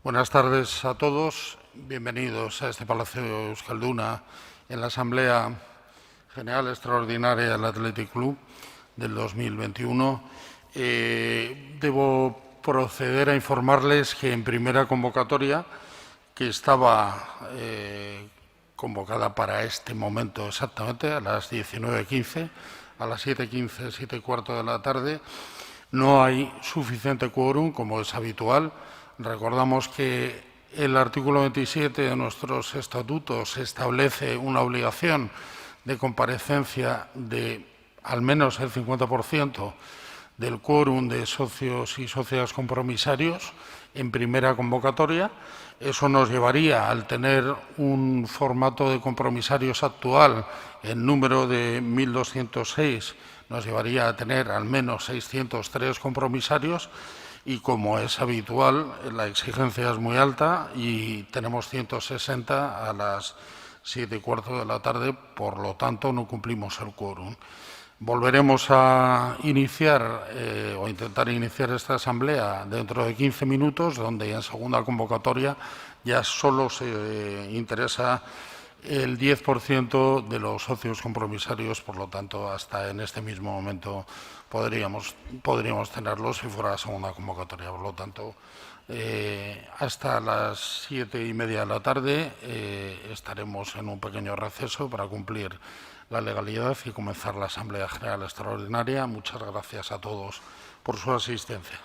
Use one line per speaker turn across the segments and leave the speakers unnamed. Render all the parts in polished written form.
Buenas tardes a todos. Bienvenidos a este Palacio de Euskalduna en la Asamblea General Extraordinaria del Athletic Club del 2021. Debo proceder a informarles que en primera convocatoria, que estaba convocada para este momento exactamente, a las 19:15, a las 7:15, 7:15 de la tarde, no hay suficiente quórum, como es habitual. Recordamos que el artículo 27 de nuestros estatutos establece una obligación de comparecencia de al menos el 50% del quórum de socios y socias compromisarios en primera convocatoria. Eso nos llevaría, al tener un formato de compromisarios actual en número de 1.206, nos llevaría a tener al menos 603 compromisarios y, como es habitual, la exigencia es muy alta y tenemos 160 a las 7:15 de la tarde, por lo tanto no cumplimos el quórum. Volveremos a iniciar o intentar iniciar esta asamblea dentro de 15 minutos, donde en segunda convocatoria ya solo se interesa el 10% de los socios compromisarios, por lo tanto, hasta en este mismo momento podríamos tenerlos si fuera la segunda convocatoria. Por lo tanto, hasta las 7:30 de la tarde estaremos en un pequeño receso para cumplir la legalidad y comenzar la Asamblea General Extraordinaria. Muchas gracias a todos por su asistencia.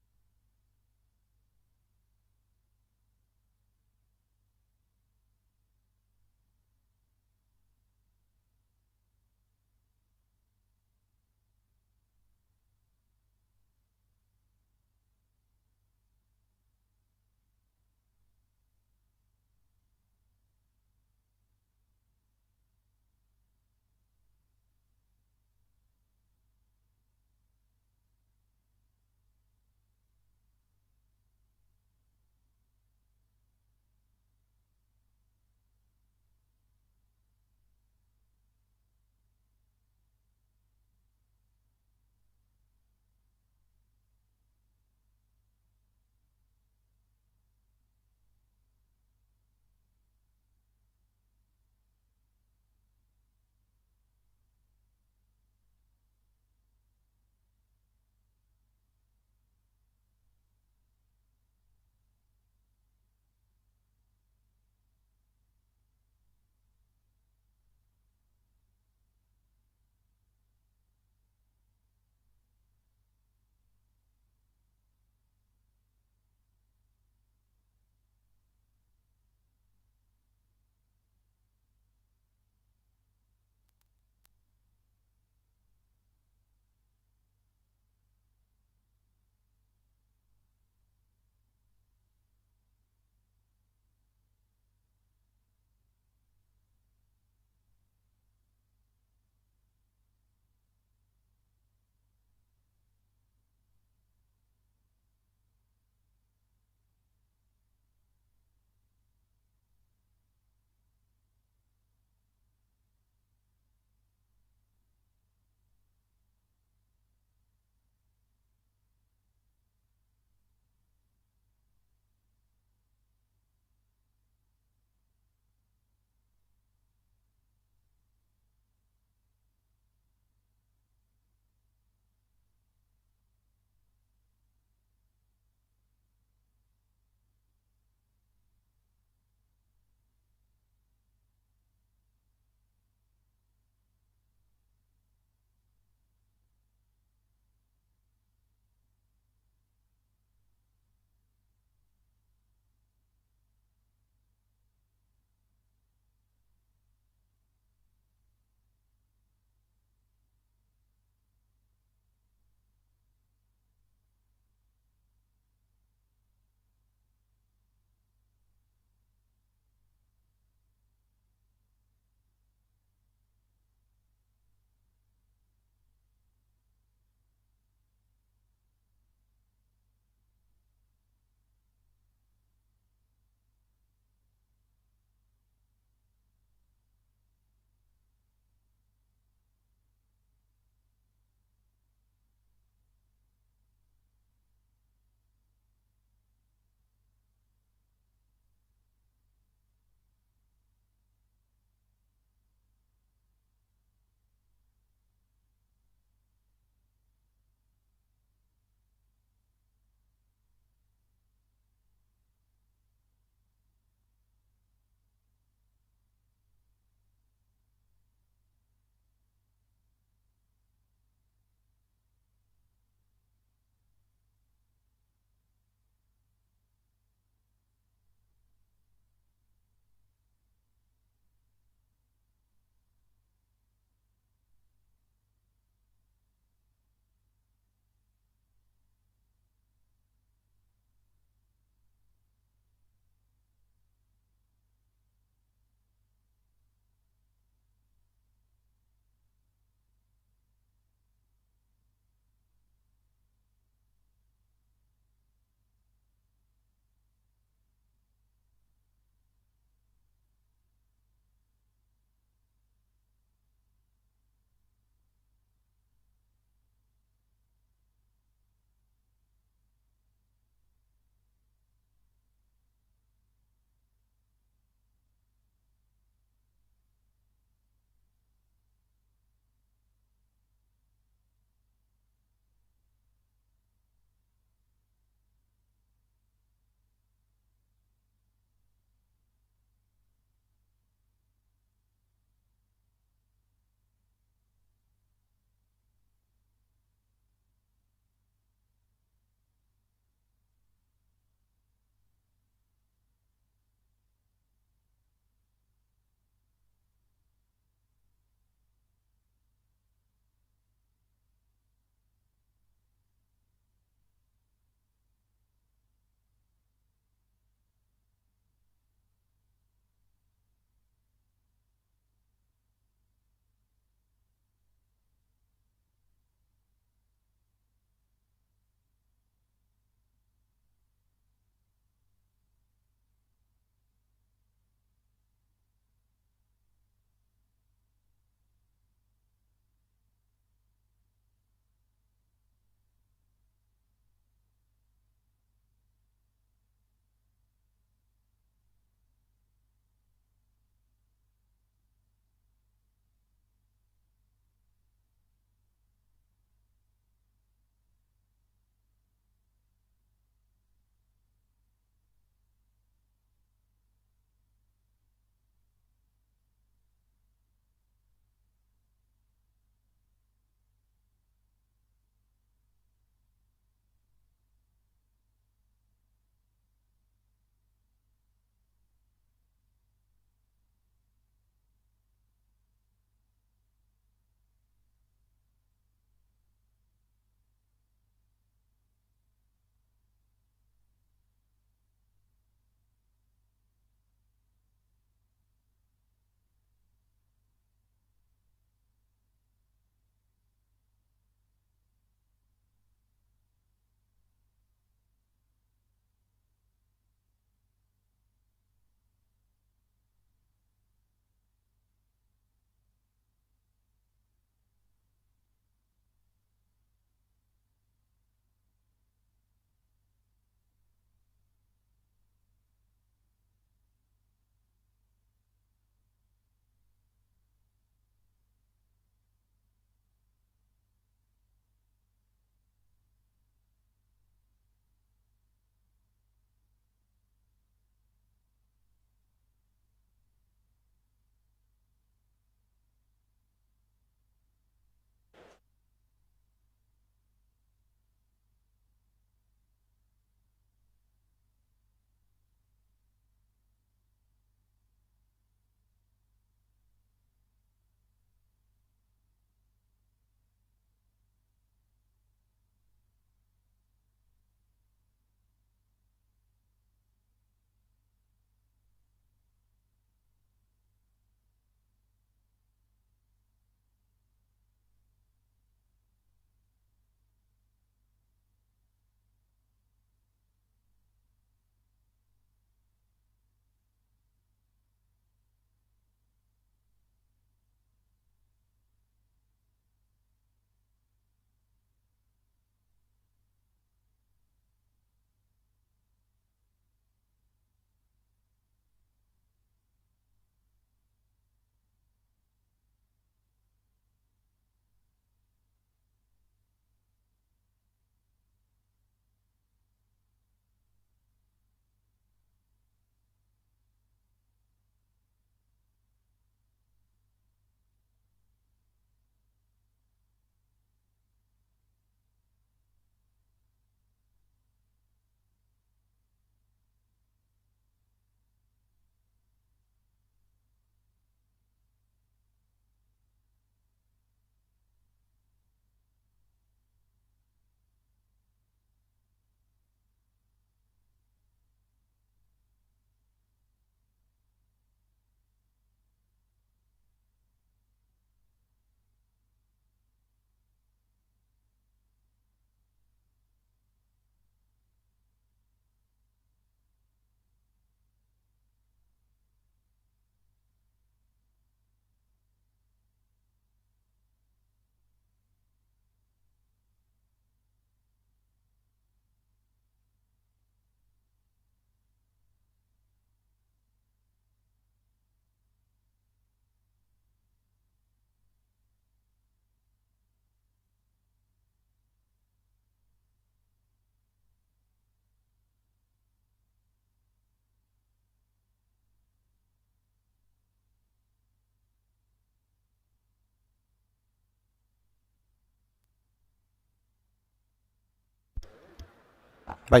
Bai.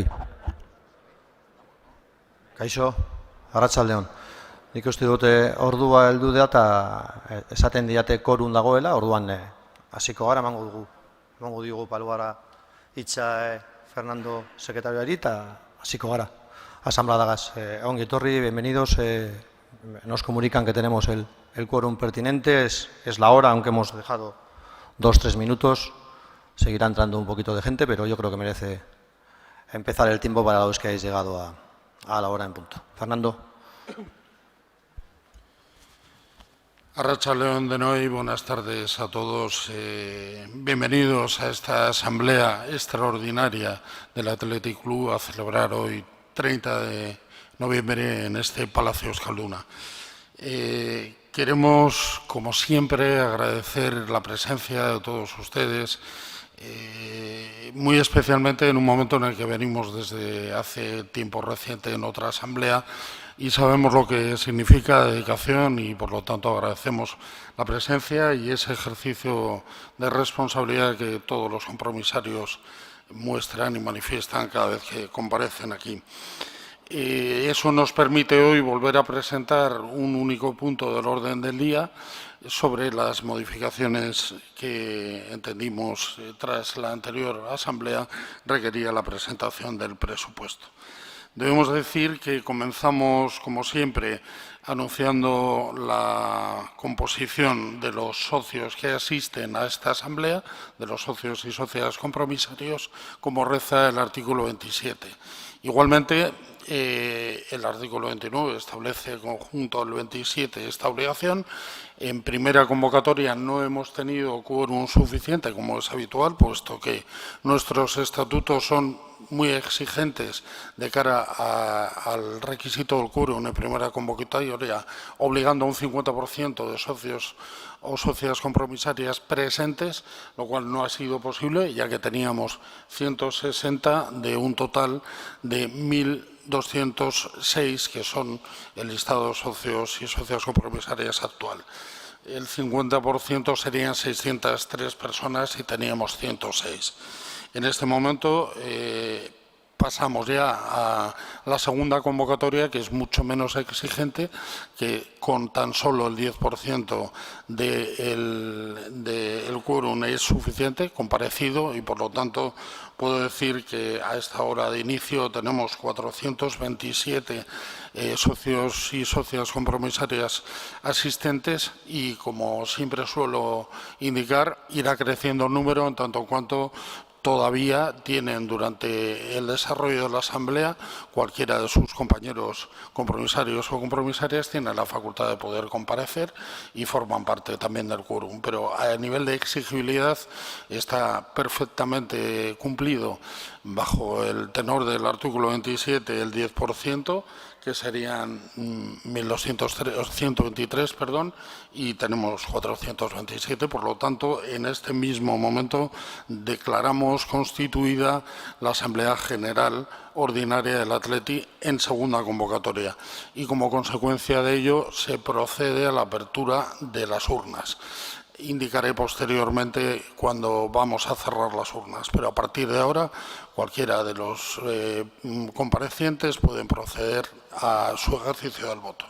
Kaixo, arratsaldeon. Nik uste dute ordua heldu da eta esaten diate korun dagoela, orduan hasiko gara, emango diogu palugara hitza Fernando sekretarioari eta hasiko gara. Asambladagas, ongi etorri, bienvenidos. Nos comunican que tenemos el quórum pertinente, es la hora, aunque hemos dejado 2-3 minutos. Seguirá entrando un poquito de gente, pero yo creo que merece empezar el tiempo para los que hayáis llegado a la hora en punto. Fernando.
Arratsaldeon denoi, buenas tardes a todos. Bienvenidos a esta asamblea extraordinaria del Athletic Club a celebrar hoy, 30 de noviembre, en este Palacio Euskalduna. Queremos, como siempre, agradecer la presencia de todos ustedes, muy especialmente en un momento en el que venimos desde hace tiempo reciente en otra asamblea y sabemos lo que significa dedicación y, por lo tanto, agradecemos la presencia y ese ejercicio de responsabilidad que todos los compromisarios muestran y manifiestan cada vez que comparecen aquí. Eso nos permite hoy volver a presentar un único punto del orden del día sobre las modificaciones que entendimos tras la anterior asamblea requería la presentación del presupuesto. Debemos decir que comenzamos, como siempre, anunciando la composición de los socios que asisten a esta asamblea, de los socios y socias compromisarios, como reza el artículo 27. Igualmente, el artículo 29 establece conjunto al 27 esta obligación. En primera convocatoria no hemos tenido quórum suficiente, como es habitual, puesto que nuestros estatutos son muy exigentes de cara al requisito del quórum en primera convocatoria, obligando a un 50% de socios o socias compromisarias presentes, lo cual no ha sido posible, ya que teníamos 160 de un total de 1.206, que son el listado de socios y socias compromisarias actual. El 50% serían 603 personas y teníamos 106. En este momento pasamos ya a la segunda convocatoria, que es mucho menos exigente, que con tan solo el 10% del quórum es suficiente, comparecido, y por lo tanto puedo decir que a esta hora de inicio tenemos 427 socios y socias compromisarias asistentes y, como siempre suelo indicar, irá creciendo el número en tanto cuanto todavía tienen durante el desarrollo de la asamblea, cualquiera de sus compañeros compromisarios o compromisarias tiene la facultad de poder comparecer y forman parte también del quórum. Pero a nivel de exigibilidad está perfectamente cumplido bajo el tenor del artículo 27 el 10%, que serían 123, y tenemos 427. Por lo tanto, en este mismo momento declaramos constituida la Asamblea General Ordinaria del Athletic en segunda convocatoria y, como consecuencia de ello, se procede a la apertura de las urnas. Indicaré posteriormente cuando vamos a cerrar las urnas, pero a partir de ahora cualquiera de los comparecientes pueden proceder a su ejercicio del voto.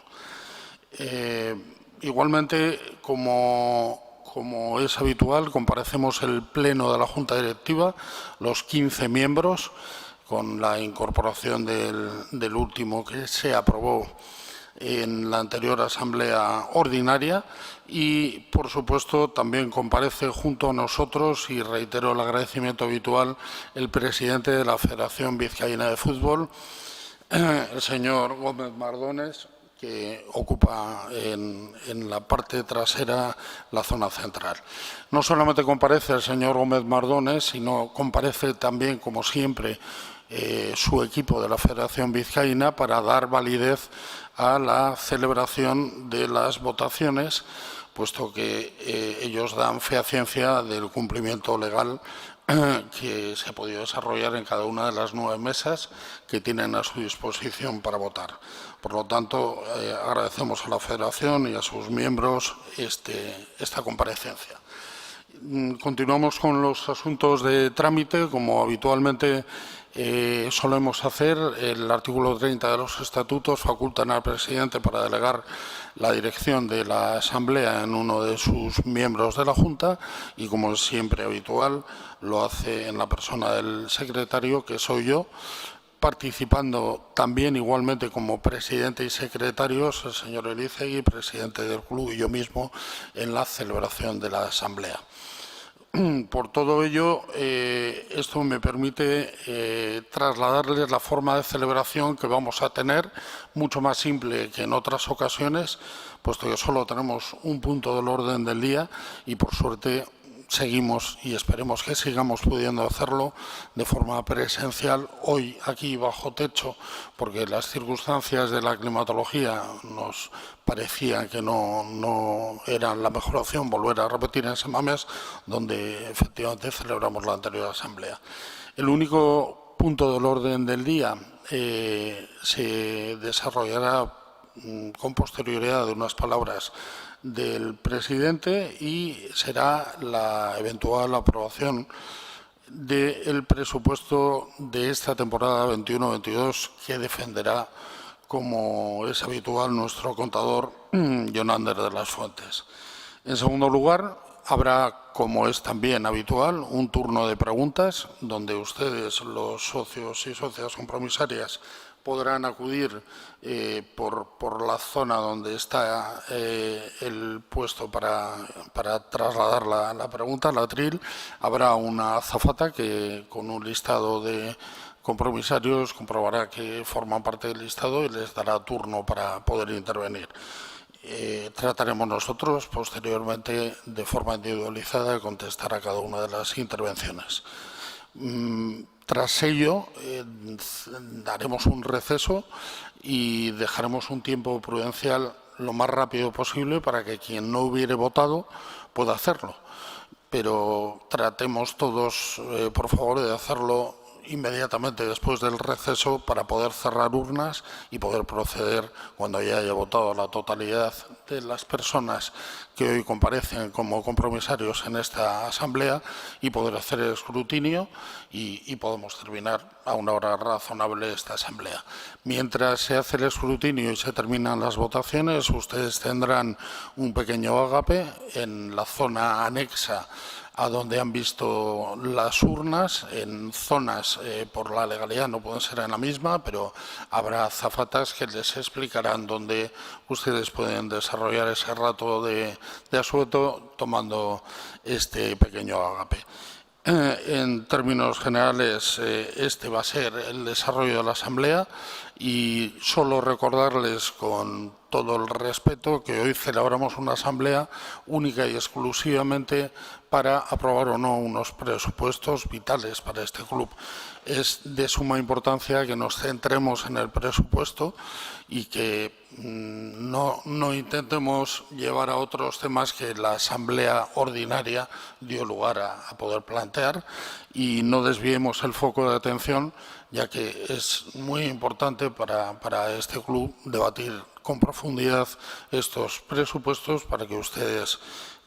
Igualmente, como es habitual, comparecemos el pleno de la Junta Directiva, los 15 miembros, con la incorporación del último que se aprobó en la anterior asamblea ordinaria, y, por supuesto, también comparece junto a nosotros, y reitero el agradecimiento habitual, el presidente de la Federación Vizcaína de Fútbol, el señor Gómez Mardones, que ocupa en la parte trasera la zona central. No solamente comparece el señor Gómez Mardones, sino comparece también, como siempre, su equipo de la Federación Vizcaína para dar validez a la celebración de las votaciones, puesto que ellos dan fehaciencia del cumplimiento legal que se ha podido desarrollar en cada una de las 9 mesas que tienen a su disposición para votar. Por lo tanto, agradecemos a la Federación y a sus miembros esta comparecencia. Continuamos con los asuntos de trámite, como habitualmente solemos hacer. El artículo 30 de los estatutos facultan al presidente para delegar la dirección de la Asamblea en uno de sus miembros de la Junta y, como es siempre habitual, lo hace en la persona del secretario, que soy yo, participando también igualmente como presidente y secretarios el señor Elizegui, presidente del club, y yo mismo en la celebración de la Asamblea. Por todo ello, esto me permite trasladarles la forma de celebración que vamos a tener, mucho más simple que en otras ocasiones, puesto que solo tenemos un punto del orden del día y, por suerte, seguimos y esperemos que sigamos pudiendo hacerlo de forma presencial hoy aquí bajo techo, porque las circunstancias de la climatología nos parecía que no eran la mejor opción volver a repetir en Semames, donde efectivamente celebramos la anterior asamblea. El único punto del orden del día se desarrollará con posterioridad de unas palabras del presidente y será la eventual aprobación del presupuesto de esta temporada 21-22 que defenderá, como es habitual, nuestro contador Jonander de las Fuentes. En segundo lugar, habrá, como es también habitual, un turno de preguntas donde ustedes, los socios y socias compromisarias, podrán acudir por la zona donde está el puesto para trasladar la pregunta, la atril. Habrá una azafata que, con un listado de compromisarios, comprobará que forman parte del listado y les dará turno para poder intervenir. Trataremos nosotros posteriormente de forma individualizada de contestar a cada una de las intervenciones. Tras ello, daremos un receso y dejaremos un tiempo prudencial lo más rápido posible para que quien no hubiere votado pueda hacerlo. Pero tratemos todos, por favor, de hacerlo inmediatamente después del receso para poder cerrar urnas y poder proceder, cuando ya haya votado la totalidad de las personas que hoy comparecen como compromisarios en esta asamblea, y poder hacer el escrutinio y podemos terminar a una hora razonable esta asamblea. Mientras se hace el escrutinio y se terminan las votaciones, ustedes tendrán un pequeño ágape en la zona anexa a donde han visto las urnas. En zonas, por la legalidad, no pueden ser en la misma, pero habrá azafatas que les explicarán dónde ustedes pueden desarrollar ese rato de asueto tomando este pequeño ágape. En términos generales, este va a ser el desarrollo de la asamblea, y solo recordarles con todo el respeto que hoy celebramos una asamblea única y exclusivamente para aprobar o no unos presupuestos vitales para este club. Es de suma importancia que nos centremos en el presupuesto y que no intentemos llevar a otros temas que la asamblea ordinaria dio lugar a poder plantear, y no desviemos el foco de atención, ya que es muy importante para este club debatir con profundidad estos presupuestos para que ustedes,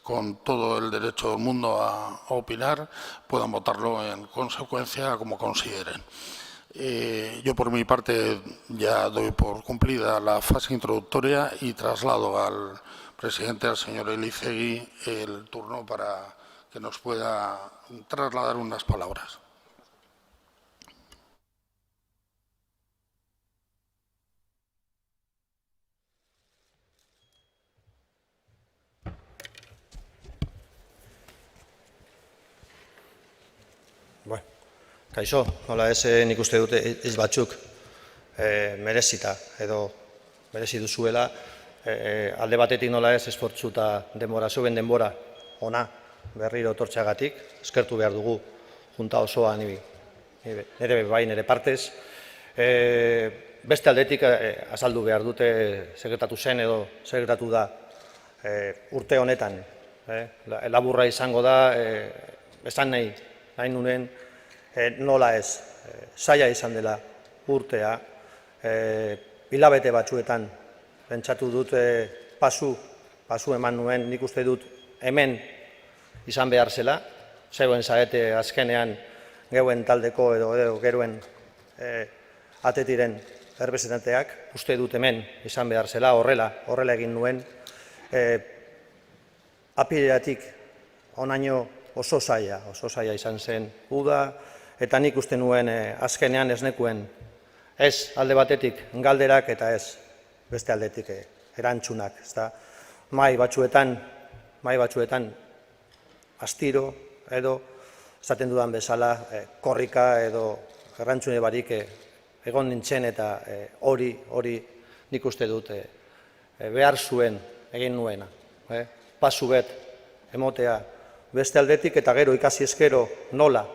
con todo el derecho del mundo a opinar, puedan votarlo en consecuencia como consideren. Yo, por mi parte, ya doy por cumplida la fase introductoria y traslado al presidente, al señor Elizegui, el turno para que nos pueda trasladar unas palabras.
Bueno, kaixo, nola ez, nik uste dute ez batzuk merezita edo merezi duzuela, alde batetik nola ez esfortzu eta denbora, zuen denbora ona berriro tortxagatik, eskertu behar dugu junta osoa nire partez. Beste aldetik azaldu behar dute sekretatu zen edo sekretatu da urte honetan. Laburra izango da, esan nahi nunen nola ez, zaila izan dela urtea, hilabete batzuetan pentsatu dut pasu eman nuen. Nik uste dut hemen izan behar zela, zegoen zaete azkenean geuen taldeko edo geruen atetiren errepresentanteak, uste dut hemen izan behar zela, horrela egin nuen, apiriletik onaino oso zaila izan zen uda, eta nik uste nuen azkenean ez nekuen ez alde batetik galderak eta ez beste aldetik erantzunak. Mai batzuetan astiro edo esaten dudan bezala korrika edo errantzune barik egon nintzen eta hori nik uste dut behar zuen egin nuena. Pasu bet emotea beste aldetik eta gero ikasi eskero nola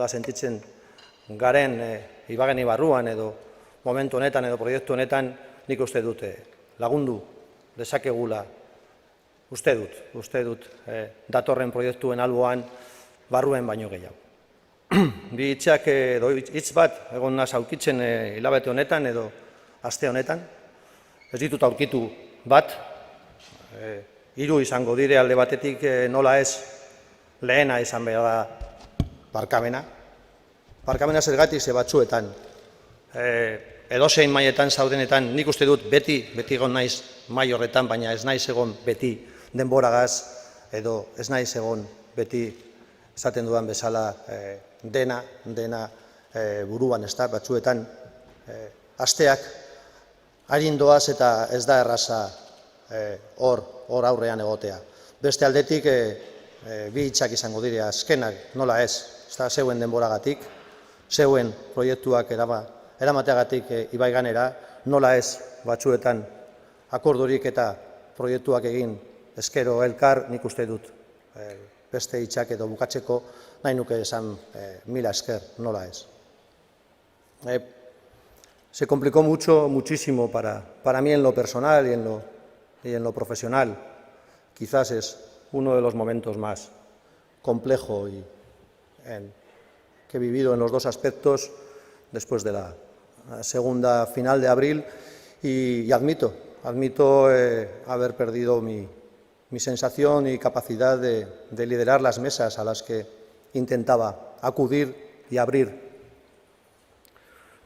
sentitzen garen ibageni barruan edo momentu honetan edo proiektu honetan nik uste dut lagundu dezakegula, uste dut datorren proiektuen alboan barruen baino gehiago. Bi hitzak edo hitz bat egon naz aurkitzen hilabete honetan edo aste honetan, ez ditut aurkitu bat, hiru izango dire alde batetik nola ez lehena izan behar da barkamena. Barkamena zergatik ze batzuetan, edozein mailetan zaudenetan, nik uste dut beti egon naiz mai horretan, baina ez naiz egon beti denboragaz, edo ez naiz egon beti esaten dudan bezala dena buruan, ez da, batzuetan asteak harindoaz eta ez da erraza hor aurrean egotea. Beste aldetik, bi hitzak izango dire azkenak, nola ez, zeuen denboragatik, zeuen proiektuak eramateagatik ibaiganera, nola ez batzuetan akordorik eta proiektuak egin eskero elkar, nik uste dut beste hitzak edo bukatzeko nahi nuke esan mila esker, nola ez. Se complicó muchísimo para mí en lo personal y en lo profesional. Quizás es uno de los momentos más complejos que he vivido en los dos aspectos después de la segunda final de abril y admito haber perdido mi sensación y capacidad de liderar las mesas a las que intentaba acudir y abrir.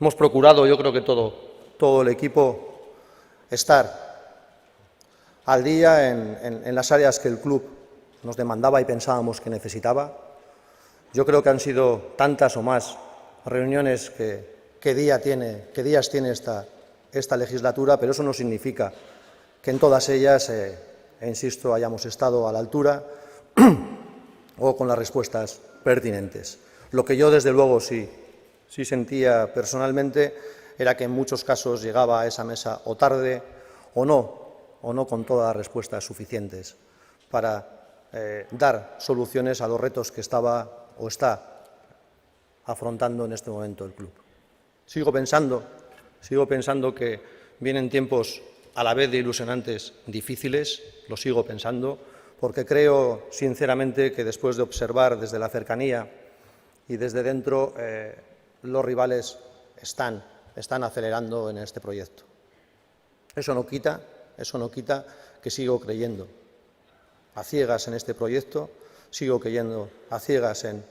Hemos procurado, yo creo que todo el equipo, estar al día en las áreas que el club nos demandaba y pensábamos que necesitaba. Yo creo que han sido tantas o más reuniones que días tiene esta legislatura, pero eso no significa que en todas ellas, insisto, hayamos estado a la altura o con las respuestas pertinentes. Lo que yo, desde luego, sí sentía personalmente era que en muchos casos llegaba a esa mesa o tarde o no con todas las respuestas suficientes para dar soluciones a los retos que estaba o está afrontando en este momento el club. Sigo pensando que vienen tiempos a la vez de ilusionantes, difíciles, lo sigo pensando, porque creo sinceramente que después de observar desde la cercanía y desde dentro, los rivales están acelerando en este proyecto. Eso no quita que sigo creyendo a ciegas en este proyecto, sigo creyendo a ciegas en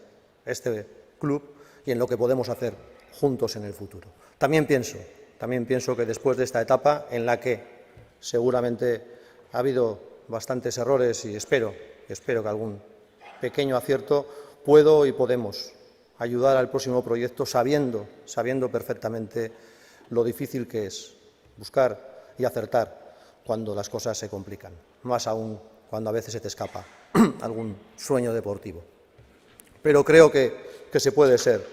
este club y en lo que podemos hacer juntos en el futuro. También pienso que después de esta etapa, en la que seguramente ha habido bastantes errores y espero que algún pequeño acierto, puedo y podemos ayudar al próximo proyecto sabiendo perfectamente lo difícil que es buscar y acertar cuando las cosas se complican, más aún cuando a veces se te escapa algún sueño deportivo. Pero creo que se puede ser,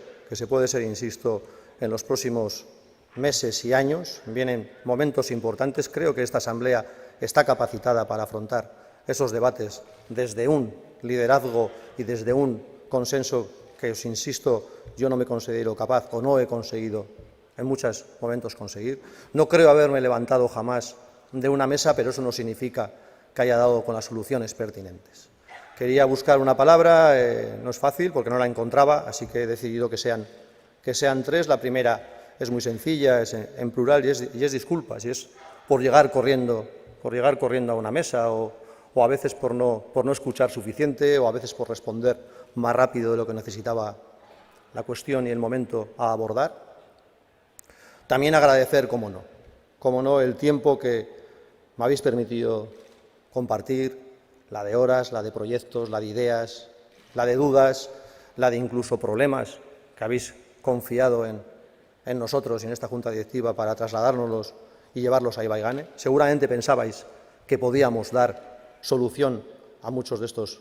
insisto, en los próximos meses y años. Vienen momentos importantes. Creo que esta Asamblea está capacitada para afrontar esos debates desde un liderazgo y desde un consenso que, os insisto, yo no me considero capaz o no he conseguido en muchos momentos conseguir. No creo haberme levantado jamás de una mesa, pero eso no significa que haya dado con las soluciones pertinentes. Quería buscar una palabra, no es fácil porque no la encontraba, así que he decidido que sean tres. La primera es muy sencilla, es en plural y es disculpas, y es por llegar corriendo a una mesa o o a veces por no escuchar suficiente, o a veces por responder más rápido de lo que necesitaba la cuestión y el momento a abordar. También agradecer, cómo no, el tiempo que me habéis permitido compartir, la de horas, la de proyectos, la de ideas, la de dudas, la de incluso problemas que habéis confiado en nosotros y en esta Junta Directiva para trasladárnoslos y llevarlos a Ibaigane. Seguramente pensabais que podíamos dar solución a muchos de estos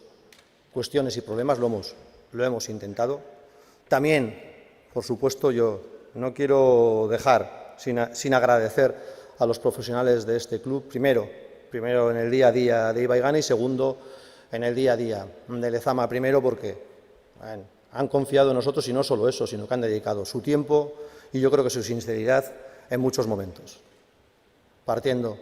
cuestiones y problemas, lo hemos intentado. También, por supuesto, yo no quiero dejar sin agradecer a los profesionales de este club, primero en el día a día de Ibaigane y segundo en el día a día de Lezama, primero porque han confiado en nosotros y no solo eso, sino que han dedicado su tiempo y yo creo que su sinceridad en muchos momentos, partiendo,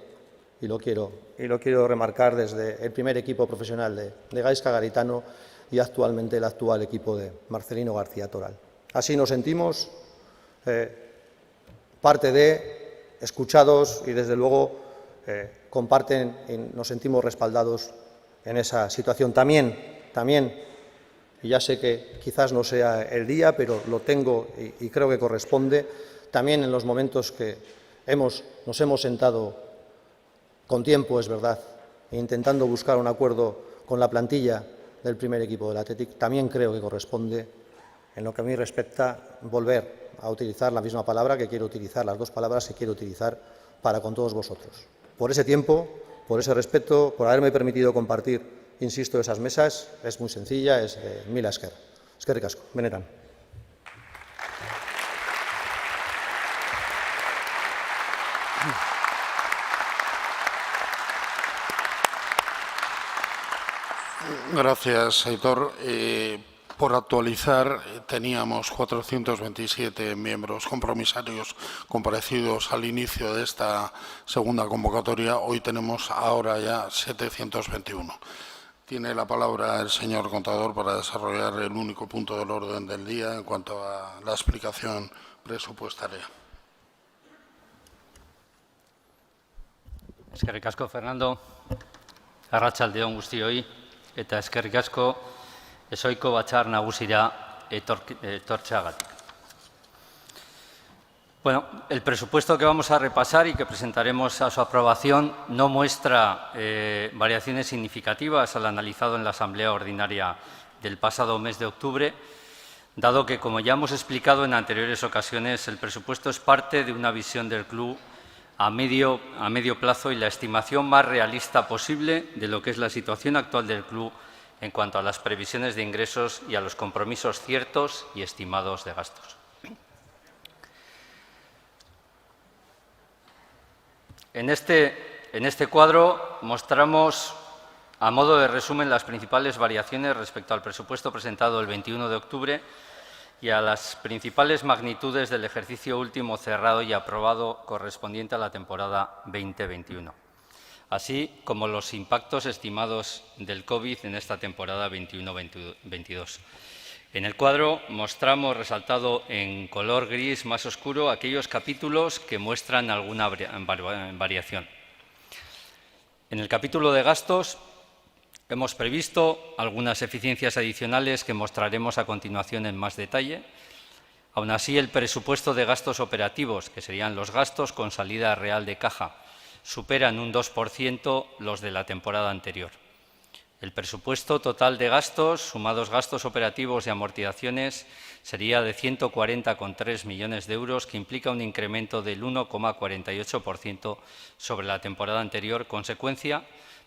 y lo quiero remarcar, desde el primer equipo profesional de Gaizka Garitano y actualmente el actual equipo de Marcelino García Toral. Así nos sentimos parte de, escuchados y, desde luego, comparten y nos sentimos respaldados en esa situación. También, y ya sé que quizás no sea el día, pero lo tengo y creo que corresponde, también en los momentos que nos hemos sentado con tiempo, es verdad, intentando buscar un acuerdo con la plantilla del primer equipo del Athletic, también creo que corresponde, en lo que a mí respecta, volver a utilizar la misma palabra que quiero utilizar, las dos palabras que quiero utilizar para con todos vosotros. Por ese tiempo, por ese respeto, por haberme permitido compartir, insisto, esas mesas, es muy sencilla, es mila esker. Eskerrik asko, benetan.
Gracias, Aitor. Por actualizar, teníamos 427 miembros compromisarios comparecidos al inicio de esta segunda convocatoria. Hoy tenemos ahora ya 721. Tiene la palabra el señor contador para desarrollar el único punto del orden del día en cuanto a la explicación presupuestaria.
Eskerrik asko, Fernando. Arratsaldeon guztioi eta eskerrik asko ezohiko batzar nagusira etortzeagatik. Bueno, el presupuesto que vamos a repasar y que presentaremos a su aprobación no muestra variaciones significativas al analizado en la Asamblea Ordinaria del pasado mes de octubre, dado que, como ya hemos explicado en anteriores ocasiones, el presupuesto es parte de una visión del club a medio plazo y la estimación más realista posible de lo que es la situación actual del club en cuanto a las previsiones de ingresos y a los compromisos ciertos y estimados de gastos. En este cuadro mostramos, a modo de resumen, las principales variaciones respecto al presupuesto presentado el 21 de octubre y a las principales magnitudes del ejercicio último cerrado y aprobado correspondiente a la temporada 2021, así como los impactos estimados del COVID en esta temporada 21-22. En el cuadro mostramos, resaltado en color gris más oscuro, aquellos capítulos que muestran alguna variación. En el capítulo de gastos hemos previsto algunas eficiencias adicionales que mostraremos a continuación en más detalle. Aún así, el presupuesto de gastos operativos, que serían los gastos con salida real de caja, superan un 2% los de la temporada anterior. El presupuesto total de gastos, sumados gastos operativos y amortizaciones, sería de 140,3 millones de euros, que implica un incremento del 1,48% sobre la temporada anterior, consecuencia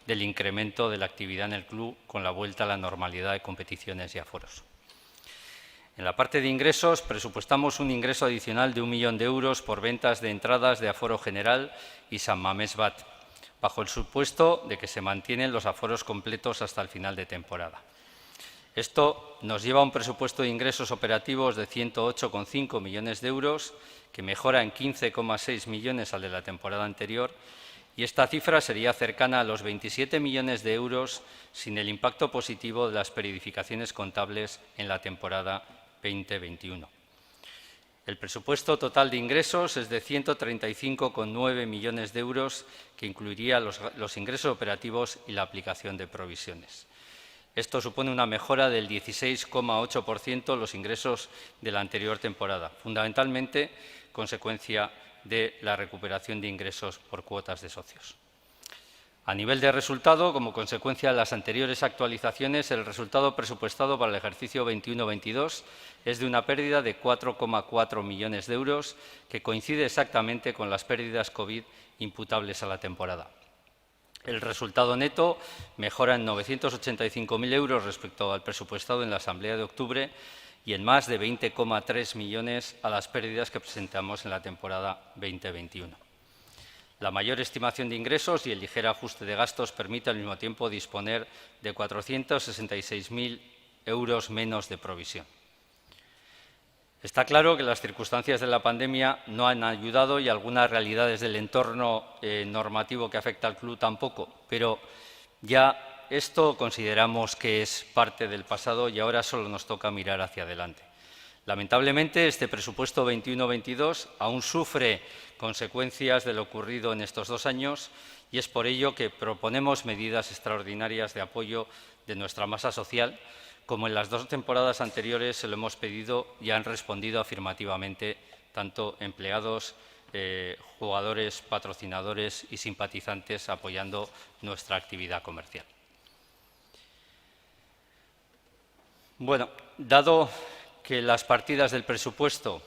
del incremento de la actividad en el club con la vuelta a la normalidad de competiciones y aforos. En la parte de ingresos, presupuestamos un ingreso adicional de 1 millón de euros por ventas de entradas de aforo general y San Mamés Bat, bajo el supuesto de que se mantienen los aforos completos hasta el final de temporada. Esto nos lleva a un presupuesto de ingresos operativos de 108,5 millones de euros, que mejora en 15,6 millones al de la temporada anterior, y esta cifra sería cercana a los 27 millones de euros sin el impacto positivo de las periodificaciones contables en la temporada 2021. El presupuesto total de ingresos es de 135,9 millones de euros, que incluiría los ingresos operativos y la aplicación de provisiones. Esto supone una mejora del 16,8% los ingresos de la anterior temporada, fundamentalmente consecuencia de la recuperación de ingresos por cuotas de socios. A nivel de resultado, como consecuencia de las anteriores actualizaciones, el resultado presupuestado para el ejercicio 21-22 es de una pérdida de 4,4 millones de euros, que coincide exactamente con las pérdidas COVID imputables a la temporada. El resultado neto mejora en 985.000 euros respecto al presupuestado en la Asamblea de octubre y en más de 20,3 millones a las pérdidas que presentamos en la temporada 2021. La mayor estimación de ingresos y el ligero ajuste de gastos permite al mismo tiempo disponer de 466.000 euros menos de provisión. Está claro que las circunstancias de la pandemia no han ayudado y algunas realidades del entorno normativo que afecta al club tampoco, pero ya esto consideramos que es parte del pasado y ahora solo nos toca mirar hacia adelante. Lamentablemente, este presupuesto 21-22 aún sufre consecuencias de lo ocurrido en estos 2 años y es por ello que proponemos medidas extraordinarias de apoyo de nuestra masa social. Como en las 2 temporadas anteriores se lo hemos pedido y han respondido afirmativamente tanto empleados, jugadores, patrocinadores y simpatizantes apoyando nuestra actividad comercial. Bueno, dado que las partidas del presupuesto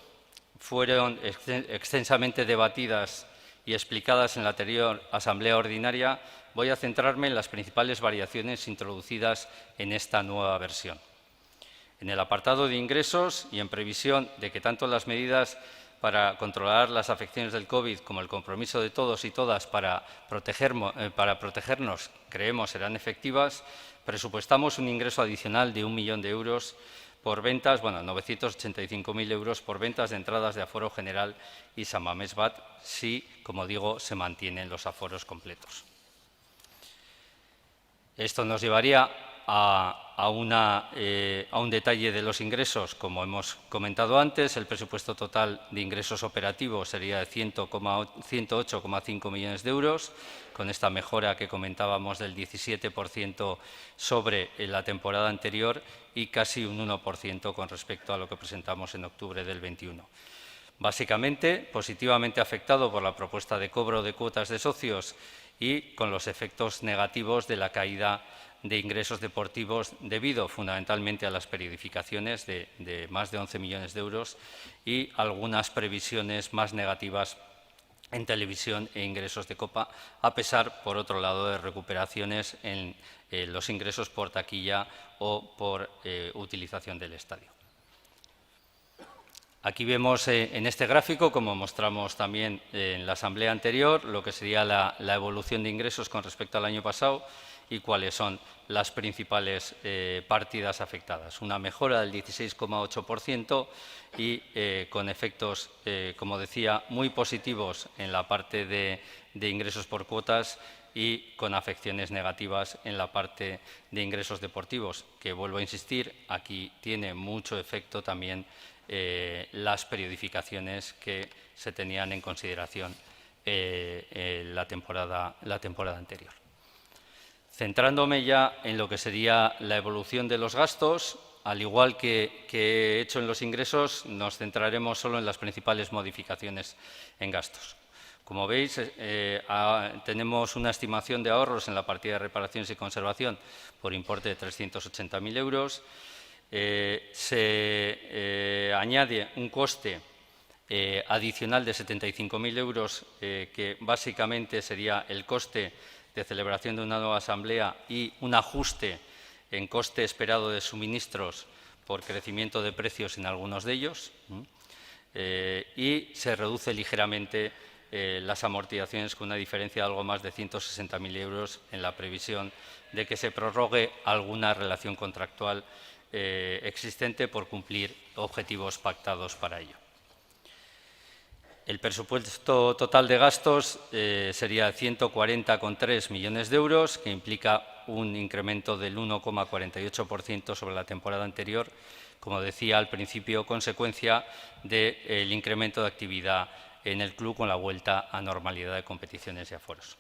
fueron extensamente debatidas y explicadas en la anterior Asamblea Ordinaria, voy a centrarme en las principales variaciones introducidas en esta nueva versión. En el apartado de ingresos y en previsión de que tanto las medidas para controlar las afecciones del COVID como el compromiso de todos y todas para protegernos creemos serán efectivas, presupuestamos un ingreso adicional de 1 millón de euros por ventas, 985.000 euros por ventas de entradas de aforo general y San Mamés Bat, si, como digo, se mantienen los aforos completos. Esto nos llevaría a un detalle de los ingresos. Como hemos comentado antes, el presupuesto total de ingresos operativos sería de 108,5 millones de euros, con esta mejora que comentábamos del 17% sobre la temporada anterior y casi un 1% con respecto a lo que presentamos en octubre del 21. Básicamente, positivamente afectado por la propuesta de cobro de cuotas de socios y con los efectos negativos de la caída de ingresos deportivos debido fundamentalmente a las periodificaciones de más de 11 millones de euros y algunas previsiones más negativas en televisión e ingresos de Copa, a pesar, por otro lado, de recuperaciones en los ingresos por taquilla o por utilización del estadio. Aquí vemos en este gráfico, como mostramos también en la asamblea anterior, lo que sería la evolución de ingresos con respecto al año pasado y cuáles son las principales partidas afectadas. Una mejora del 16,8% y con efectos, como decía, muy positivos en la parte de ingresos por cuotas y con afecciones negativas en la parte de ingresos deportivos, que vuelvo a insistir, aquí tiene mucho efecto también las periodificaciones que se tenían en consideración la temporada anterior. Centrándome ya en lo que sería la evolución de los gastos, al igual que he hecho en los ingresos, nos centraremos solo en las principales modificaciones en gastos. Como veis, tenemos una estimación de ahorros en la partida de reparaciones y conservación por importe de 380.000 euros. Se añade un coste adicional de 75.000 euros, que básicamente sería el coste de celebración de una nueva asamblea y un ajuste en coste esperado de suministros por crecimiento de precios en algunos de ellos. Y se reduce ligeramente las amortizaciones con una diferencia de algo más de 160.000 euros en la previsión de que se prorrogue alguna relación contractual existente por cumplir objetivos pactados para ello. El presupuesto total de gastos sería de 140,3 millones de euros, que implica un incremento del 1,48% sobre la temporada anterior, como decía al principio, consecuencia del incremento de actividad en el club con la vuelta a normalidad de competiciones y aforos.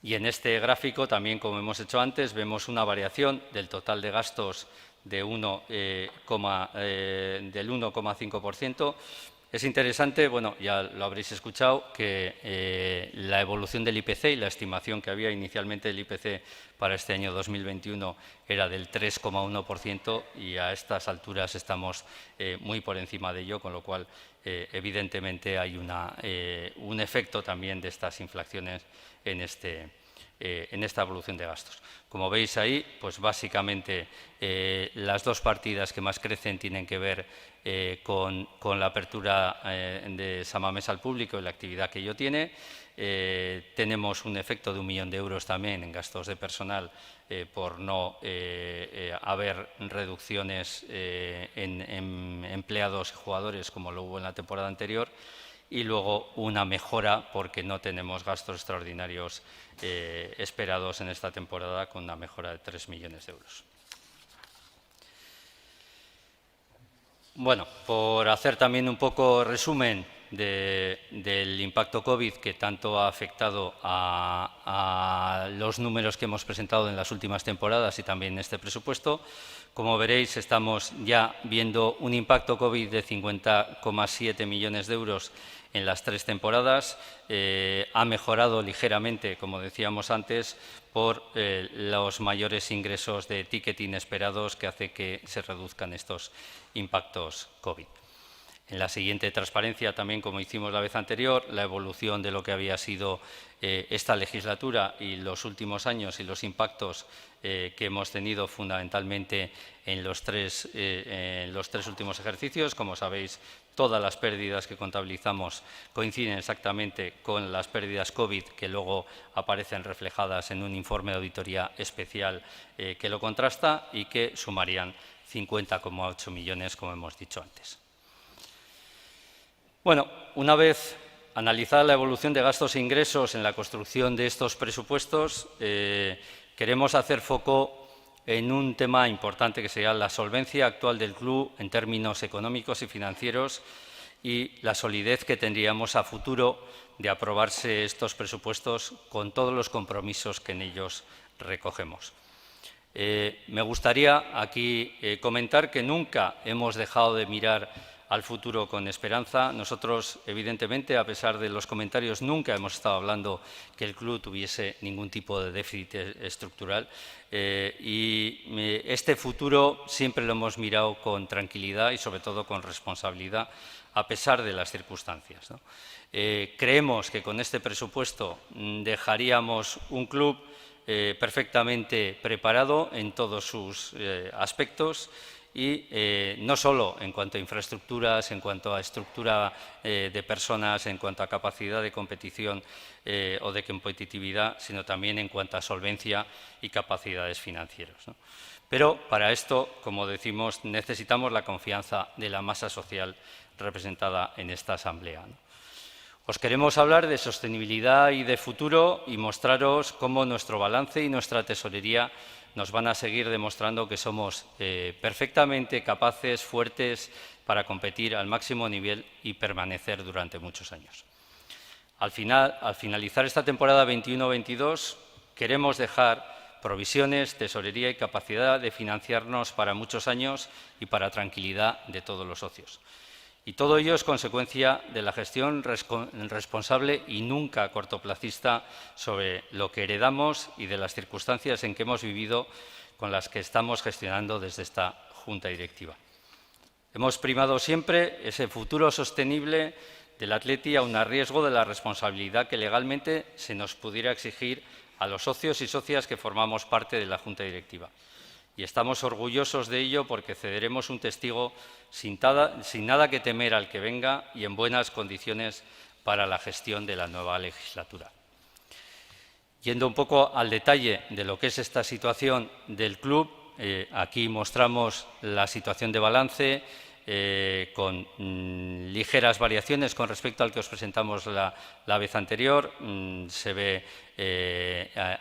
Y en este gráfico, también como hemos hecho antes, vemos una variación del total de gastos de del 1,5%. Es interesante, bueno, ya lo habréis escuchado, que la evolución del IPC y la estimación que había inicialmente del IPC para este año 2021 era del 3,1% y a estas alturas estamos muy por encima de ello, con lo cual, evidentemente, hay un efecto también de estas inflaciones en esta evolución de gastos. Como veis ahí, pues básicamente las dos partidas que más crecen tienen que ver con la apertura de San Mamés al público y la actividad que ello tiene. Tenemos un efecto de 1 millón de euros también en gastos de personal por no haber reducciones en empleados y jugadores como lo hubo en la temporada anterior. Y luego una mejora porque no tenemos gastos extraordinarios esperados en esta temporada con una mejora de 3 millones de euros. Bueno, por hacer también un poco resumen del impacto COVID que tanto ha afectado a los números que hemos presentado en las últimas temporadas y también en este presupuesto, como veréis, estamos ya viendo un impacto COVID de 50,7 millones de euros en las 3 temporadas. Ha mejorado ligeramente, como decíamos antes, por los mayores ingresos de ticketing esperados que hace que se reduzcan estos impactos COVID. En la siguiente transparencia, también como hicimos la vez anterior, la evolución de lo que había sido esta legislatura y los últimos años y los impactos que hemos tenido fundamentalmente en los tres últimos ejercicios. Como sabéis, todas las pérdidas que contabilizamos coinciden exactamente con las pérdidas COVID que luego aparecen reflejadas en un informe de auditoría especial que lo contrasta y que sumarían 50,8 millones, como hemos dicho antes. Bueno, una vez analizada la evolución de gastos e ingresos en la construcción de estos presupuestos, queremos hacer foco en un tema importante que sería la solvencia actual del club en términos económicos y financieros y la solidez que tendríamos a futuro de aprobarse estos presupuestos con todos los compromisos que en ellos recogemos. Me gustaría aquí comentar que nunca hemos dejado de mirar al futuro con esperanza. Nosotros, evidentemente, a pesar de los comentarios, nunca hemos estado hablando que el club tuviese ningún tipo de déficit estructural y este futuro siempre lo hemos mirado con tranquilidad y, sobre todo, con responsabilidad, a pesar de las circunstancias, ¿no? Creemos que con este presupuesto dejaríamos un club perfectamente preparado en todos sus aspectos y no solo en cuanto a infraestructuras, en cuanto a estructura de personas, en cuanto a capacidad de competición o de competitividad, sino también en cuanto a solvencia y capacidades financieras, ¿no? Pero para esto, como decimos, necesitamos la confianza de la masa social representada en esta asamblea, ¿no? Os queremos hablar de sostenibilidad y de futuro y mostraros cómo nuestro balance y nuestra tesorería nos van a seguir demostrando que somos perfectamente capaces, fuertes, para competir al máximo nivel y permanecer durante muchos años. Al finalizar esta temporada 21-22, queremos dejar provisiones, tesorería y capacidad de financiarnos para muchos años y para tranquilidad de todos los socios. Y todo ello es consecuencia de la gestión responsable y nunca cortoplacista sobre lo que heredamos y de las circunstancias en que hemos vivido con las que estamos gestionando desde esta Junta Directiva. Hemos primado siempre ese futuro sostenible del Athletic aun a riesgo de la responsabilidad que legalmente se nos pudiera exigir a los socios y socias que formamos parte de la Junta Directiva. Y estamos orgullosos de ello porque cederemos un testigo sin nada que temer al que venga y en buenas condiciones para la gestión de la nueva legislatura. Yendo un poco al detalle de lo que es esta situación del club, aquí mostramos la situación de balance, con ligeras variaciones con respecto al que os presentamos la vez anterior. Se ve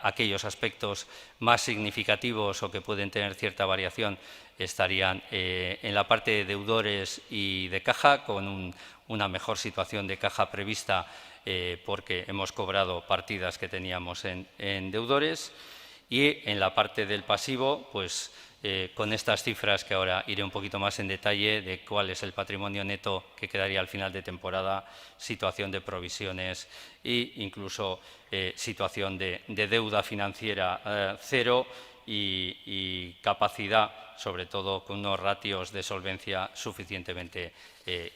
aquellos aspectos más significativos o que pueden tener cierta variación estarían en la parte de deudores y de caja, con una mejor situación de caja prevista porque hemos cobrado partidas que teníamos en deudores, y en la parte del pasivo, pues con estas cifras que ahora iré un poquito más en detalle de cuál es el patrimonio neto que quedaría al final de temporada, situación de provisiones e incluso situación de deuda financiera cero y capacidad, sobre todo con unos ratios de solvencia suficientemente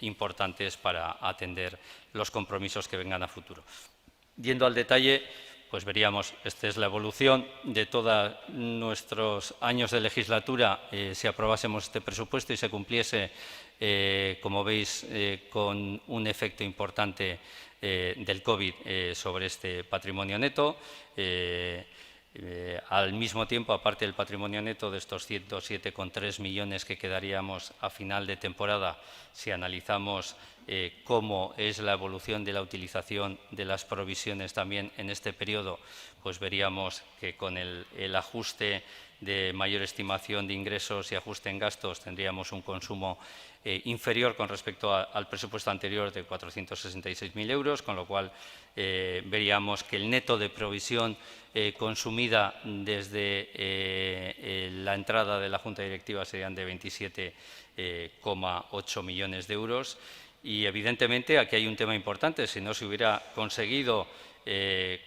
importantes para atender los compromisos que vengan a futuro. Yendo al detalle, pues veríamos, esta es la evolución de todos nuestros años de legislatura si aprobásemos este presupuesto y se cumpliese, como veis, con un efecto importante del COVID sobre este patrimonio neto. Al mismo tiempo, aparte del patrimonio neto de estos 107,3 millones que quedaríamos a final de temporada, si analizamos cómo es la evolución de la utilización de las provisiones también en este periodo, pues veríamos que con el ajuste de mayor estimación de ingresos y ajuste en gastos tendríamos un consumo inferior con respecto al presupuesto anterior de 466.000 euros, con lo cual veríamos que el neto de provisión consumida desde la entrada de la Junta Directiva serían de 27,8 millones de euros. Y, evidentemente, aquí hay un tema importante. Si no se hubiera conseguido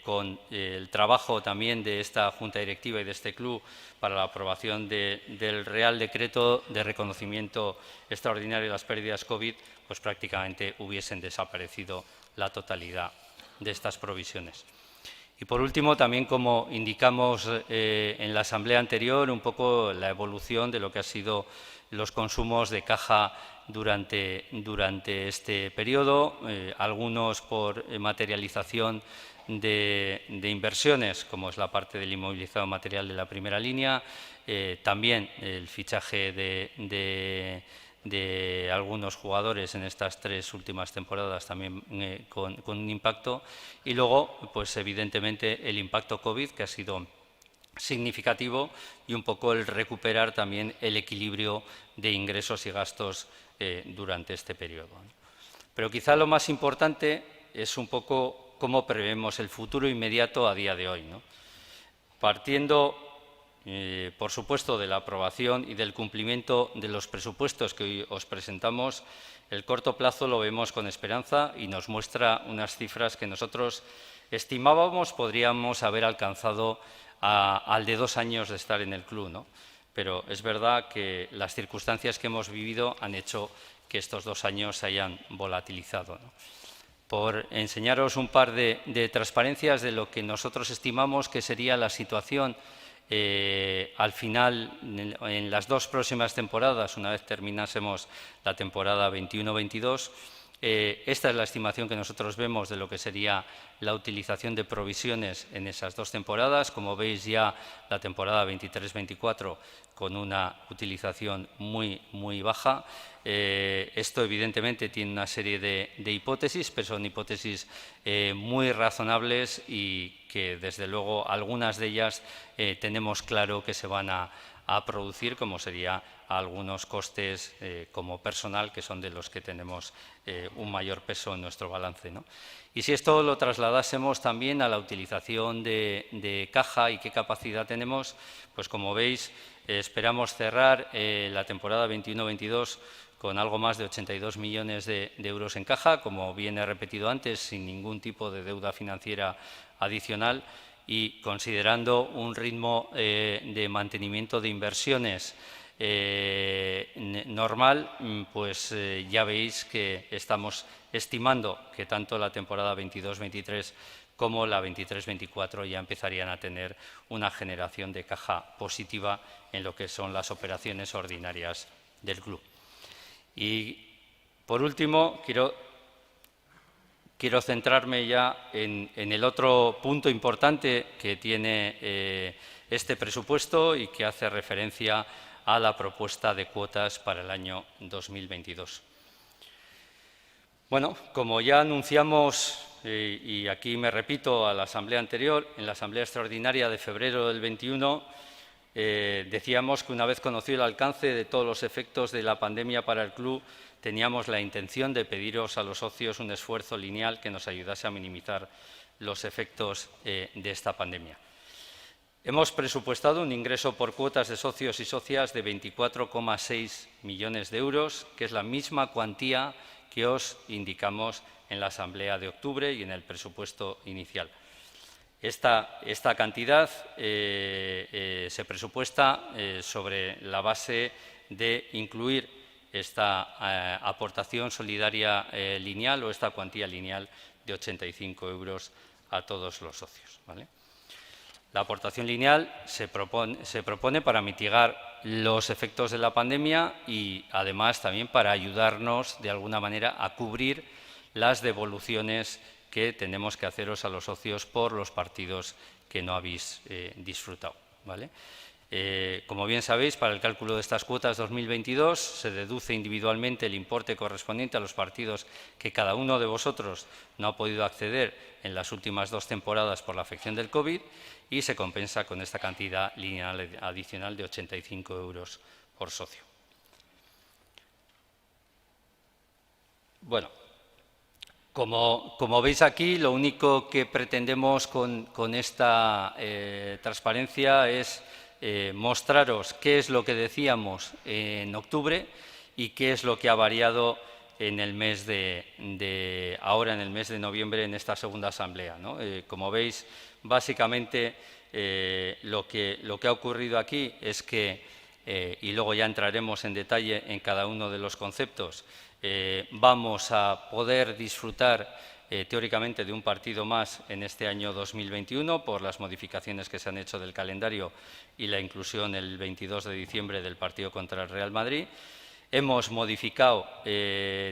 con el trabajo también de esta Junta Directiva y de este club para la aprobación del Real Decreto de reconocimiento extraordinario de las pérdidas COVID, pues prácticamente hubiesen desaparecido la totalidad de estas provisiones. Y, por último, también, como indicamos en la asamblea anterior, un poco la evolución de lo que han sido los consumos de caja durante este periodo, algunos por materialización de inversiones, como es la parte del inmovilizado material de la primera línea, también el fichaje de algunos jugadores en estas 3 últimas temporadas también con un impacto, y luego, pues evidentemente, el impacto COVID, que ha sido significativo, y un poco el recuperar también el equilibrio de ingresos y gastos durante este periodo. Pero quizá lo más importante es un poco cómo prevemos el futuro inmediato a día de hoy, ¿no? Partiendo, por supuesto, de la aprobación y del cumplimiento de los presupuestos que hoy os presentamos, el corto plazo lo vemos con esperanza y nos muestra unas cifras que nosotros estimábamos podríamos haber alcanzado al de 2 años de estar en el club, ¿no? Pero es verdad que las circunstancias que hemos vivido han hecho que estos 2 años se hayan volatilizado, ¿no? Por enseñaros un par de transparencias de lo que nosotros estimamos que sería la situación al final, en las 2 próximas temporadas, una vez terminásemos la temporada 21-22, esta es la estimación que nosotros vemos de lo que sería la utilización de provisiones en esas 2 temporadas. Como veis, ya la temporada 23-24 con una utilización muy baja. Esto, evidentemente, tiene una serie de hipótesis, pero son hipótesis muy razonables y que, desde luego, algunas de ellas tenemos claro que se van a producir, como sería algunos costes como personal, que son de los que tenemos un mayor peso en nuestro balance, ¿no? Y si esto lo trasladásemos también a la utilización de caja y qué capacidad tenemos, pues como veis, esperamos cerrar la temporada 21-22 con algo más de 82 millones de euros en caja, como bien he repetido antes, sin ningún tipo de deuda financiera adicional, y considerando un ritmo de mantenimiento de inversiones normal, pues ya veis que estamos estimando que tanto la temporada 22-23 como la 23-24 ya empezarían a tener una generación de caja positiva en lo que son las operaciones ordinarias del club. Y, por último, quiero centrarme ya en el otro punto importante que tiene este presupuesto y que hace referencia a la propuesta de cuotas para el año 2022. Bueno, como ya anunciamos, y aquí me repito a la asamblea anterior, en la asamblea extraordinaria de febrero del 21, decíamos que una vez conocido el alcance de todos los efectos de la pandemia para el club, teníamos la intención de pediros a los socios un esfuerzo lineal que nos ayudase a minimizar los efectos de esta pandemia. Hemos presupuestado un ingreso por cuotas de socios y socias de 24,6 millones de euros, que es la misma cuantía que os indicamos en la asamblea de octubre y en el presupuesto inicial. Esta cantidad se presupuesta sobre la base de incluir esta aportación solidaria lineal o esta cuantía lineal de 85 euros a todos los socios, ¿vale? La aportación lineal se propone para mitigar los efectos de la pandemia y, además, también para ayudarnos, de alguna manera, a cubrir las devoluciones que tenemos que haceros a los socios por los partidos que no habéis disfrutado, ¿vale? Como bien sabéis, para el cálculo de estas cuotas 2022 se deduce individualmente el importe correspondiente a los partidos que cada uno de vosotros no ha podido acceder en las últimas 2 temporadas por la afección del COVID y se compensa con esta cantidad lineal adicional de 85 euros por socio. Bueno, como veis aquí, lo único que pretendemos con esta transparencia es mostraros qué es lo que decíamos en octubre y qué es lo que ha variado en el mes ahora en el mes de noviembre en esta segunda asamblea, ¿no? Como veis, básicamente lo que ha ocurrido aquí es que, y luego ya entraremos en detalle en cada uno de los conceptos, vamos a poder disfrutar teóricamente de un partido más en este año 2021 por las modificaciones que se han hecho del calendario y la inclusión el 22 de diciembre del partido contra el Real Madrid. Hemos modificado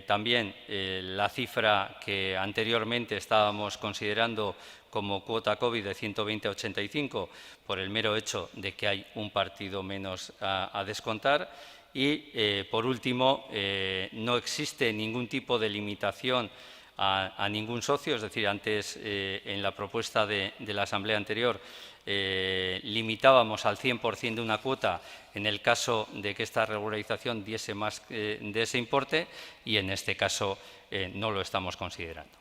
también la cifra que anteriormente estábamos considerando como cuota COVID de 120 a 85 por el mero hecho de que hay un partido menos a descontar. Y, por último, no existe ningún tipo de limitación a ningún socio, es decir, antes en la propuesta de la asamblea anterior limitábamos al 100% de una cuota en el caso de que esta regularización diese más de ese importe y en este caso no lo estamos considerando.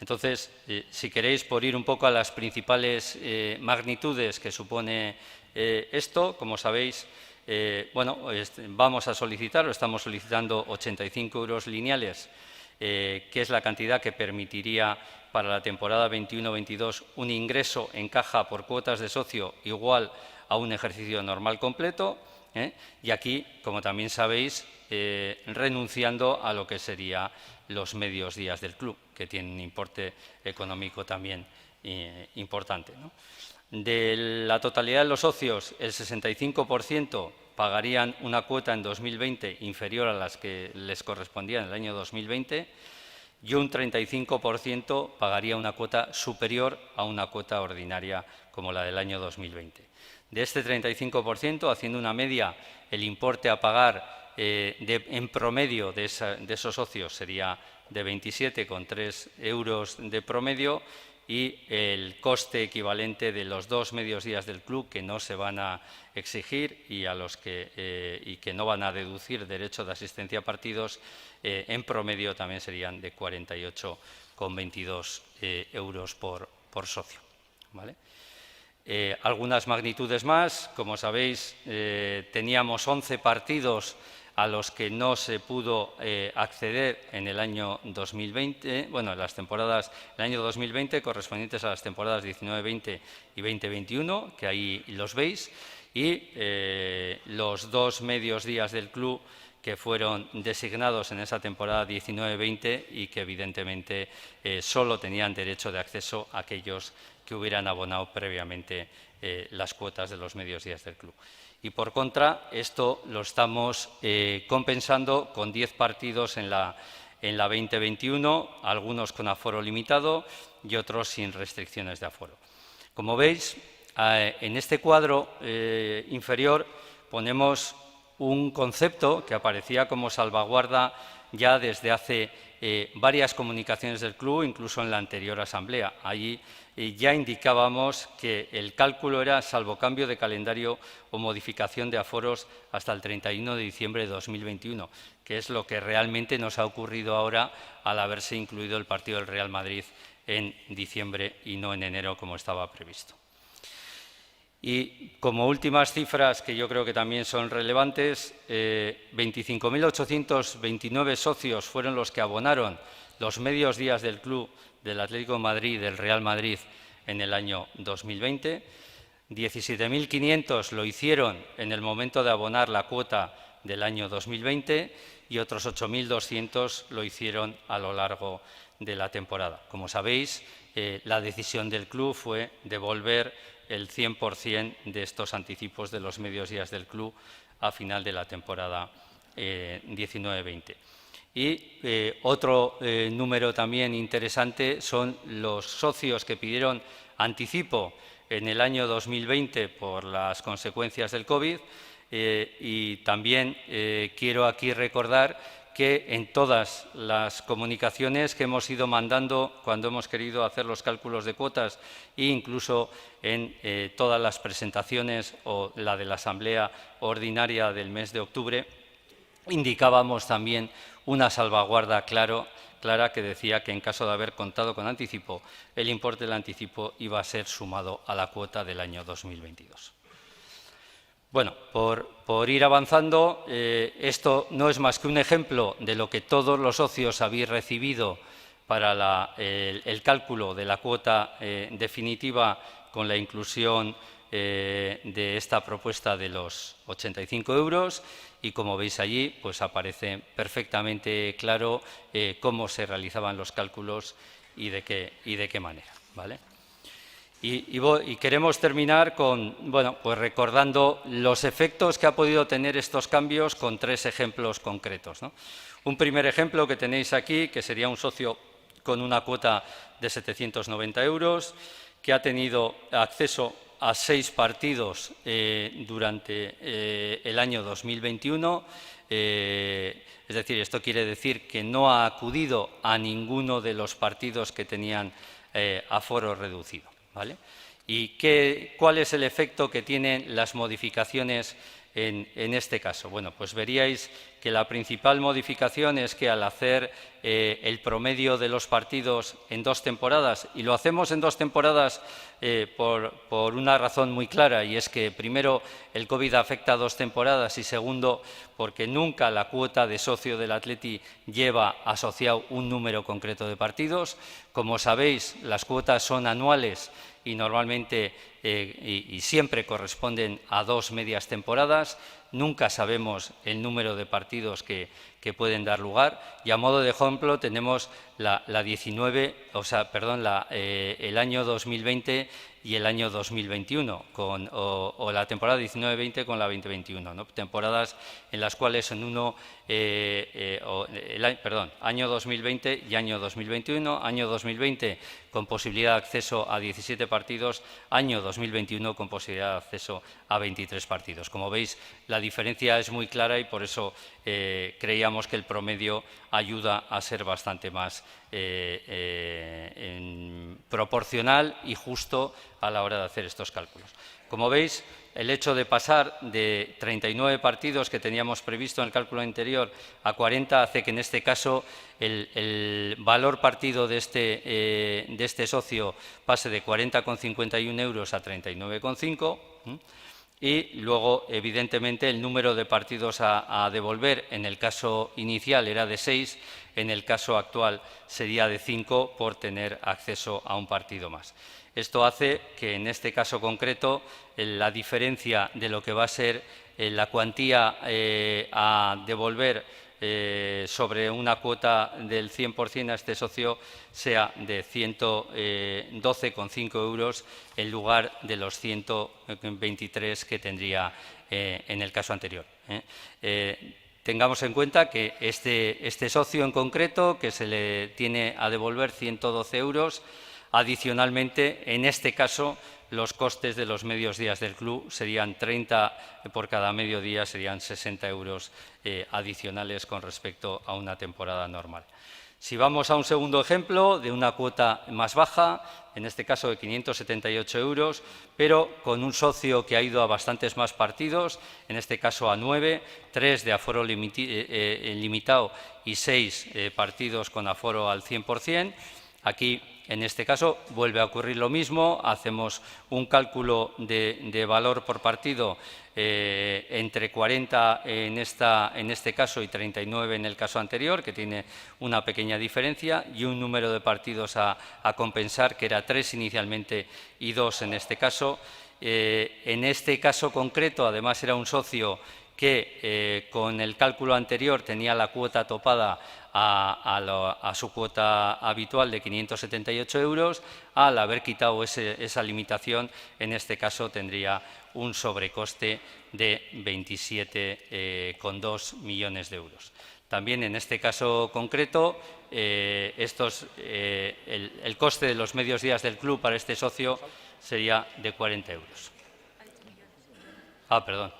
Entonces, si queréis, por ir un poco a las principales magnitudes que supone esto, como sabéis, vamos a solicitar, o estamos solicitando 85 euros lineales, que es la cantidad que permitiría para la temporada 21-22 un ingreso en caja por cuotas de socio igual a un ejercicio normal completo, y aquí, como también sabéis, renunciando a lo que serían los medios días del club, que tienen un importe económico también importante, ¿no? De la totalidad de los socios, el 65% pagarían una cuota en 2020 inferior a las que les correspondía en el año 2020 y un 35% pagaría una cuota superior a una cuota ordinaria como la del año 2020. De este 35%, haciendo una media, el importe a pagar en promedio de esos socios sería de 27,3 euros de promedio y el coste equivalente de los 2 medios días del club que no se van a exigir y que no van a deducir derecho de asistencia a partidos, en promedio también serían de 48,22 euros por socio, ¿vale? Algunas magnitudes más, como sabéis, teníamos 11 partidos a los que no se pudo acceder en el año 2020, bueno, en las temporadas del año 2020 correspondientes a las temporadas 19-20 y 20-21, que ahí los veis, y los 2 medios días del club que fueron designados en esa temporada 19-20 y que evidentemente solo tenían derecho de acceso a aquellos que hubieran abonado previamente las cuotas de los medios días del club. Y por contra, esto lo estamos compensando con 10 partidos en la 2021, algunos con aforo limitado y otros sin restricciones de aforo. Como veis, en este cuadro inferior ponemos un concepto que aparecía como salvaguarda ya desde hace varias comunicaciones del club, incluso en la anterior asamblea. Allí ya indicábamos que el cálculo era salvo cambio de calendario o modificación de aforos hasta el 31 de diciembre de 2021, que es lo que realmente nos ha ocurrido ahora al haberse incluido el partido del Real Madrid en diciembre y no en enero como estaba previsto. Y como últimas cifras, que yo creo que también son relevantes, 25.829 socios fueron los que abonaron los medios días del club del Atlético de Madrid y del Real Madrid en el año 2020. 17.500 lo hicieron en el momento de abonar la cuota del año 2020 y otros 8.200 lo hicieron a lo largo de la temporada. Como sabéis, la decisión del club fue devolver el 100% de estos anticipos de los medios días del club a final de la temporada 19-20. Y otro número también interesante son los socios que pidieron anticipo en el año 2020 por las consecuencias del COVID y también quiero aquí recordar que en todas las comunicaciones que hemos ido mandando cuando hemos querido hacer los cálculos de cuotas e incluso en todas las presentaciones o la de la asamblea ordinaria del mes de octubre, indicábamos también una salvaguarda clara que decía que en caso de haber contado con anticipo, el importe del anticipo iba a ser sumado a la cuota del año 2022. Bueno, por ir avanzando, esto no es más que un ejemplo de lo que todos los socios habéis recibido para el cálculo de la cuota definitiva con la inclusión de esta propuesta de los 85 euros y como veis allí, pues aparece perfectamente claro cómo se realizaban los cálculos y de qué manera, ¿vale? Y queremos terminar con, pues recordando los efectos que ha podido tener estos cambios con 3 ejemplos concretos, ¿no? Un primer ejemplo que tenéis aquí, que sería un socio con una cuota de 790 euros, que ha tenido acceso a 6 partidos durante el año 2021. Es decir, esto quiere decir que no ha acudido a ninguno de los partidos que tenían aforo reducido, ¿vale? ¿Y cuál es el efecto que tienen las modificaciones en este caso? Bueno, pues veríais que la principal modificación es que al hacer el promedio de los partidos en 2 temporadas, y lo hacemos en 2 temporadas por una razón muy clara, y es que primero el COVID afecta a 2 temporadas y segundo porque nunca la cuota de socio del Atleti lleva asociado un número concreto de partidos. Como sabéis, las cuotas son anuales y normalmente y siempre corresponden a 2 medias temporadas. Nunca sabemos el número de partidos que pueden dar lugar y a modo de ejemplo tenemos el año 2020 y el año 2021 o la temporada 19-20 con la 2021, ¿no? Temporadas en las cuales año 2020 y año 2021, año 2020 con posibilidad de acceso a 17 partidos, año 2021 con posibilidad de acceso a 23 partidos. Como veis, la diferencia es muy clara y por eso creíamos que el promedio ayuda a ser bastante más proporcional y justo a la hora de hacer estos cálculos. Como veis, el hecho de pasar de 39 partidos que teníamos previsto en el cálculo anterior a 40 hace que en este caso el valor partido de este socio pase de 40,51 euros a 39,5 y luego, evidentemente, el número de partidos a devolver en el caso inicial era de 6, en el caso actual sería de 5 por tener acceso a un partido más. Esto hace que en este caso concreto la diferencia de lo que va a ser la cuantía a devolver sobre una cuota del 100% a este socio sea de 112,5 euros en lugar de los 123 que tendría en el caso anterior. Tengamos en cuenta que este socio en concreto, que se le tiene a devolver 112 euros, adicionalmente, en este caso, los costes de los medios días del club serían 30 por cada medio día, serían 60 euros adicionales con respecto a una temporada normal. Si vamos a un segundo ejemplo de una cuota más baja, en este caso de 578 euros, pero con un socio que ha ido a bastantes más partidos, en este caso a 9, 3 de aforo limitado y 6 partidos con aforo al 100%. Aquí, en este caso, vuelve a ocurrir lo mismo, hacemos un cálculo de valor por partido entre 40 en este caso y 39 en el caso anterior, que tiene una pequeña diferencia, y un número de partidos a compensar, que era 3 inicialmente y 2 en este caso. En este caso concreto, además, era un socio que con el cálculo anterior tenía la cuota topada a su cuota habitual de 578 euros, al haber quitado esa limitación, en este caso tendría un sobrecoste de 27,2 millones de euros. También en este caso concreto, el coste de los medios días del club para este socio sería de 40 euros. Perdón.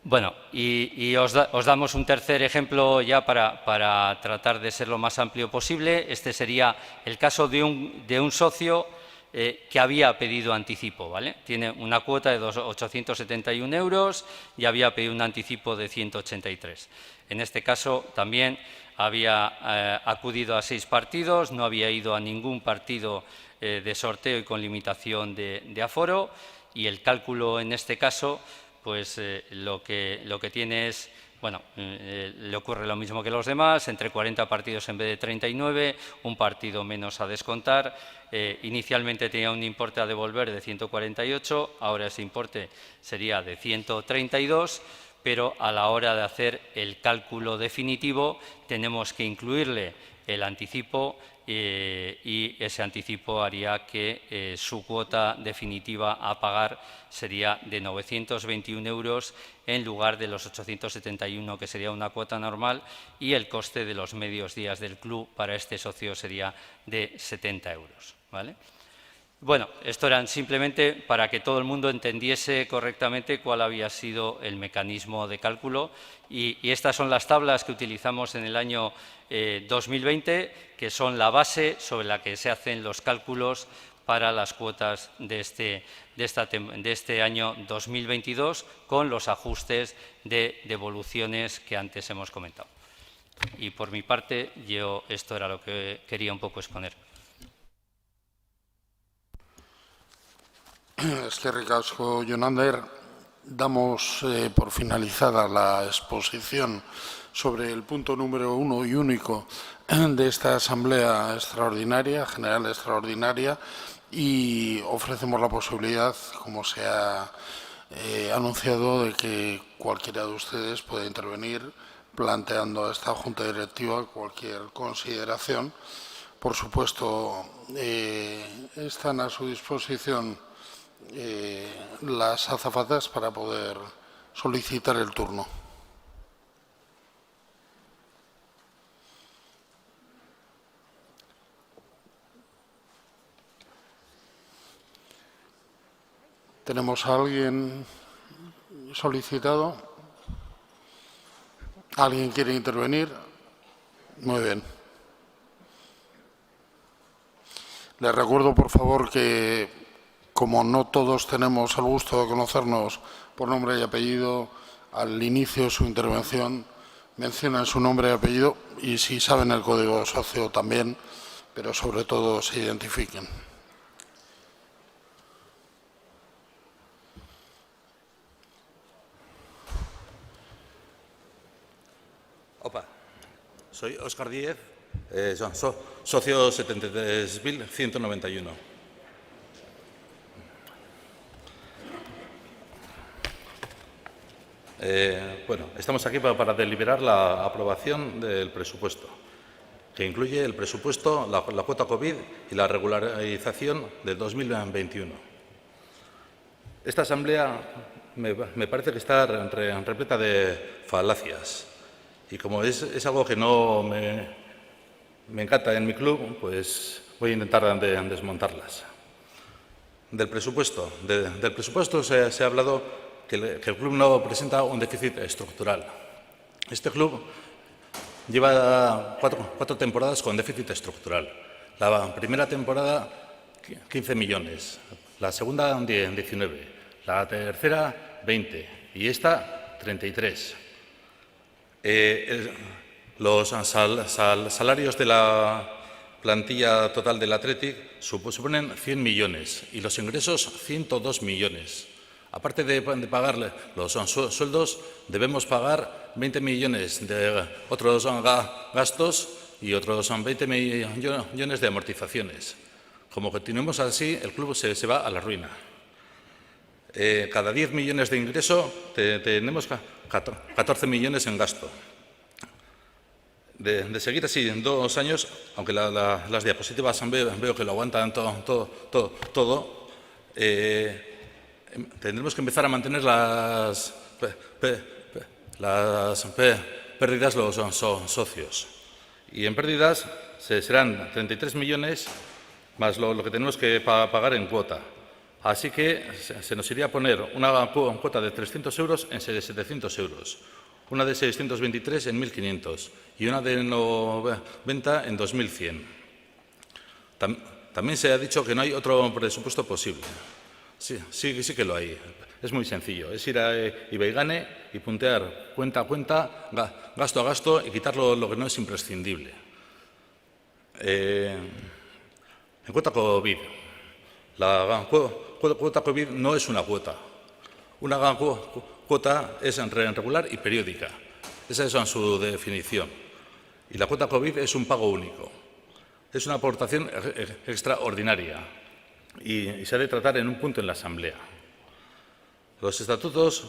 Bueno, y os damos un tercer ejemplo ya para tratar de ser lo más amplio posible. Este sería el caso de un socio que había pedido anticipo, ¿vale? Tiene una cuota de 871 euros y había pedido un anticipo de 183. En este caso también había acudido a 6 partidos, no había ido a ningún partido de sorteo y con limitación de aforo, y el cálculo en este caso, pues lo que tiene es, bueno, le ocurre lo mismo que los demás, entre 40 partidos en vez de 39, un partido menos a descontar. Inicialmente tenía un importe a devolver de 148, ahora ese importe sería de 132, pero a la hora de hacer el cálculo definitivo tenemos que incluirle el anticipo y ese anticipo haría que su cuota definitiva a pagar sería de 921 euros en lugar de los 871, que sería una cuota normal, y el coste de los medios días del club para este socio sería de 70 euros. ¿Vale? Bueno, esto eran simplemente para que todo el mundo entendiese correctamente cuál había sido el mecanismo de cálculo, y estas son las tablas que utilizamos en el año 2020, que son la base sobre la que se hacen los cálculos para las cuotas de este año 2022, con los ajustes de devoluciones que antes hemos comentado. Y por mi parte, esto era lo que quería un poco exponer.
Eskerrik asko, Jonander. Damos por finalizada la exposición sobre el punto número 1 y único de esta Asamblea Extraordinaria, General Extraordinaria, y ofrecemos la posibilidad, como se ha anunciado, de que cualquiera de ustedes pueda intervenir planteando a esta Junta Directiva cualquier consideración. Por supuesto, están a su disposición las azafatas para poder solicitar el turno. ¿Tenemos a alguien solicitado? ¿Alguien quiere intervenir? Muy bien. Les recuerdo, por favor, que como no todos tenemos el gusto de conocernos por nombre y apellido, al inicio de su intervención mencionan su nombre y apellido, y si saben el código socio también, pero sobre todo se identifiquen.
Opa, soy Óscar Díez, socio 73.191. Bueno, estamos aquí para deliberar la aprobación del presupuesto, que incluye el presupuesto, la cuota COVID y la regularización del 2021. Esta Asamblea me parece que está repleta de falacias, y como es algo que no me encanta en mi club, pues voy a intentar desmontarlas. Del presupuesto. Del presupuesto se ha hablado que el club no presenta un déficit estructural. Este club lleva cuatro temporadas con déficit estructural. La primera temporada, 15 millones. La segunda, 19. La tercera, 20. Y esta, 33. Los salarios de la plantilla total del Athletic suponen 100 millones y los ingresos 102 millones. Aparte de pagarle los sueldos, debemos pagar 20 millones de otros gastos y otros 20 millones de amortizaciones. Como continuemos así, el club se va a la ruina. Cada 10 millones de ingreso tenemos 14 millones en gasto. De seguir así en 2 años, aunque las diapositivas veo que lo aguantan todo, tendremos que empezar a mantener las pérdidas los socios. Y en pérdidas serán 33 millones más lo que tenemos que pagar en cuota. Así que se nos iría a poner una cuota de 300 euros en 700 euros, una de 623 en 1.500 y una de 90 en 2.100. También se ha dicho que no hay otro presupuesto posible. Sí que lo hay. Es muy sencillo. Es ir a Ibeigane y puntear cuenta a cuenta, gasto a gasto y quitar lo que no es imprescindible. En cuota COVID, la cuota COVID no es una cuota. Una cuota es regular y periódica. Esa es su definición. Y la cuota COVID es un pago único. Es una aportación extraordinaria y se ha de tratar en un punto en la Asamblea. Los estatutos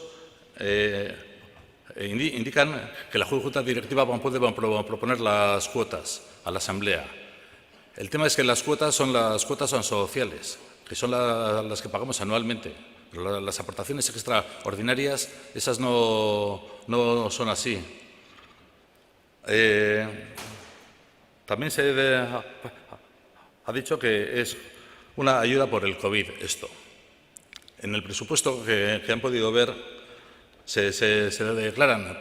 indican que la Junta Directiva puede proponer las cuotas a la Asamblea. El tema es que las cuotas son sociales, que son las que pagamos anualmente. Pero las aportaciones extraordinarias, esas no son así. También se ha dicho que es una ayuda por el COVID esto. En el presupuesto que han podido ver se declaran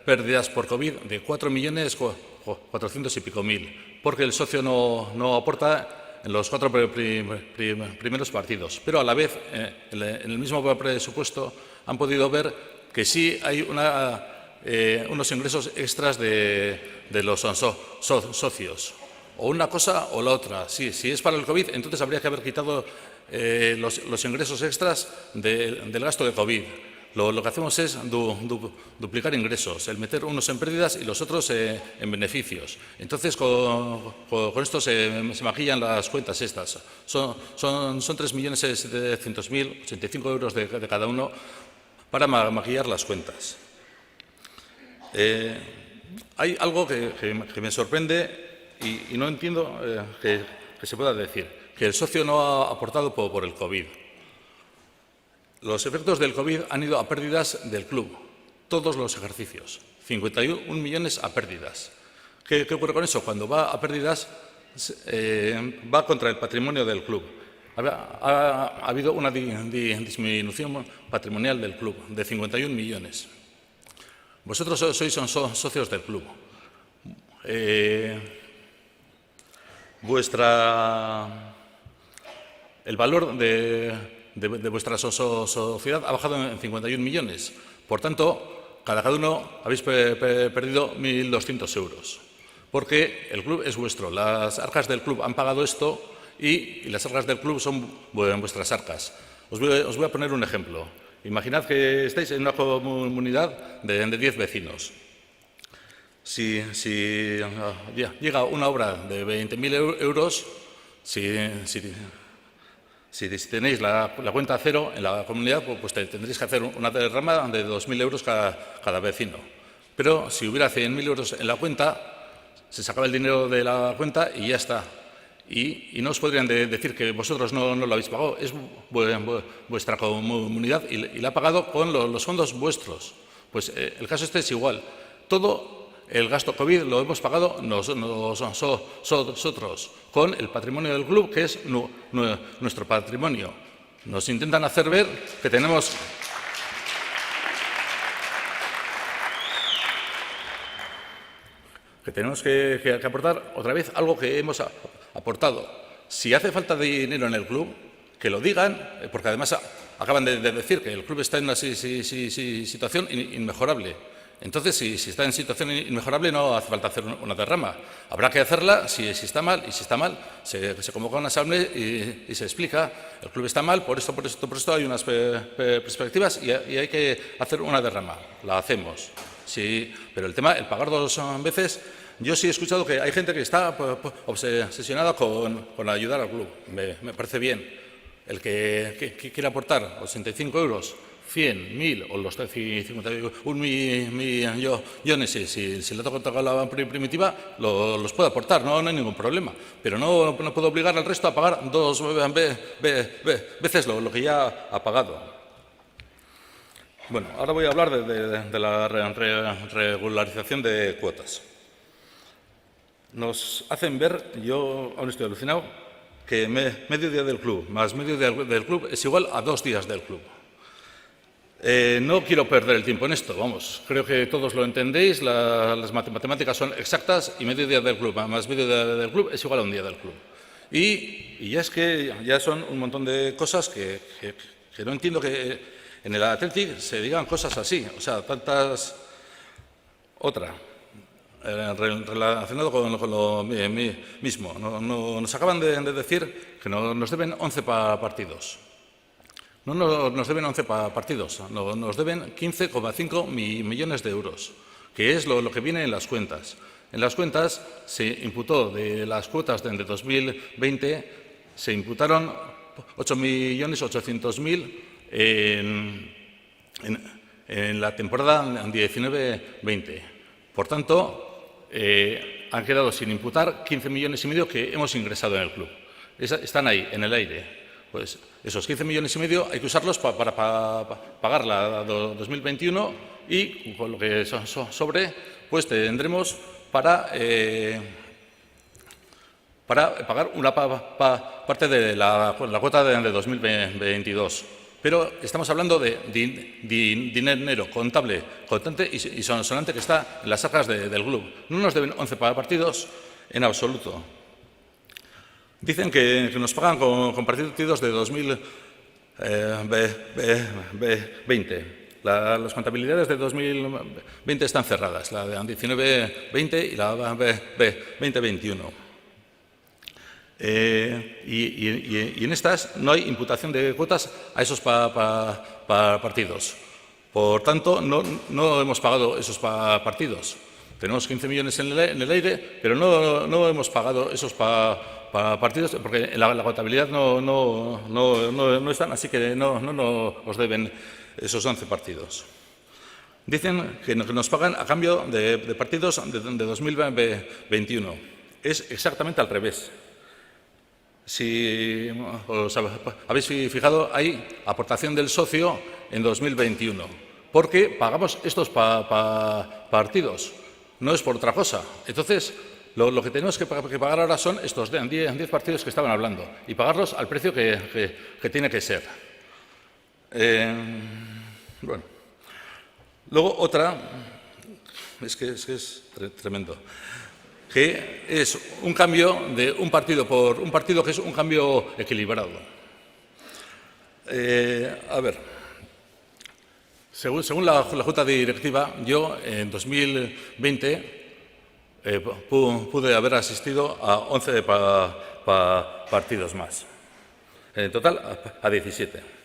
pérdidas por COVID de 4.400.000 y pico, porque el socio no aporta en los 4 primeros partidos. Pero a la vez, en el mismo presupuesto, han podido ver que sí hay unos ingresos extras de los socios. O una cosa o la otra. Sí, si es para el COVID, entonces habría que haber quitado los ingresos extras del gasto de COVID. Lo que hacemos es duplicar ingresos, el meter unos en pérdidas y los otros en beneficios. Entonces, con esto se maquillan las cuentas estas. Son 3.700.000, 85 euros de cada uno para maquillar las cuentas. Hay algo que me sorprende y no entiendo que se pueda decir, que el socio no ha aportado por el COVID. Los efectos del COVID han ido a pérdidas del club, todos los ejercicios, 51 millones a pérdidas. ¿Qué ocurre con eso? Cuando va a pérdidas, va contra el patrimonio del club. Ha habido una disminución patrimonial del club de 51 millones. Vosotros sois socios del club. El valor de vuestra sociedad ha bajado en 51 millones. Por tanto, cada uno habéis perdido 1.200 euros. Porque el club es vuestro. Las arcas del club han pagado esto y las arcas del club son vuestras arcas. Os voy a poner un ejemplo. Imaginad que estáis en una comunidad de 10 vecinos. Si llega una obra de 20.000 euros, si tenéis la cuenta cero en la comunidad, pues tendréis que hacer una derrama de 2.000 euros cada vecino. Pero si hubiera 100.000 euros en la cuenta, se sacaba el dinero de la cuenta y ya está. Y no os podrían decir que vosotros no lo habéis pagado. Es vuestra comunidad y la ha pagado con los fondos vuestros. Pues el caso este es igual. Todo el gasto COVID lo hemos pagado nosotros con el patrimonio del club, que es nuestro patrimonio. Nos intentan hacer ver que tenemos que aportar otra vez algo que hemos aportado. Si hace falta dinero en el club, que lo digan, porque además acaban de decir que el club está en una situación inmejorable. Entonces, si está en situación inmejorable, no hace falta hacer una derrama. Habrá que hacerla si está mal, y si está mal, se convoca una asamblea y se explica. El club está mal, por esto, hay unas perspectivas y hay que hacer una derrama. La hacemos. Sí, pero el tema, el pagar 2 veces, yo sí he escuchado que hay gente que está obsesionada con ayudar al club. Me parece bien. El que quiere aportar 85 euros, 100, 1000 o los 51 millones, si le toca la primitiva, los puede aportar, no hay ningún problema. Pero no puedo obligar al resto a pagar 2 veces lo que ya ha pagado. Bueno, ahora voy a hablar de la regularización de cuotas. Nos hacen ver, yo aún estoy alucinado, que medio día del club más medio día del club es igual a 2 días del club. No quiero perder el tiempo en esto, vamos, creo que todos lo entendéis, las matemáticas son exactas y medio día del club más medio día del club es igual a un día del club. Y ya es que ya son un montón de cosas que no entiendo que en el Athletic se digan cosas así, o sea, tantas... Otra, relacionado con lo mismo, nos acaban de decir que nos deben 11 partidos. No nos deben 11 partidos, nos deben 15,5 millones de euros, que es lo que viene en las cuentas. En las cuentas se imputó de las cuotas de 2020, se imputaron 8.800.000 en la temporada 19-20. Por tanto, han quedado sin imputar 15,5 millones que hemos ingresado en el club. Están ahí, en el aire. Pues esos 15,5 millones hay que usarlos para pagar la 2021 y con lo que sobre, pues tendremos para pagar una parte de la cuota de 2022. Pero estamos hablando de dinero contante y sonante que está en las arcas del club. No nos deben 11 partidos en absoluto. Dicen que nos pagan con partidos de 2020. Las contabilidades de 2020 están cerradas, la de 19-20 y la de 20-21. Y en estas no hay imputación de cuotas a esos partidos. Por tanto, no hemos pagado esos partidos. Tenemos 15 millones en el aire, pero no hemos pagado esos partidos porque en la contabilidad no están, así que no nos deben esos 11 partidos. Dicen que nos pagan a cambio de partidos de 2021. Es exactamente al revés. Si os habéis fijado, hay aportación del socio en 2021, porque pagamos estos partidos, no es por otra cosa. Entonces, lo que tenemos que pagar ahora son estos 10 partidos que estaban hablando y pagarlos al precio que tiene que ser. Bueno, luego otra, es que es tremendo, que es un cambio de un partido por un partido, que es un cambio equilibrado. A ver, según la Junta Directiva, yo en 2020 pude haber asistido a 11 partidos más. En total, a 17.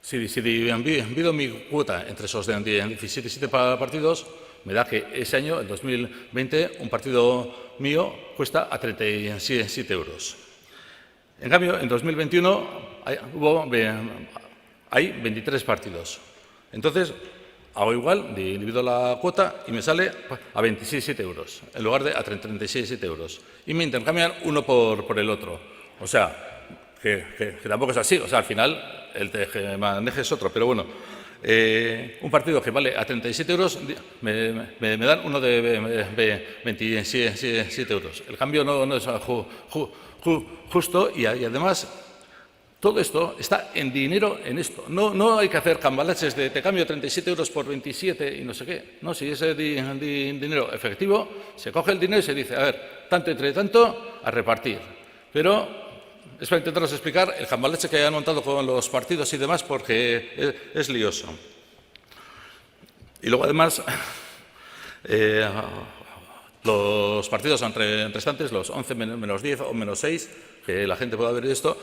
Si divido mi cuota entre esos 17 partidos, me da que ese año, en 2020, un partido mío cuesta a 37 euros. En cambio, en 2021 hay 23 partidos. Entonces, hago igual, divido la cuota y me sale a 27 euros, en lugar de a 37 euros. Y me intercambian uno por el otro. O sea, que tampoco es así. O sea, al final, el maneje es otro. Pero bueno, un partido que vale a 37 euros, me dan uno de 27 euros. El cambio no es justo y además Todo esto está en dinero en esto. No hay que hacer cambalaches de te cambio 37 euros por 27 y no sé qué. No, si ese dinero efectivo, se coge el dinero y se dice, a ver, tanto entre tanto, a repartir. Pero es para intentaros explicar el cambalache que han montado con los partidos y demás porque es lioso. Y luego, además, los partidos restantes, los 11 menos 10 o menos 6, que la gente pueda ver esto,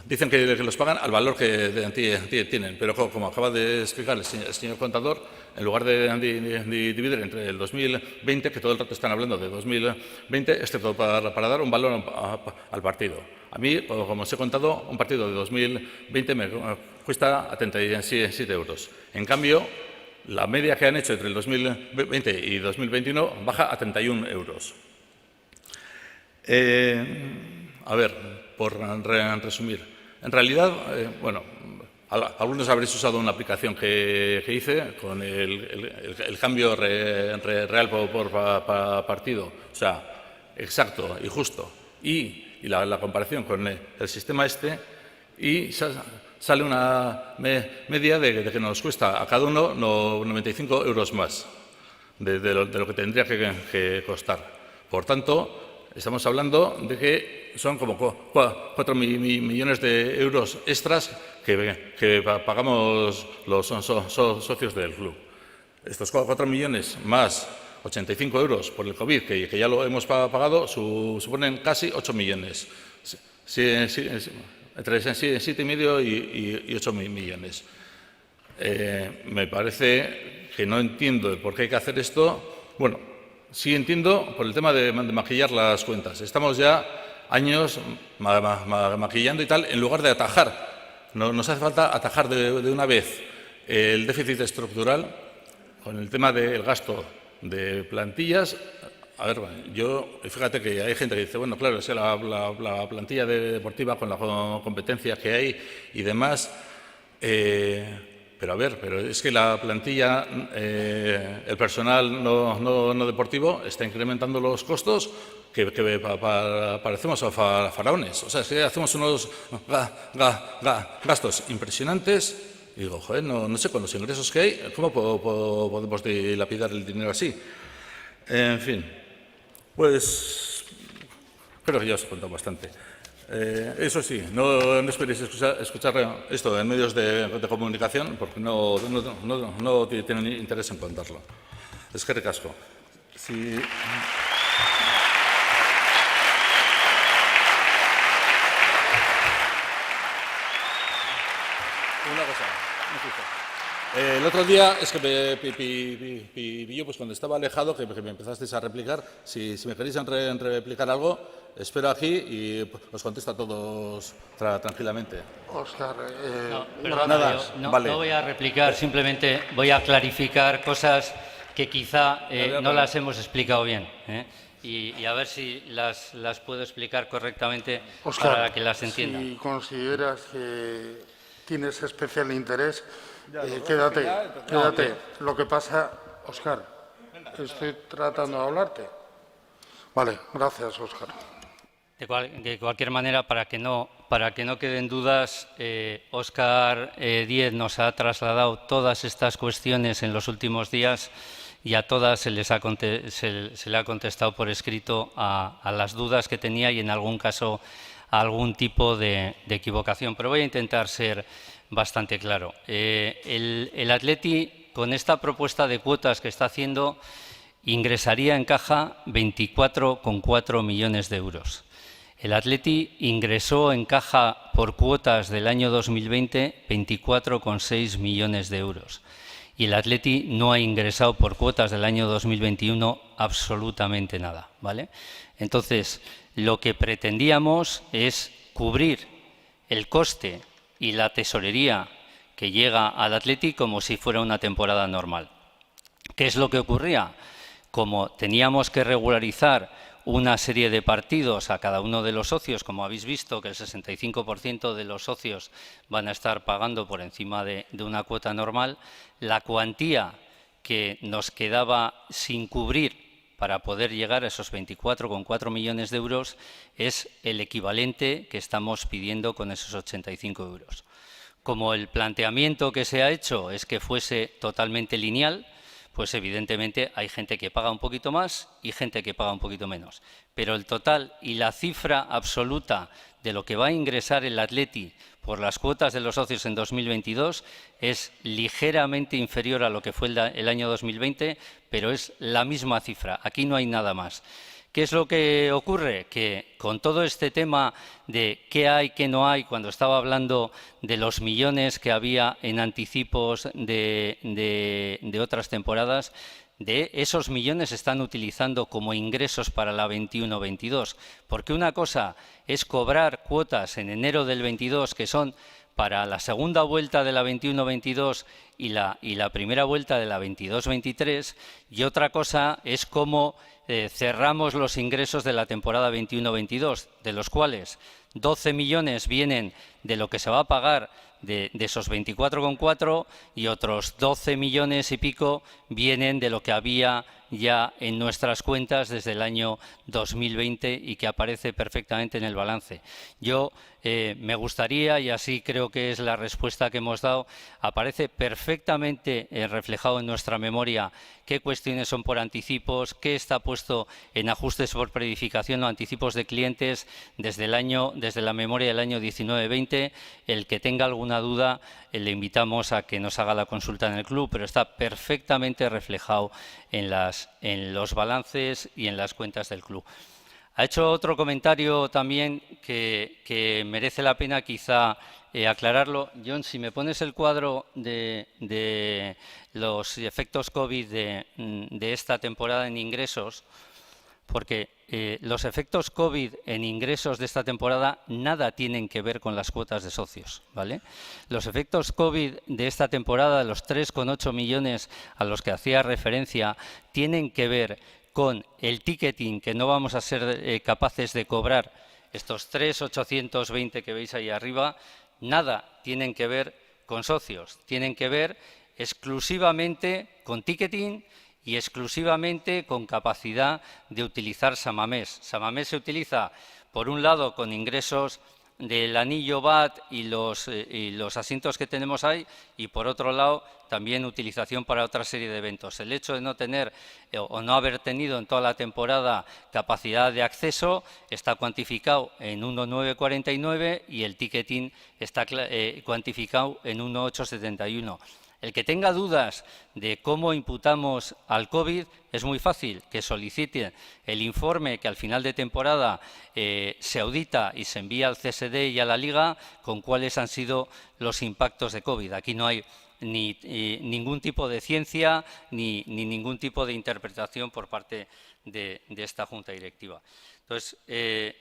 dicen que los pagan al valor que tienen, pero como acaba de explicar el señor contador, en lugar de dividir entre el 2020, que todo el rato están hablando de 2020, excepto para dar un valor al partido. A mí, como os he contado, un partido de 2020 me cuesta 37 euros. En cambio, la media que han hecho entre el 2020 y 2021 baja a 31 euros. A ver, por resumir. En realidad, bueno, algunos habréis usado una aplicación que hice con el cambio real por partido, o sea, exacto y justo, y la comparación con el sistema este, y sale una media de que nos cuesta a cada uno 95 euros más de lo que tendría que costar. Por tanto, estamos hablando de que son como 4 millones de euros extras que pagamos los socios del club. Estos 4 millones más 85 euros por el COVID, que ya lo hemos pagado, suponen casi 8 millones. Entre 7,5 y 8 millones. Me parece que no entiendo el por qué hay que hacer esto. Bueno, sí entiendo por el tema de maquillar las cuentas. Estamos ya años maquillando y tal, en lugar de atajar. Nos hace falta atajar de una vez el déficit estructural con el tema del gasto de plantillas. A ver, yo, fíjate que hay gente que dice, bueno, claro, es la plantilla deportiva con la competencia que hay y demás, pero a ver, pero es que la plantilla, el personal no deportivo está incrementando los costos que parecemos faraones. O sea, es que hacemos unos gastos impresionantes y digo, joder, no sé, con los ingresos que hay, ¿cómo podemos dilapidar el dinero así? En fin. Pues creo que ya os he contado bastante. Eso sí, no esperéis escuchar esto en medios de comunicación porque no tienen interés en contarlo. Es que recasco. Sí. Una cosa. El otro día es que me pilló, pues cuando estaba alejado, que me empezasteis a replicar. Si me queréis replicar algo, espero aquí y os contesto a todos tranquilamente.
Óscar,
Nada,
vale.
No voy a replicar, simplemente voy a clarificar cosas que quizá no las hemos explicado bien. Y a ver si las puedo explicar correctamente,
Óscar,
para que las entiendan.
Si consideras que tienes especial interés, quédate. Lo que pasa, Óscar, estoy tratando de hablarte. Vale, gracias, Óscar.
De cualquier manera, para que no queden dudas, Óscar Díez nos ha trasladado todas estas cuestiones en los últimos días y a todas se le ha contestado por escrito a las dudas que tenía y en algún caso a algún tipo de equivocación. Pero voy a intentar ser bastante claro. El Athletic, con esta propuesta de cuotas que está haciendo, ingresaría en caja 24,4 millones de euros. El Athletic ingresó en caja por cuotas del año 2020 24,6 millones de euros. Y el Athletic no ha ingresado por cuotas del año 2021 absolutamente nada, ¿vale? Entonces, lo que pretendíamos es cubrir el coste y la tesorería que llega al Athletic como si fuera una temporada normal. ¿Qué es lo que ocurría? Como teníamos que regularizar una serie de partidos a cada uno de los socios, como habéis visto que el 65% de los socios van a estar pagando por encima de una cuota normal, la cuantía que nos quedaba sin cubrir para poder llegar a esos 24,4 millones de euros es el equivalente que estamos pidiendo con esos 85 euros. Como el planteamiento que se ha hecho es que fuese totalmente lineal, pues evidentemente hay gente que paga un poquito más y gente que paga un poquito menos. Pero el total y la cifra absoluta de lo que va a ingresar el Athletic por las cuotas de los socios en 2022 es ligeramente inferior a lo que fue el año 2020, pero es la misma cifra. Aquí no hay nada más. ¿Qué es lo que ocurre? Que con todo este tema de qué hay, qué no hay, cuando estaba hablando de los millones que había en anticipos de otras temporadas, de esos millones se están utilizando como ingresos para la 21-22, porque una cosa es cobrar cuotas en enero del 22 que son para la segunda vuelta de la 21-22 y la primera vuelta de la 22-23, y otra cosa es cómo cerramos los ingresos de la temporada 21-22, de los cuales 12 millones vienen de lo que se va a pagar de esos 24,4 y otros 12 millones y pico vienen de lo que había ya en nuestras cuentas desde el año 2020 y que aparece perfectamente en el balance. Yo me gustaría, y así creo que es la respuesta que hemos dado, aparece perfectamente reflejado en nuestra memoria qué cuestiones son por anticipos, qué está puesto en ajustes por preedificación o anticipos de clientes desde la memoria del año 19-20. El que tenga alguna duda, le invitamos a que nos haga la consulta en el club, pero está perfectamente reflejado en los balances y en las cuentas del club. Ha hecho otro comentario también que merece la pena quizá aclararlo. John, si me pones el cuadro de los efectos COVID de esta temporada en ingresos, porque los efectos COVID en ingresos de esta temporada nada tienen que ver con las cuotas de socios, ¿vale? Los efectos COVID de esta temporada, los 3,8 millones a los que hacía referencia, tienen que ver con el ticketing que no vamos a ser capaces de cobrar, estos 3.820 que veis ahí arriba, nada tienen que ver con socios, tienen que ver exclusivamente con ticketing y exclusivamente con capacidad de utilizar Samamés. Samamés se utiliza, por un lado, con ingresos del anillo VAT y los asientos que tenemos ahí, y por otro lado también utilización para otra serie de eventos. El hecho de no tener o no haber tenido en toda la temporada capacidad de acceso está cuantificado en 1.949 y el ticketing está cuantificado en 1.871. El que tenga dudas de cómo imputamos al COVID es muy fácil, que solicite el informe que al final de temporada se audita y se envía al CSD y a la Liga con cuáles han sido los impactos de COVID. Aquí no hay ni ningún tipo de ciencia ni ningún tipo de interpretación por parte de esta Junta Directiva. Entonces,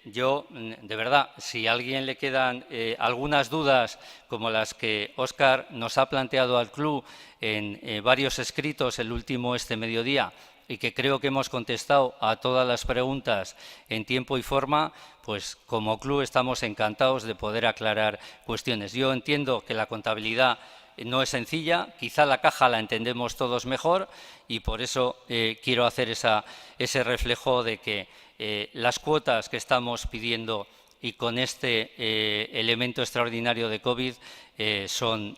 yo, de verdad, si a alguien le quedan algunas dudas como las que Óscar nos ha planteado al club en varios escritos, el último este mediodía, y que creo que hemos contestado a todas las preguntas en tiempo y forma, pues como club estamos encantados de poder aclarar cuestiones. Yo entiendo que la contabilidad no es sencilla, quizá la caja la entendemos todos mejor y por eso quiero hacer ese reflejo de que las cuotas que estamos pidiendo y con este elemento extraordinario de COVID son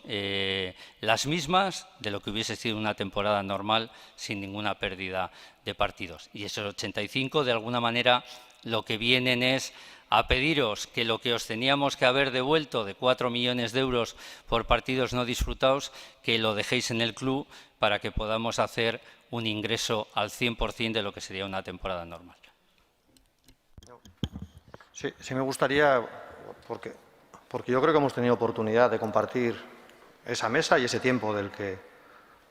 las mismas de lo que hubiese sido una temporada normal sin ninguna pérdida de partidos. Y esos 85, de alguna manera, lo que vienen es a pediros que lo que os teníamos que haber devuelto de 4 millones de euros por partidos no disfrutados, que lo dejéis en el club para que podamos hacer un ingreso al 100% de lo que sería una temporada normal.
Sí me gustaría, porque yo creo que hemos tenido oportunidad de compartir esa mesa y ese tiempo del que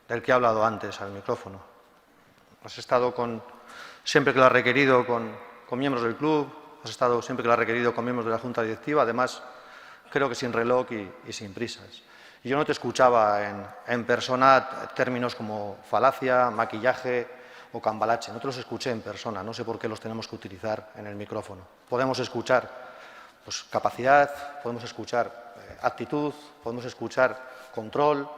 he hablado antes al micrófono. Has estado siempre que lo has requerido con miembros del club, has estado siempre que lo has requerido con miembros de la Junta Directiva, además creo que sin reloj y sin prisas. Y yo no te escuchaba en persona términos como falacia, maquillaje o cambalache, no te los escuché en persona, no sé por qué los tenemos que utilizar en el micrófono. Podemos escuchar capacidad, podemos escuchar actitud, podemos escuchar control,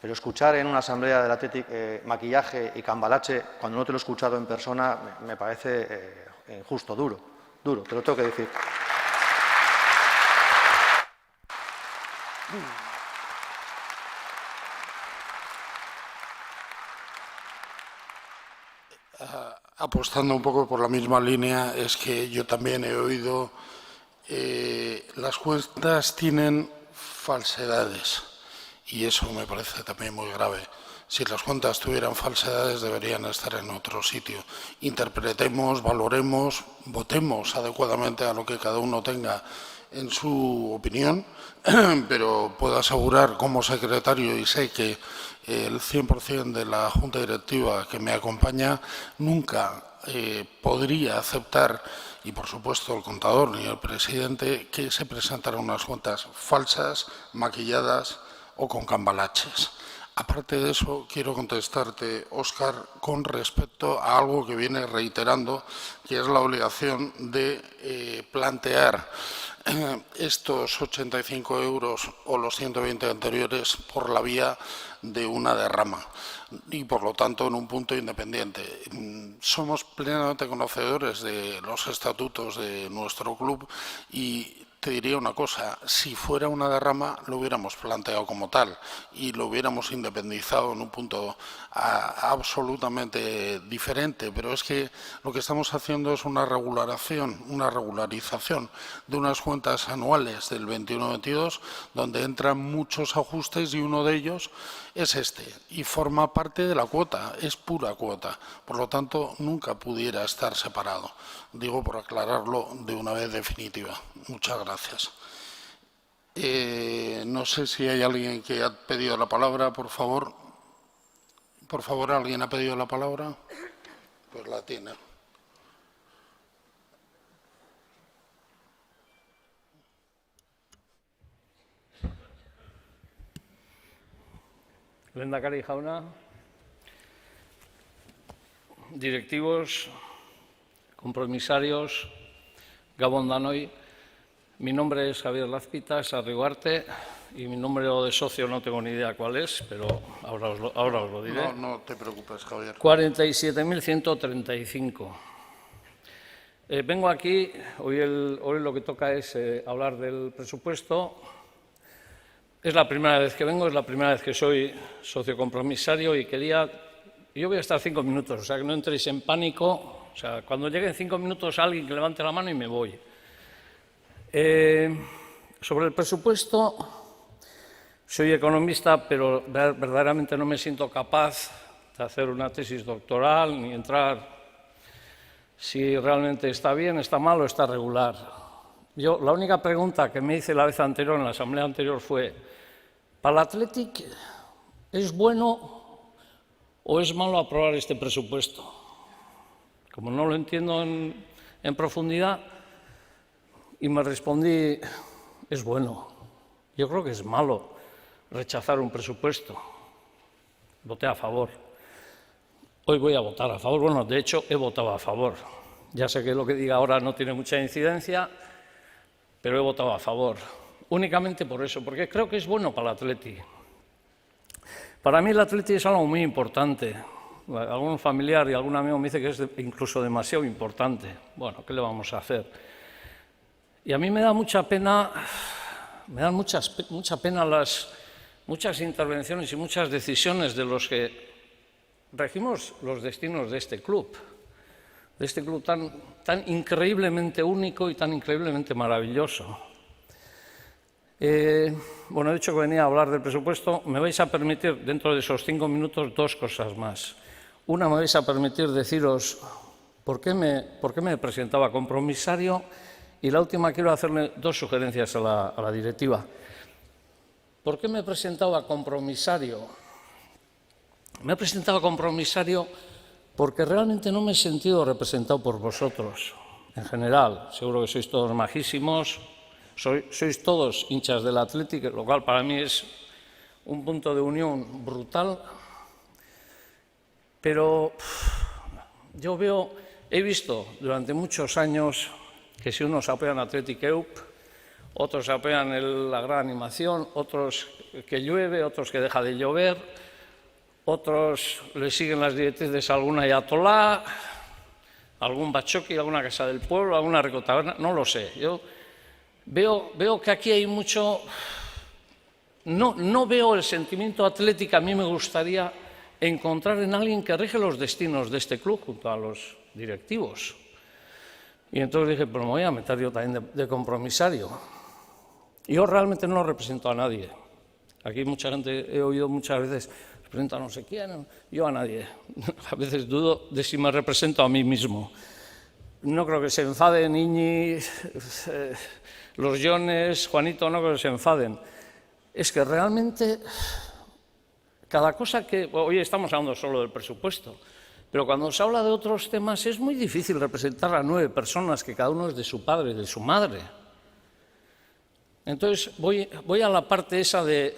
pero escuchar en una asamblea del Athletic maquillaje y cambalache, cuando no te lo he escuchado en persona, me parece injusto, duro, te lo tengo que decir.
Apostando un poco por la misma línea, es que yo también he oído las cuentas tienen falsedades y eso me parece también muy grave. Si las cuentas tuvieran falsedades deberían estar en otro sitio. Interpretemos, valoremos, votemos adecuadamente a lo que cada uno tenga en su opinión, pero puedo asegurar como secretario, y sé que el 100% de la Junta Directiva que me acompaña nunca podría aceptar, y por supuesto el contador ni el presidente, que se presentaran unas cuentas falsas, maquilladas o con cambalaches. Aparte de eso, quiero contestarte, Óscar, con respecto a algo que viene reiterando, que es la obligación de plantear estos 85 euros o los 120 anteriores por la vía de una derrama y, por lo tanto, en un punto independiente. Somos plenamente conocedores de los estatutos de nuestro club y te diría una cosa, si fuera una derrama lo hubiéramos planteado como tal y lo hubiéramos independizado en un punto absolutamente diferente, pero es que lo que estamos haciendo es una regularización de unas cuentas anuales del 21-22 donde entran muchos ajustes y uno de ellos es este y forma parte de la cuota, es pura cuota, por lo tanto nunca pudiera estar separado. Digo por aclararlo de una vez definitiva. Muchas gracias. No sé si hay alguien que ha pedido la palabra, por favor. Por favor, ¿alguien ha pedido la palabra? Pues la tiene.
Lehendakari jauna, directivos, compromisarios, Gabon danoi. Mi nombre es Javier Lazpita, Sarriguarte, y mi número de socio no tengo ni idea cuál es, pero ahora os lo diré.
No te preocupes, Javier.
47.135. Vengo aquí, hoy lo que toca es hablar del presupuesto. Es la primera vez que vengo, es la primera vez que soy socio compromisario y yo voy a estar 5 minutos, o sea que no entréis en pánico. O sea, cuando lleguen 5 minutos alguien que levante la mano y me voy. Sobre el presupuesto, soy economista, pero verdaderamente no me siento capaz de hacer una tesis doctoral ni entrar si realmente está bien, está mal o está regular. La única pregunta que me hice la vez anterior, en la asamblea anterior, fue: ¿para el Athletic es bueno o es malo aprobar este presupuesto? Como no lo entiendo en profundidad, y me respondí: es bueno. Yo creo que es malo rechazar un presupuesto. Voté a favor. Hoy voy a votar a favor. Bueno, de hecho, he votado a favor. Ya sé que lo que diga ahora no tiene mucha incidencia, pero he votado a favor. Únicamente por eso, porque creo que es bueno para el Atleti. Para mí el Atleti es algo muy importante. Algún familiar y algún amigo me dice que es incluso demasiado importante. Bueno, ¿qué le vamos a hacer? Y a mí me da mucha pena, mucha pena las muchas intervenciones y muchas decisiones de los que regimos los destinos de este club tan increíblemente único y tan increíblemente maravilloso. Bueno, he dicho que venía a hablar del presupuesto. Me vais a permitir, dentro de esos 5 minutos, 2 cosas más. Una, me vais a permitir deciros por qué me presentaba compromisario, y la última, quiero hacerle 2 sugerencias a la directiva. ¿Por qué me presentaba compromisario? Me he presentado compromisario porque realmente no me he sentido representado por vosotros, en general. Seguro que sois todos majísimos, sois todos hinchas del Athletic, lo cual para mí es un punto de unión brutal. Pero he visto durante muchos años que si unos apoyan a Athletic Eup, otros apoyan la gran animación, otros que llueve, otros que deja de llover, otros le siguen las directrices a alguna ayatolá, algún bachoqui, alguna casa del pueblo, alguna recotaberna, no lo sé. Yo veo que aquí hay mucho... No veo el sentimiento atlético. A mí me gustaría encontrar en alguien que rige los destinos de este club junto a los directivos. Y entonces dije, pues me voy a meter yo también de compromisario. Yo realmente no represento a nadie. Aquí mucha gente, he oído muchas veces, representa a no sé quién, yo a nadie. A veces dudo de si me represento a mí mismo. No creo que se enfaden Iñi, los Jones, Juanito, no creo que se enfaden. Es que realmente cada cosa que... Hoy estamos hablando solo del presupuesto, pero cuando se habla de otros temas es muy difícil representar a 9 personas que cada uno es de su padre y de su madre. Entonces voy a la parte esa de...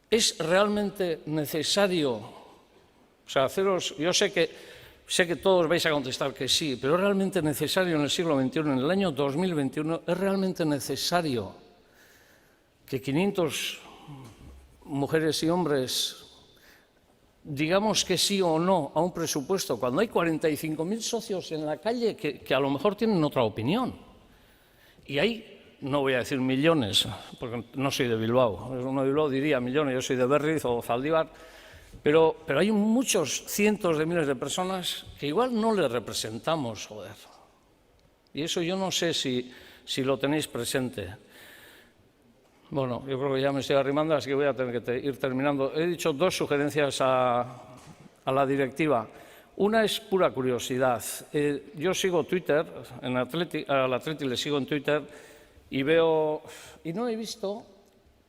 ¿Es realmente necesario? O sea, yo sé que todos vais a contestar que sí, pero ¿es realmente necesario en el siglo XXI, en el año 2021, es realmente necesario que 500 mujeres y hombres digamos que sí o no a un presupuesto cuando hay 45.000 socios en la calle que a lo mejor tienen otra opinión? Y hay, no voy a decir millones, porque no soy de Bilbao, uno de Bilbao diría millones, yo soy de Berriz o Zaldívar, pero hay muchos cientos de miles de personas que igual no les representamos, joder. Y eso yo no sé si lo tenéis presente. Bueno, yo creo que ya me estoy arrimando, así que voy a tener que ir terminando. He dicho 2 sugerencias a la directiva. Una es pura curiosidad. Yo sigo Twitter, al Atleti le sigo en Twitter y veo, y no he visto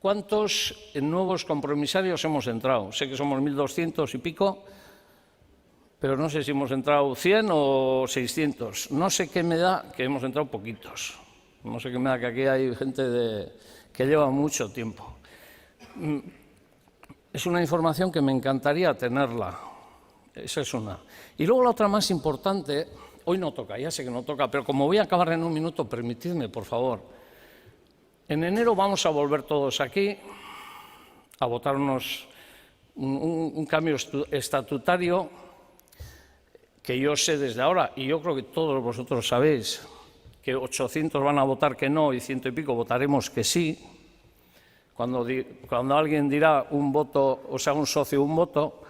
cuántos nuevos compromisarios hemos entrado. Sé que somos 1.200 y pico, pero no sé si hemos entrado 100 o 600. No sé qué me da que hemos entrado poquitos. No sé qué me da que aquí hay gente que lleva mucho tiempo. Es una información que me encantaría tenerla. Esa es una. Y luego la otra más importante, hoy no toca, ya sé que no toca, pero como voy a acabar en un minuto, permitidme, por favor. En enero vamos a volver todos aquí a votarnos un cambio estatutario que yo sé desde ahora, y yo creo que todos vosotros sabéis, que 800 van a votar que no y 100 y pico votaremos que sí. Cuando alguien dirá un voto, o sea, un socio un voto,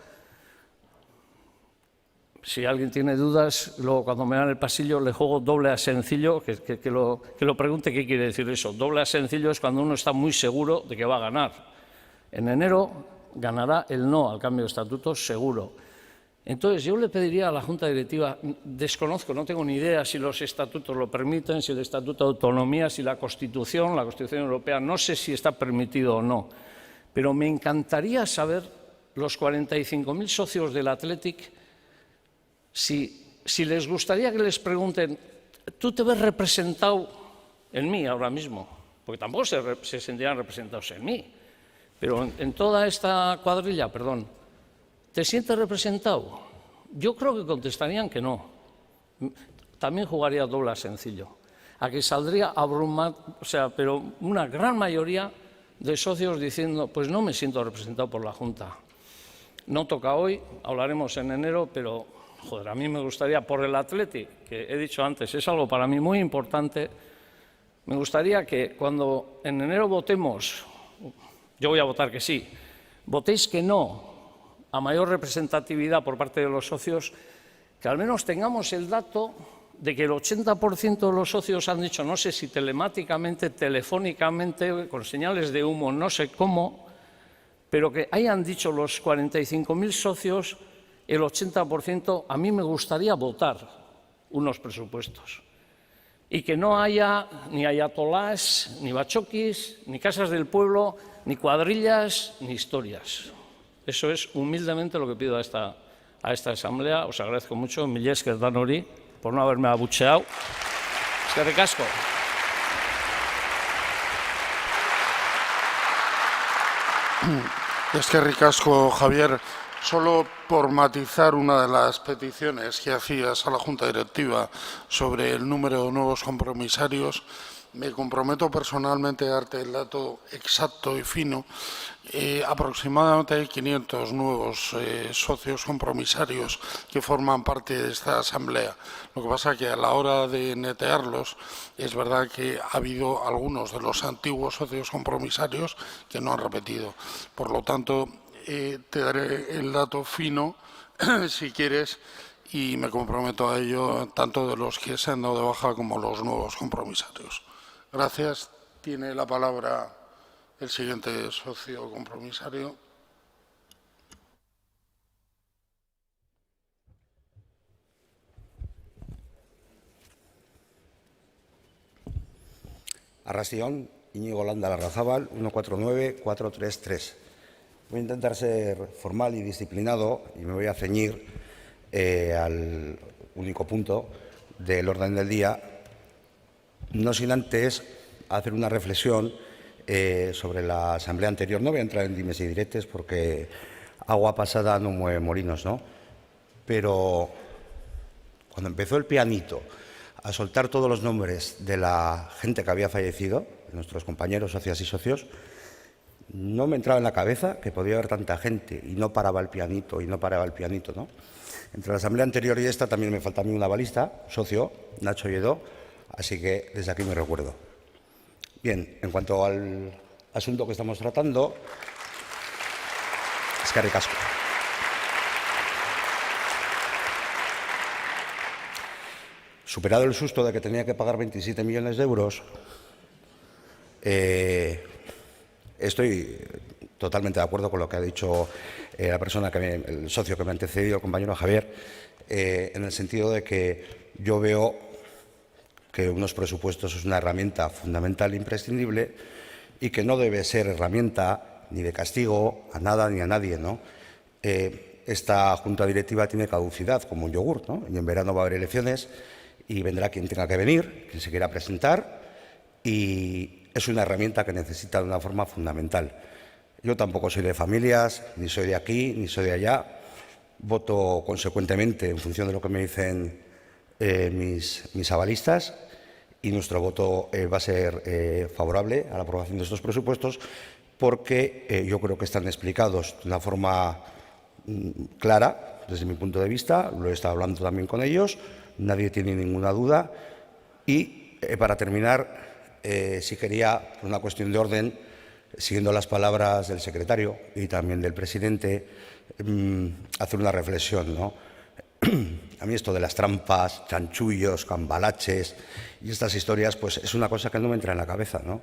si alguien tiene dudas, luego cuando me dan el pasillo le juego doble a sencillo, que lo pregunte qué quiere decir eso. Doble a sencillo es cuando uno está muy seguro de que va a ganar. En enero ganará el no al cambio de estatuto seguro. Entonces, yo le pediría a la Junta Directiva, desconozco, no tengo ni idea si los estatutos lo permiten, si el Estatuto de Autonomía, si la Constitución Europea, no sé si está permitido o no, pero me encantaría saber los 45.000 socios del Athletic si les gustaría que les pregunten, ¿tú te ves representado en mí ahora mismo? Porque tampoco se sentirán representados en mí, pero en toda esta cuadrilla, perdón, ¿te sientes representado? Yo creo que contestarían que no. También jugaría doble a sencillo. A que saldría abrumado, o sea, pero una gran mayoría de socios diciendo, pues no me siento representado por la Junta. No toca hoy, hablaremos en enero, pero, joder, a mí me gustaría, por el Athletic, que he dicho antes, es algo para mí muy importante, me gustaría que cuando en enero votemos, yo voy a votar que sí, votéis que no a mayor representatividad por parte de los socios, que al menos tengamos el dato de que el 80% de los socios han dicho, no sé si telemáticamente, telefónicamente, con señales de humo, no sé cómo, pero que hayan dicho los 45.000 socios, el 80%, a mí me gustaría votar unos presupuestos. Y que no haya ni ayatolás, ni bachoquis, ni casas del pueblo, ni cuadrillas, ni historias. Eso es humildemente lo que pido a esta asamblea. Os agradezco mucho, mila esker danori, por no haberme abucheado. Eskerrik asko.
Eskerrik asko, Javier. Solo por matizar una de las peticiones que hacías a la Junta Directiva sobre el número de nuevos compromisarios, Me comprometo personalmente a darte el dato exacto y fino. Aproximadamente hay 500 nuevos socios compromisarios que forman parte de esta asamblea. Lo que pasa es que a la hora de netearlos, es verdad que ha habido algunos de los antiguos socios compromisarios que no han repetido. Por lo tanto, te daré el dato fino, si quieres, y me comprometo a ello, tanto de los que se han dado de baja como los nuevos compromisarios. Gracias. Tiene la palabra el siguiente socio compromisario.
Arrastion, Íñigo Landa Larrazábal, 149433. Voy a intentar ser formal y disciplinado y me voy a ceñir al único punto del orden del día, no sin antes hacer una reflexión sobre la asamblea anterior. No voy a entrar en dimes y diretes porque agua pasada no mueve molinos, ¿no? Pero cuando empezó el pianito a soltar todos los nombres de la gente que había fallecido, nuestros compañeros, socias y socios, no me entraba en la cabeza que podía haber tanta gente y no paraba el pianito, ¿no? Entre la asamblea anterior y esta también me falta a mí una balista, socio, Nacho Lledó, así que desde aquí me recuerdo. Bien, en cuanto al asunto que estamos tratando, es que ricasco. Superado el susto de que tenía que pagar 27 millones de euros, estoy totalmente de acuerdo con lo que ha dicho la persona, el socio que me ha antecedido, el compañero Javier, en el sentido de que yo veo que unos presupuestos es una herramienta fundamental e imprescindible y que no debe ser herramienta ni de castigo a nada ni a nadie, ¿no? Esta junta directiva tiene caducidad como un yogur, ¿no? Y en verano va a haber elecciones y vendrá quien tenga que venir, quien se quiera presentar, y es una herramienta que necesita de una forma fundamental. Yo tampoco soy de familias, ni soy de aquí, ni soy de allá. Voto consecuentemente en función de lo que me dicen mis avalistas, y nuestro voto va a ser favorable a la aprobación de estos presupuestos porque yo creo que están explicados de una forma clara desde mi punto de vista. Lo he estado hablando también con ellos, nadie tiene ninguna duda. Y para terminar, si quería, por una cuestión de orden, siguiendo las palabras del secretario y también del presidente, hacer una reflexión, ¿no? A mí esto de las trampas, chanchullos, cambalaches y estas historias, pues es una cosa que no me entra en la cabeza, ¿no?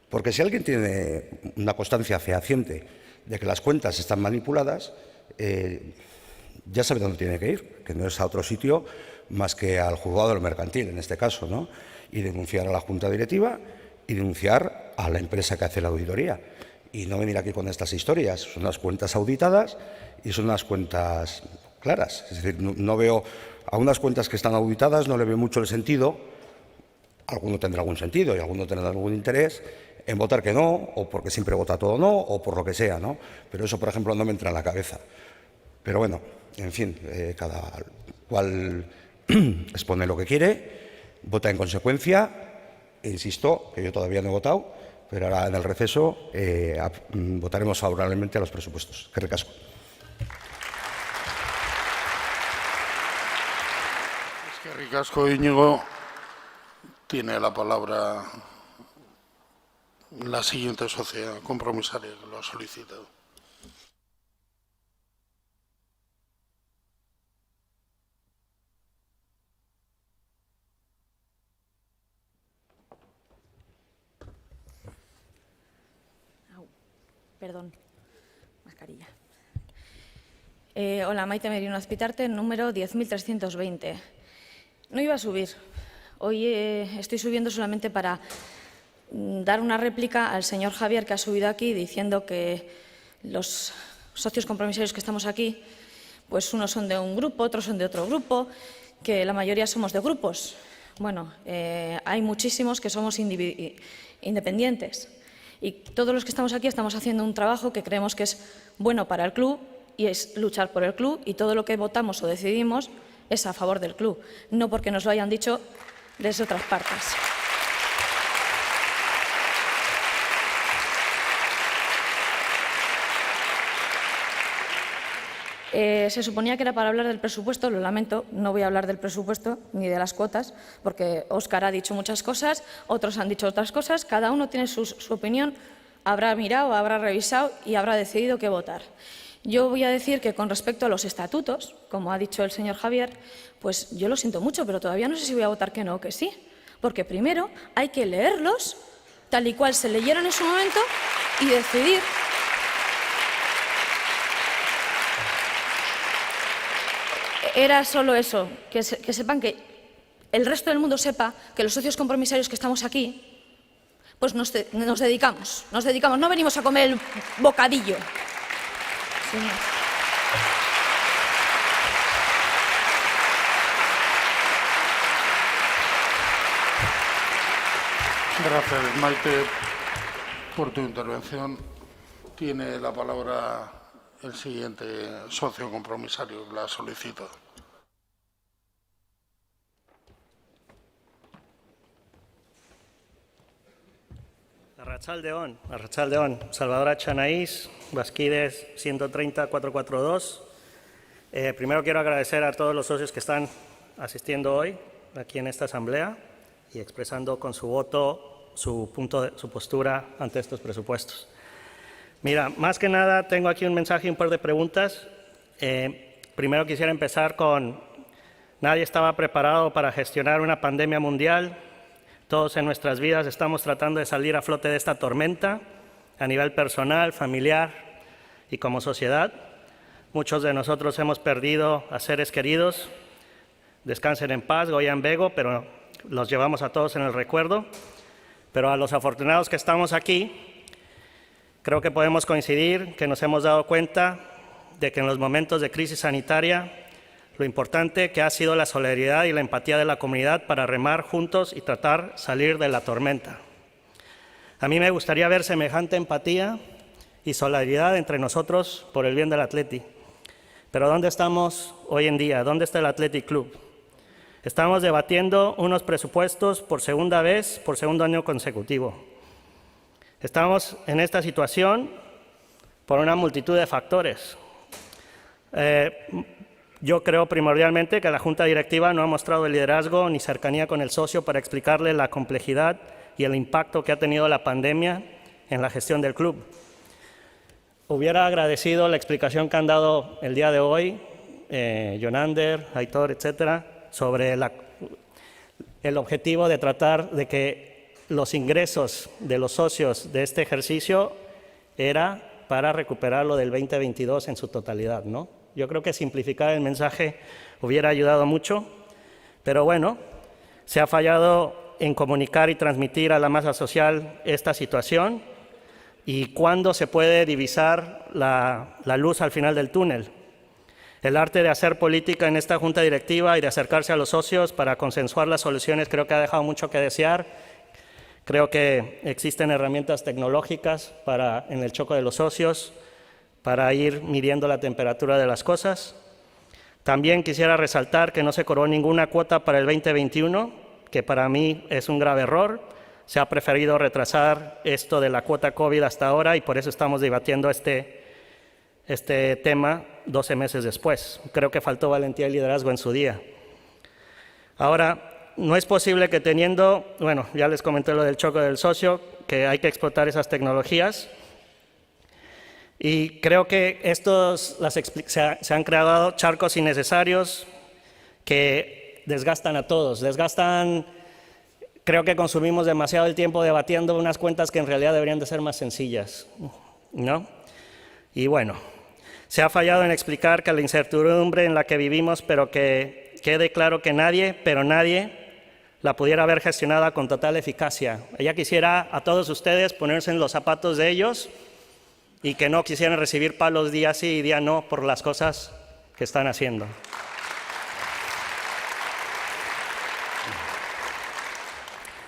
Porque si alguien tiene una constancia fehaciente de que las cuentas están manipuladas, ya sabe dónde tiene que ir, que no es a otro sitio más que al juzgado del mercantil, en este caso, ¿no? Y denunciar a la junta directiva y denunciar a la empresa que hace la auditoría. Y no venir aquí con estas historias. Son unas cuentas auditadas y son unas cuentas claras. Es decir, no veo a unas cuentas que están auditadas, no le veo mucho el sentido. Alguno tendrá algún sentido y alguno tendrá algún interés en votar que no, o porque siempre vota todo no, o por lo que sea, ¿no? Pero eso, por ejemplo, no me entra en la cabeza. Pero bueno, en fin, cada cual expone lo que quiere, vota en consecuencia. E insisto, que yo todavía no he votado, pero ahora en el receso votaremos favorablemente a los presupuestos. Que ricasco.
Es que ricasco, Íñigo. Tiene la palabra la siguiente sociedad compromisaria que lo ha solicitado.
Perdón, mascarilla. Hola, Maite Merino Azpitarte, número 10.320. No iba a subir. Hoy estoy subiendo solamente para dar una réplica al señor Javier, que ha subido aquí diciendo que los socios compromisarios que estamos aquí, pues unos son de un grupo, otros son de otro grupo, que la mayoría somos de grupos. Bueno, hay muchísimos que somos independientes. Y todos los que estamos aquí estamos haciendo un trabajo que creemos que es bueno para el club y es luchar por el club, y todo lo que votamos o decidimos es a favor del club, no porque nos lo hayan dicho desde otras partes. Se suponía que era para hablar del presupuesto, lo lamento, no voy a hablar del presupuesto ni de las cuotas, porque Óscar ha dicho muchas cosas, otros han dicho otras cosas, cada uno tiene su opinión, habrá mirado, habrá revisado y habrá decidido qué votar. Yo voy a decir que con respecto a los estatutos, como ha dicho el señor Javier, pues yo lo siento mucho, pero todavía no sé si voy a votar que no o que sí, porque primero hay que leerlos tal y cual se leyeron en su momento y decidir. Era solo eso, que sepan que el resto del mundo sepa que los socios compromisarios que estamos aquí, pues nos dedicamos, no venimos a comer el bocadillo. Sí.
Gracias, Maite, por tu intervención. Tiene la palabra el siguiente socio compromisario, la solicito.
Arratsaldeon, Salvador Achanaís, Basquides 130-442. Primero quiero agradecer a todos los socios que están asistiendo hoy aquí en esta asamblea y expresando con su voto su postura ante estos presupuestos. Mira, más que nada tengo aquí un mensaje y un par de preguntas. Primero quisiera empezar con: nadie estaba preparado para gestionar una pandemia mundial. Todos en nuestras vidas estamos tratando de salir a flote de esta tormenta a nivel personal, familiar y como sociedad. Muchos de nosotros hemos perdido a seres queridos. Descansen en paz, Goyan Bego, pero los llevamos a todos en el recuerdo. Pero a los afortunados que estamos aquí, creo que podemos coincidir que nos hemos dado cuenta de que en los momentos de crisis sanitaria, lo importante que ha sido la solidaridad y la empatía de la comunidad para remar juntos y tratar de salir de la tormenta. A mí me gustaría ver semejante empatía y solidaridad entre nosotros por el bien del Athletic. Pero ¿dónde estamos hoy en día? ¿Dónde está el Athletic Club? Estamos debatiendo unos presupuestos por segunda vez, por segundo año consecutivo. Estamos en esta situación por una multitud de factores. Yo creo primordialmente que la Junta Directiva no ha mostrado el liderazgo ni cercanía con el socio para explicarle la complejidad y el impacto que ha tenido la pandemia en la gestión del club. Hubiera agradecido la explicación que han dado el día de hoy, Jonander, Aitor, etcétera, sobre el objetivo de tratar de que los ingresos de los socios de este ejercicio era para recuperar lo del 2022 en su totalidad, ¿no? Yo creo que simplificar el mensaje hubiera ayudado mucho, pero bueno, se ha fallado en comunicar y transmitir a la masa social esta situación y cuándo se puede divisar la luz al final del túnel. El arte de hacer política en esta junta directiva y de acercarse a los socios para consensuar las soluciones creo que ha dejado mucho que desear. Creo que existen herramientas tecnológicas en el choque de los socios para ir midiendo la temperatura de las cosas. También quisiera resaltar que no se cobró ninguna cuota para el 2021, que para mí es un grave error. Se ha preferido retrasar esto de la cuota COVID hasta ahora y por eso estamos debatiendo este tema 12 meses después. Creo que faltó valentía y liderazgo en su día. Ahora, no es posible que teniendo, bueno, ya les comenté lo del choque del socio, que hay que explotar esas tecnologías. Y creo que se han creado charcos innecesarios que desgastan a todos, creo que consumimos demasiado el tiempo debatiendo unas cuentas que en realidad deberían de ser más sencillas, ¿no? Y bueno, se ha fallado en explicar que la incertidumbre en la que vivimos, pero que quede claro que nadie la pudiera haber gestionado con total eficacia. Ella quisiera a todos ustedes ponerse en los zapatos de ellos y que no quisieran recibir palos día sí y día no por las cosas que están haciendo.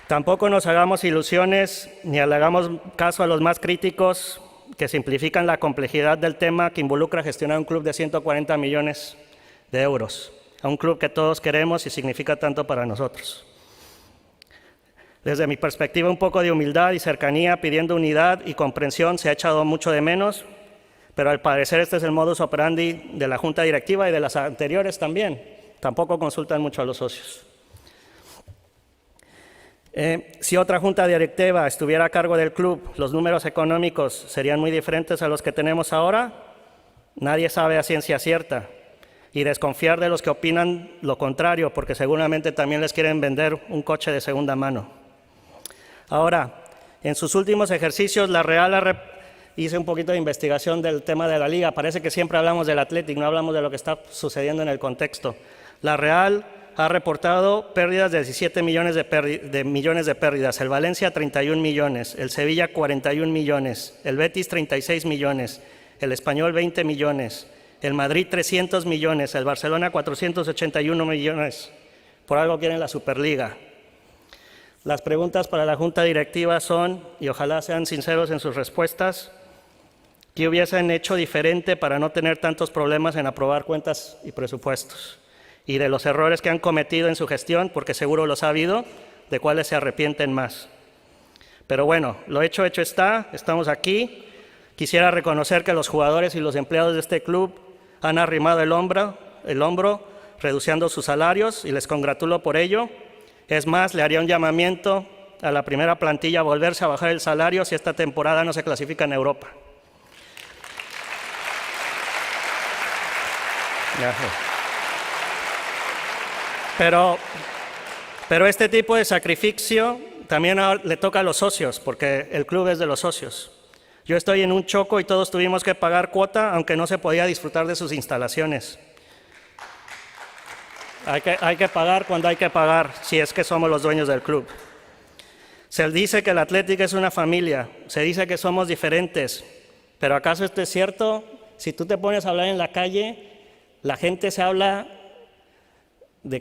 Tampoco nos hagamos ilusiones ni le hagamos caso a los más críticos que simplifican la complejidad del tema que involucra gestionar un club de 140 millones de euros, a un club que todos queremos y significa tanto para nosotros. Desde mi perspectiva, un poco de humildad y cercanía, pidiendo unidad y comprensión, se ha echado mucho de menos, pero al parecer este es el modus operandi de la junta directiva y de las anteriores también. Tampoco consultan mucho a los socios. Si otra junta directiva estuviera a cargo del club, los números económicos serían muy diferentes a los que tenemos ahora. Nadie sabe a ciencia cierta. Y desconfiar de los que opinan lo contrario, porque seguramente también les quieren vender un coche de segunda mano. Ahora, en sus últimos ejercicios, la Real hice un poquito de investigación del tema de la Liga. Parece que siempre hablamos del Athletic, no hablamos de lo que está sucediendo en el contexto. La Real ha reportado pérdidas de 17 millones de pérdidas, el Valencia 31 millones, el Sevilla 41 millones, el Betis 36 millones, el Español 20 millones, el Madrid 300 millones, el Barcelona 481 millones. Por algo quieren la Superliga. Las preguntas para la Junta Directiva son, y ojalá sean sinceros en sus respuestas, ¿qué hubiesen hecho diferente para no tener tantos problemas en aprobar cuentas y presupuestos? Y de los errores que han cometido en su gestión, porque seguro los ha habido, de cuáles se arrepienten más. Pero bueno, lo hecho está, estamos aquí. Quisiera reconocer que los jugadores y los empleados de este club han arrimado el hombro, reduciendo sus salarios, y les congratulo por ello. Es más, le haría un llamamiento a la primera plantilla a volverse a bajar el salario si esta temporada no se clasifica en Europa. Pero este tipo de sacrificio también le toca a los socios, porque el club es de los socios. Yo estoy en un choco y todos tuvimos que pagar cuota, aunque no se podía disfrutar de sus instalaciones. Hay que pagar cuando hay que pagar, si es que somos los dueños del club. Se dice que el Athletic es una familia, se dice que somos diferentes, pero ¿acaso esto es cierto? Si tú te pones a hablar en la calle, la gente se habla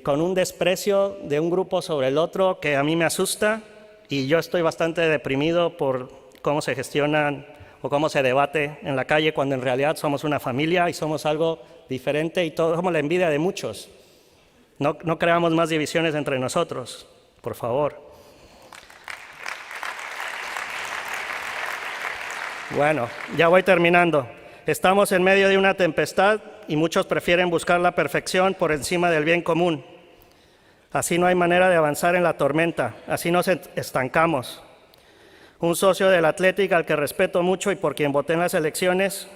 con un desprecio de un grupo sobre el otro que a mí me asusta, y yo estoy bastante deprimido por cómo se gestionan o cómo se debate en la calle, cuando en realidad somos una familia y somos algo diferente y todos somos la envidia de muchos. No creamos más divisiones entre nosotros, por favor. Bueno, ya voy terminando. Estamos en medio de una tempestad y muchos prefieren buscar la perfección por encima del bien común. Así no hay manera de avanzar en la tormenta, así nos estancamos. Un socio del Athletic al que respeto mucho y por quien voté en las elecciones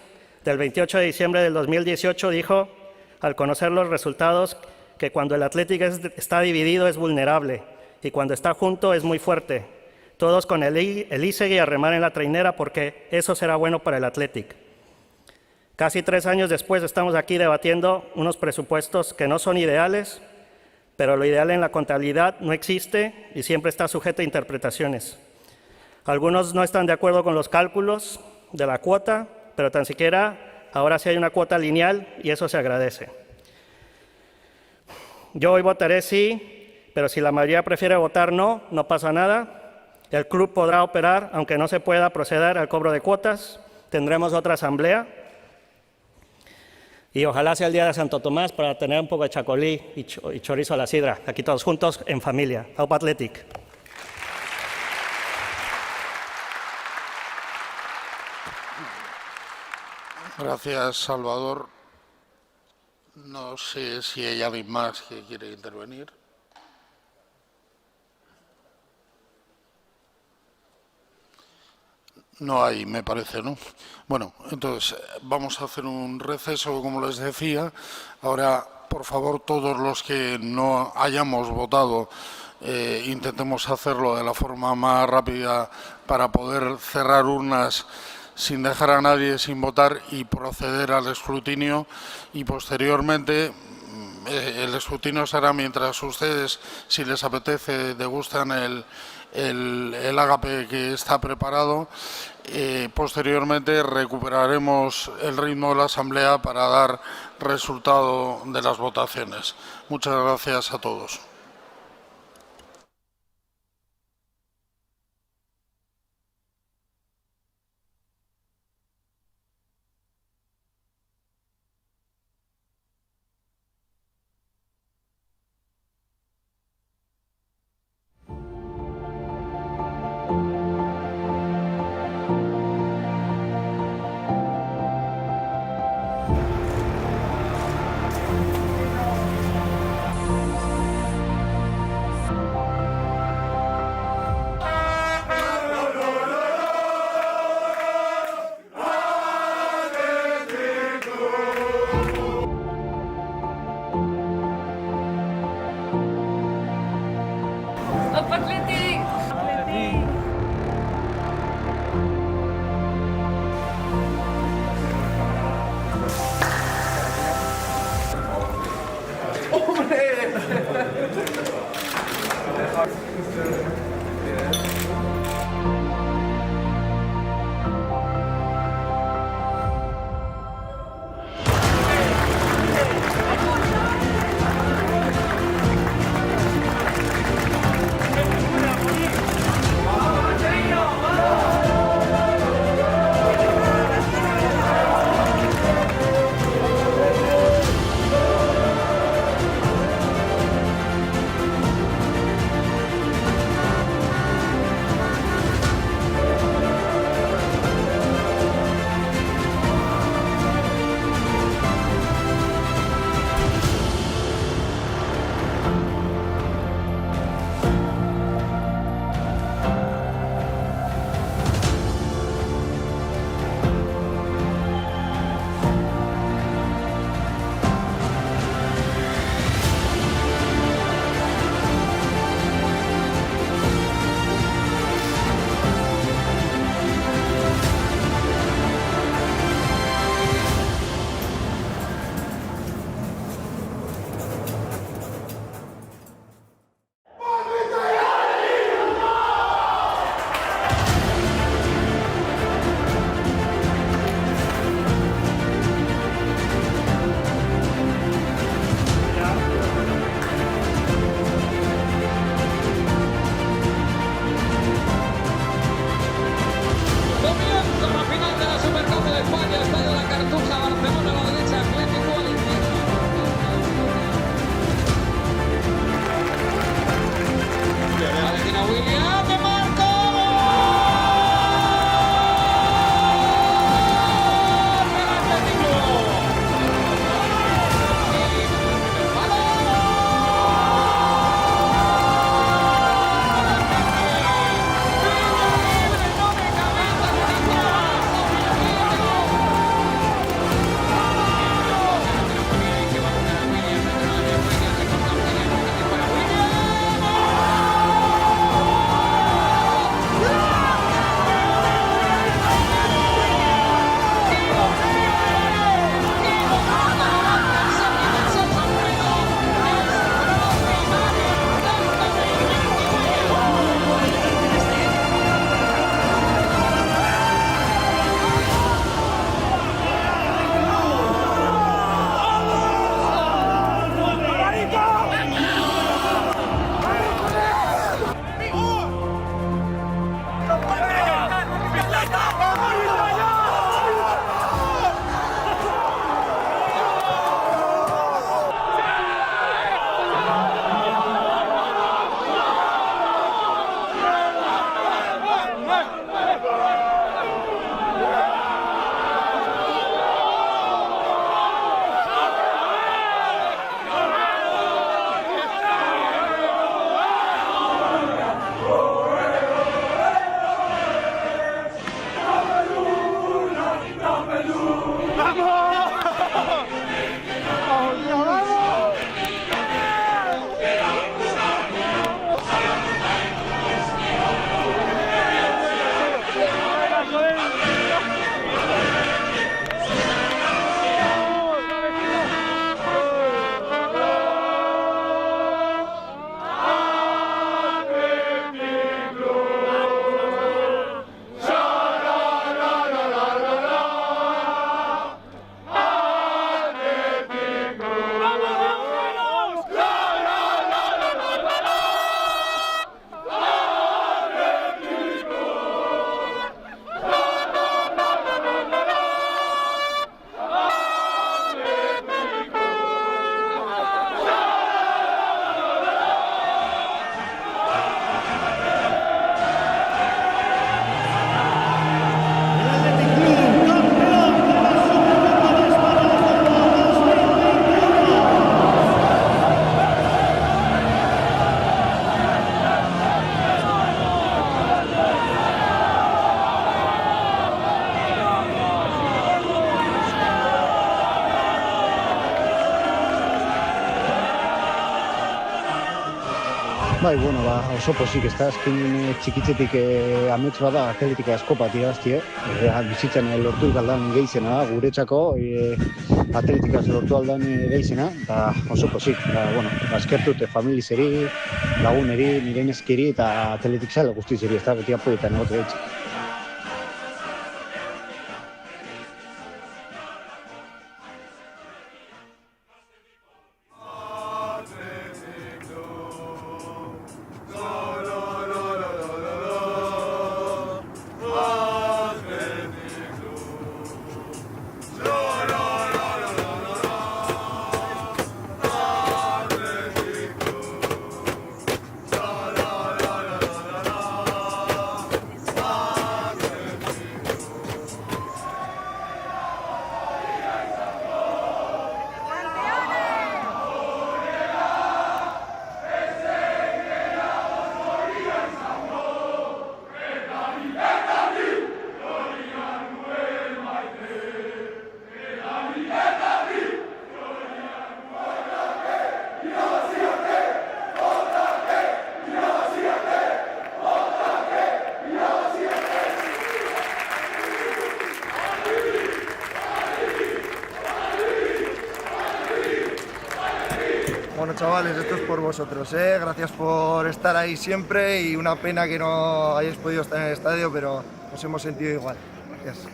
del 28 de diciembre del 2018 dijo, al conocer los resultados, que cuando el Athletic está dividido es vulnerable y cuando está junto es muy fuerte. Todos con el Isegui a remar en la trainera porque eso será bueno para el Athletic. Casi 3 años después estamos aquí debatiendo unos presupuestos que no son ideales, pero lo ideal en la contabilidad no existe y siempre está sujeto a interpretaciones. Algunos no están de acuerdo con los cálculos de la cuota, pero tan siquiera ahora sí hay una cuota lineal y eso se agradece. Yo hoy votaré sí, pero si la mayoría prefiere votar no, no pasa nada. El club podrá operar, aunque no se pueda proceder al cobro de cuotas. Tendremos otra asamblea. Y ojalá sea el día de Santo Tomás para tener un poco de chacolí y chorizo a la sidra, aquí todos juntos en familia. Aupa Athletic.
Gracias, Salvador. No sé si hay alguien más que quiere intervenir. No hay, me parece, ¿no? Bueno, entonces vamos a hacer un receso, como les decía. Ahora, por favor, todos los que no hayamos votado, intentemos hacerlo de la forma más rápida para poder cerrar urnas sin dejar a nadie sin votar y proceder al escrutinio. Y posteriormente, el escrutinio será mientras ustedes, si les apetece, degustan el ágape que está preparado. Posteriormente recuperaremos el ritmo de la asamblea para dar resultado de las votaciones. Muchas gracias a todos.
Bai, bueno, oso pozik, ez da, azken txikitzetik amets bada atletika askopa tirabaztie. Bizitzan lortu aldan gehizena da, guretzako atletikaz lortu aldan gehizena, eta oso pozik. Bueno, eskertut familizeri, laguneri, nire neskiri eta atletik zela guztizeri, ez da, beti apoietan egote gehitzik.
Bueno, chavales, esto es por vosotros, ¿eh? Gracias por estar ahí siempre y una pena que no hayáis podido estar en el estadio, pero nos hemos sentido igual. Gracias.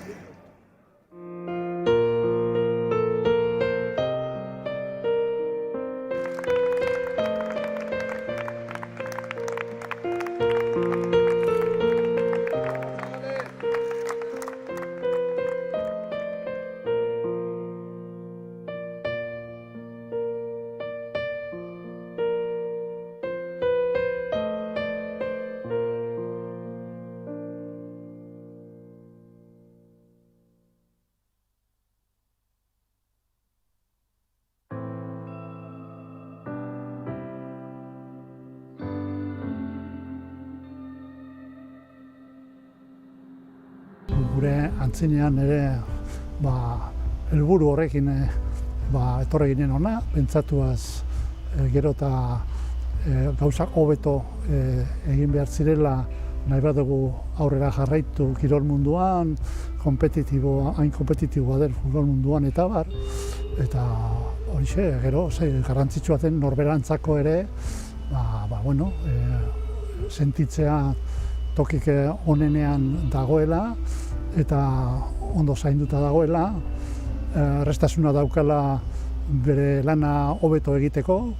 Gure antzinean ere helburu horrekin etorri ginen hona, pentsatuaz gero eta gauzak hobeto egin behar zirela nahi badugu aurrera jarraitu kirol munduan, hain kompetitiboa den futbol munduan eta bar. Eta horixe, gero, garrantzitsua den norberantzako ere, sentitzea tokik onenean dagoela, eta ondo zainduta dagoela, erraztasuna daukala bere lana hobeto egiteko.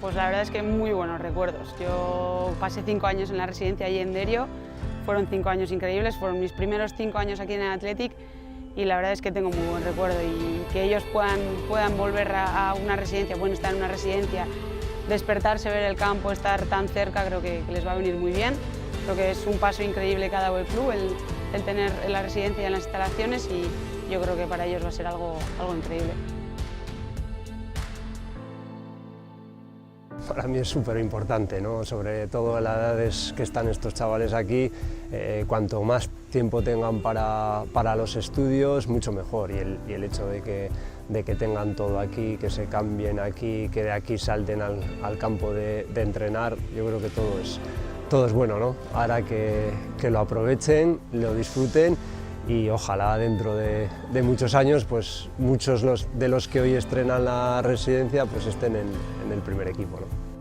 Pues la verdad es que muy buenos recuerdos. Yo pasé 5 años en la residencia allí en Derio, fueron 5 años increíbles, fueron mis primeros 5 años aquí en el Athletic y la verdad es que tengo muy buen recuerdo y que ellos puedan volver a una residencia, pueden estar en una residencia, despertarse, ver el campo, estar tan cerca, creo que les va a venir muy bien. Creo que es un paso increíble que ha dado el club, el tener la residencia en las instalaciones y yo creo que para ellos va a ser algo increíble.
Para mí es súper importante, ¿no? Sobre todo a las edades que están estos chavales aquí, cuanto más tiempo tengan para los estudios, mucho mejor. Y el hecho de que tengan todo aquí, que se cambien aquí, que de aquí salten al campo de entrenar, yo creo que todo es bueno, ¿no? Ahora que lo aprovechen, lo disfruten y ojalá dentro de muchos años, pues muchos de los que hoy estrenan la residencia pues estén en el primer equipo, ¿no?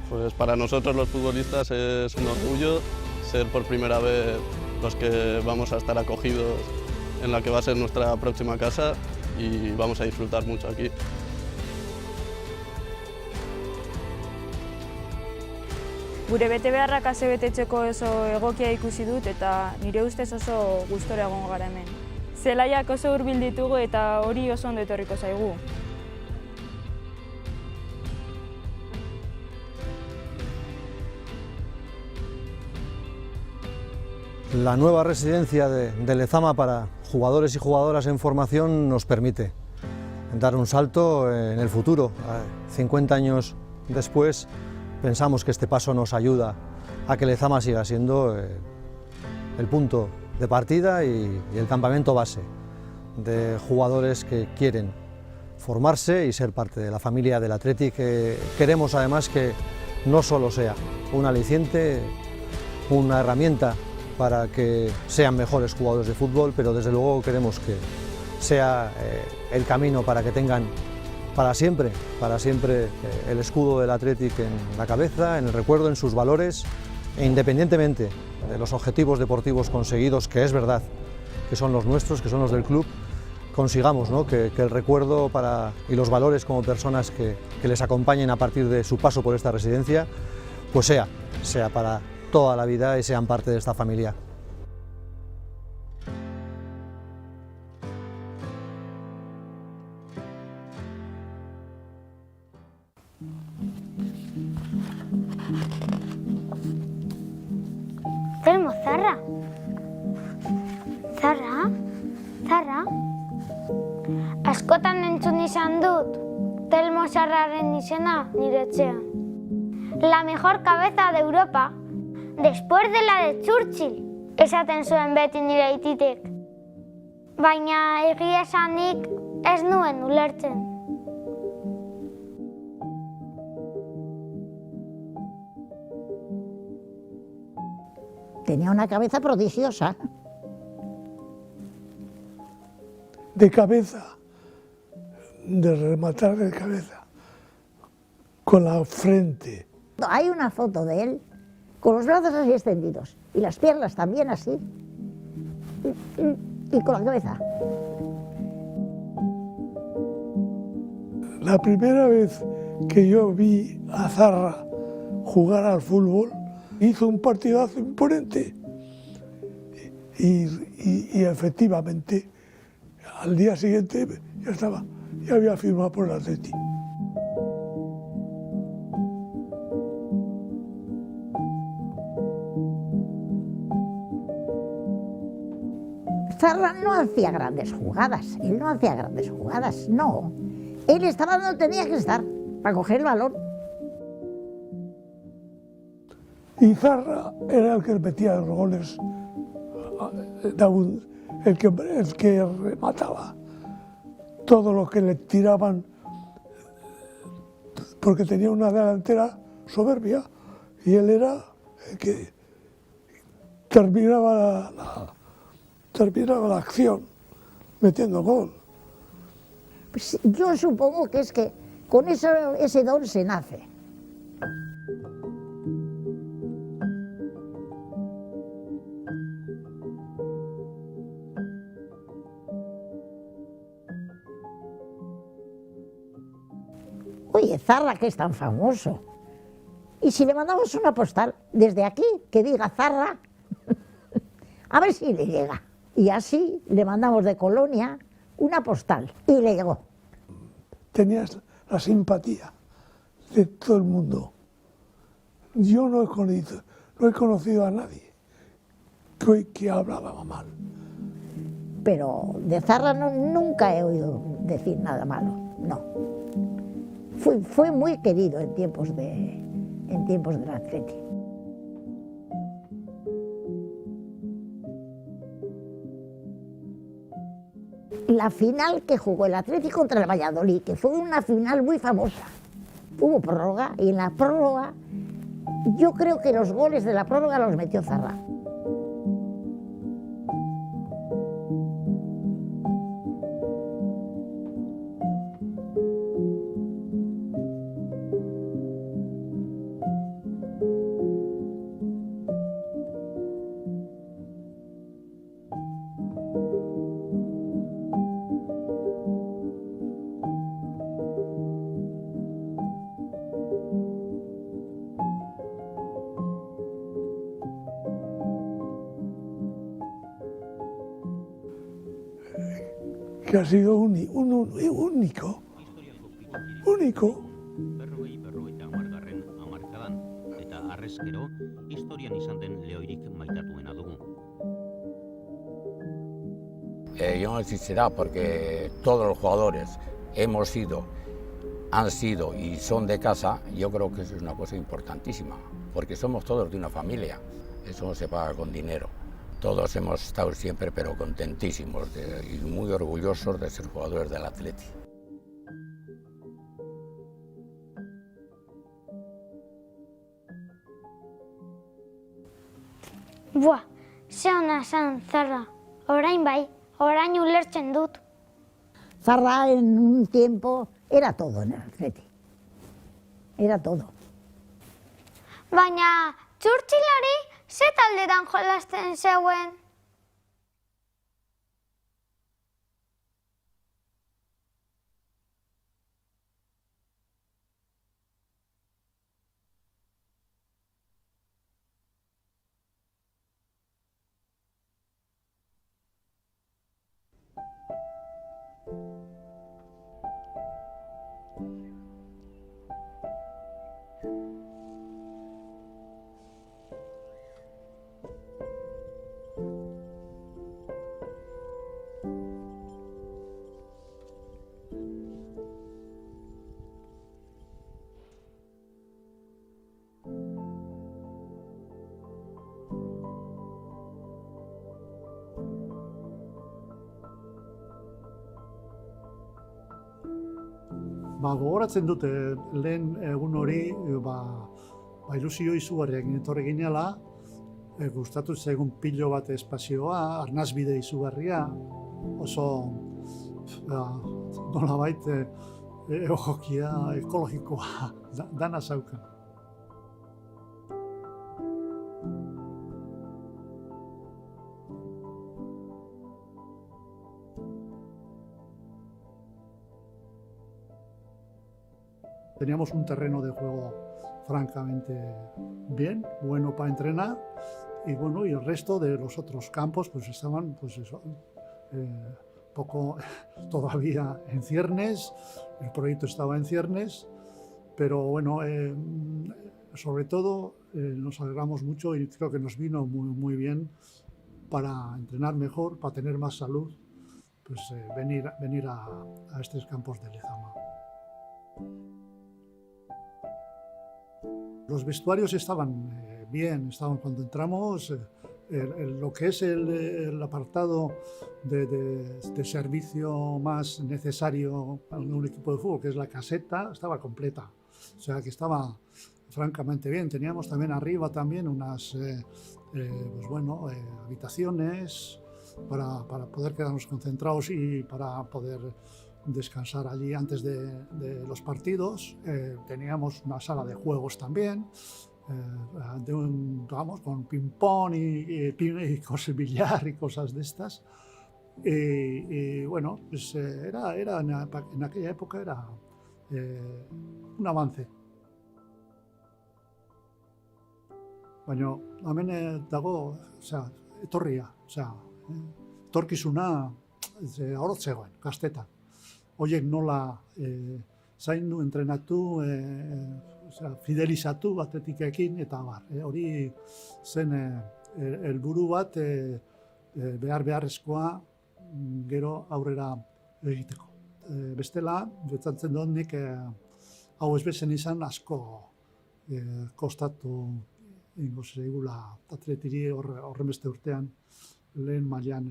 Pues para nosotros los futbolistas es un orgullo ser por primera vez los que vamos a estar acogidos en la que va a ser nuestra próxima casa y vamos a disfrutar mucho aquí.
Gure betebeharrak asebetetzeko oso egokia ikusi dut eta nire ustez oso gustora egongo gara hemen. Zelaiak oso hurbil ditugu eta hori oso ondo etorriko zaigu.
La nueva residencia de Lezama para jugadores y jugadoras en formación nos permite dar un salto en el futuro. 50 años después, pensamos que este paso nos ayuda a que Lezama siga siendo el punto de partida y el campamento base de jugadores que quieren formarse y ser parte de la familia del Athletic. Queremos además que no solo sea un aliciente, una herramienta para que sean mejores jugadores de fútbol, pero desde luego queremos que sea el camino para que tengan para siempre el escudo del Athletic en la cabeza, en el recuerdo, en sus valores, e independientemente de los objetivos deportivos conseguidos, que es verdad que son los nuestros, que son los del club, consigamos, ¿no?, que el recuerdo y los valores como personas que les acompañen a partir de su paso por esta residencia, pues sea para toda la vida y sean parte de esta familia.
Telmo, Zarra. Zarra? Zarra? Askotan entzun izan dut Telmo Zarraren izena nire etxean. La mejor cabeza de Europa, después de la de Churchill, esaten zuen beti nire aititek. Baina egia esanik ez nuen ulertzen.
Tenía una cabeza prodigiosa.
De cabeza, de rematar de cabeza, con la frente.
Hay una foto de él con los brazos así extendidos y las piernas también así y con la cabeza.
La primera vez que yo vi a Zarra jugar al fútbol, hizo un partidazo imponente y efectivamente al día siguiente ya había firmado por el Athletic.
Zarra no hacía grandes jugadas, no. Él estaba donde tenía que estar, para coger el balón.
Y Zarra era el que metía los goles, el que remataba. Todo lo que le tiraban, porque tenía una delantera soberbia, y él era el que terminaba la acción metiendo gol.
Pues yo supongo que es que con ese don se nace. Oye, Zarra, que es tan famoso. Y si le mandamos una postal desde aquí que diga Zarra, a ver si le llega. Y así le mandamos de Colonia una postal y le llegó.
Tenías la simpatía de todo el mundo. Yo no he conocido a nadie que hablaba mal.
Pero de Zarra nunca he oído decir nada malo, no. Fue muy querido en tiempos del Athletic. La final que jugó el Athletic contra el Valladolid, que fue una final muy famosa. Hubo prórroga y en la prórroga, yo creo que los goles de la prórroga los metió Zarra.
Que ha sido único.
Berrogeita hamargarren hamarkadan, eta harrezkero, historian izan den lehoirik maitatuena dugu.
Yo no sé si será porque todos los jugadores han sido y son de casa. Yo creo que eso es una cosa importantísima, porque somos todos de una familia, eso no se paga con dinero. todos hemos estado siempre pero contentísimos y muy orgullosos de ser jugadores del Atleti.
Buah, ze ona zan Zarra. Orain bai, orain ulertzen dut.
Zarra en un tiempo era todo en el Atleti. Era todo.
Baina, Churchillari ze taldetan jolasten zeuen?
Gogoratzen dute lehen egun hori ilusio izugarriak etorri ginela, gustatu zaigun pilo bat espazioa, arnasbide izugarria, oso nolabait egokia ekologikoa dana zaukan. Teníamos un terreno de juego francamente bien, bueno para entrenar, y bueno, y el resto de los otros campos pues estaban poco todavía en ciernes, el proyecto estaba en ciernes, pero bueno, sobre todo nos alegramos mucho y creo que nos vino muy bien para entrenar mejor, para tener más salud, pues venir a estos campos de Lezama. Los vestuarios estaban bien, estaban cuando entramos, lo que es el apartado de servicio más necesario para un equipo de fútbol, que es la caseta, estaba completa. O sea que estaba francamente bien. Teníamos también arriba unas habitaciones para poder quedarnos concentrados y para poder descansar allí antes de los partidos. Teníamos una sala de juegos también, con ping-pong y cosas, billar y cosas de estas. Y bueno, pues en aquella época era un avance. Baina hemen dago, etorria, etorkizuna horot zegoen, gaztetan. Horiek nola zaindu, entrenatu, fidelizatu atletikekin eta bar. Hori zen helburu bat beharrezkoa gero aurrera egiteko. Bestela, betzatzen dut nik hau ez bezen izan asko kostatu ingo zeigula atletiri horrenbeste urtean lehen mailan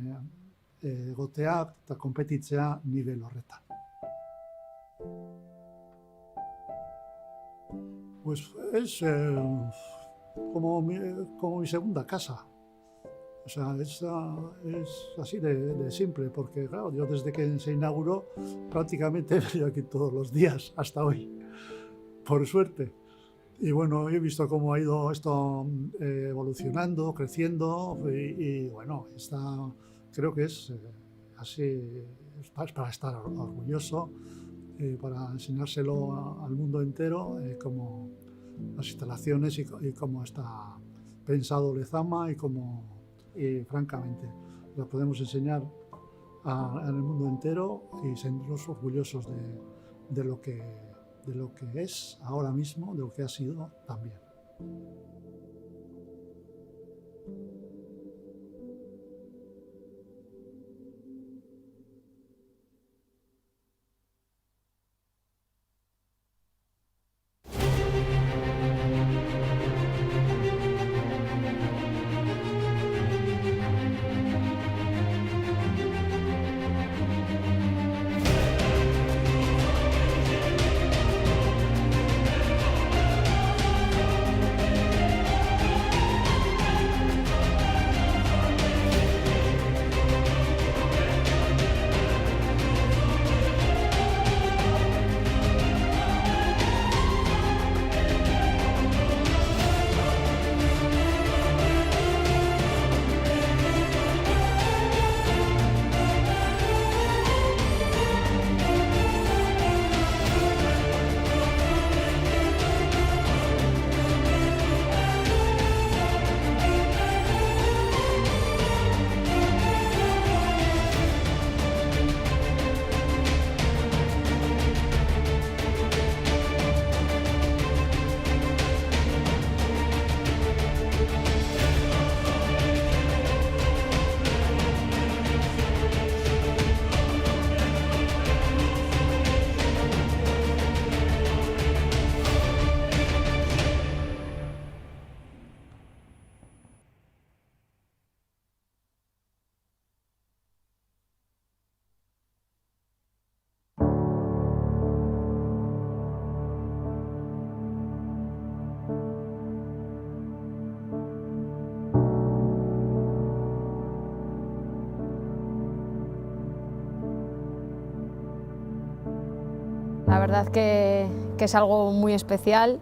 egotea eta konpetitzea nivel horretan. Pues es como mi segunda casa. O sea, es así de simple, porque claro, yo desde que se inauguró prácticamente he venido aquí todos los días hasta hoy, por suerte. Y bueno, he visto cómo ha ido esto evolucionando, creciendo y bueno, creo que es así, es para estar orgulloso, para enseñárselo al mundo entero, como las instalaciones y cómo está pensado Lezama y francamente lo podemos enseñar al mundo entero y sentirnos orgullosos de lo que es ahora mismo, de lo que ha sido también.
verdad que es algo muy especial,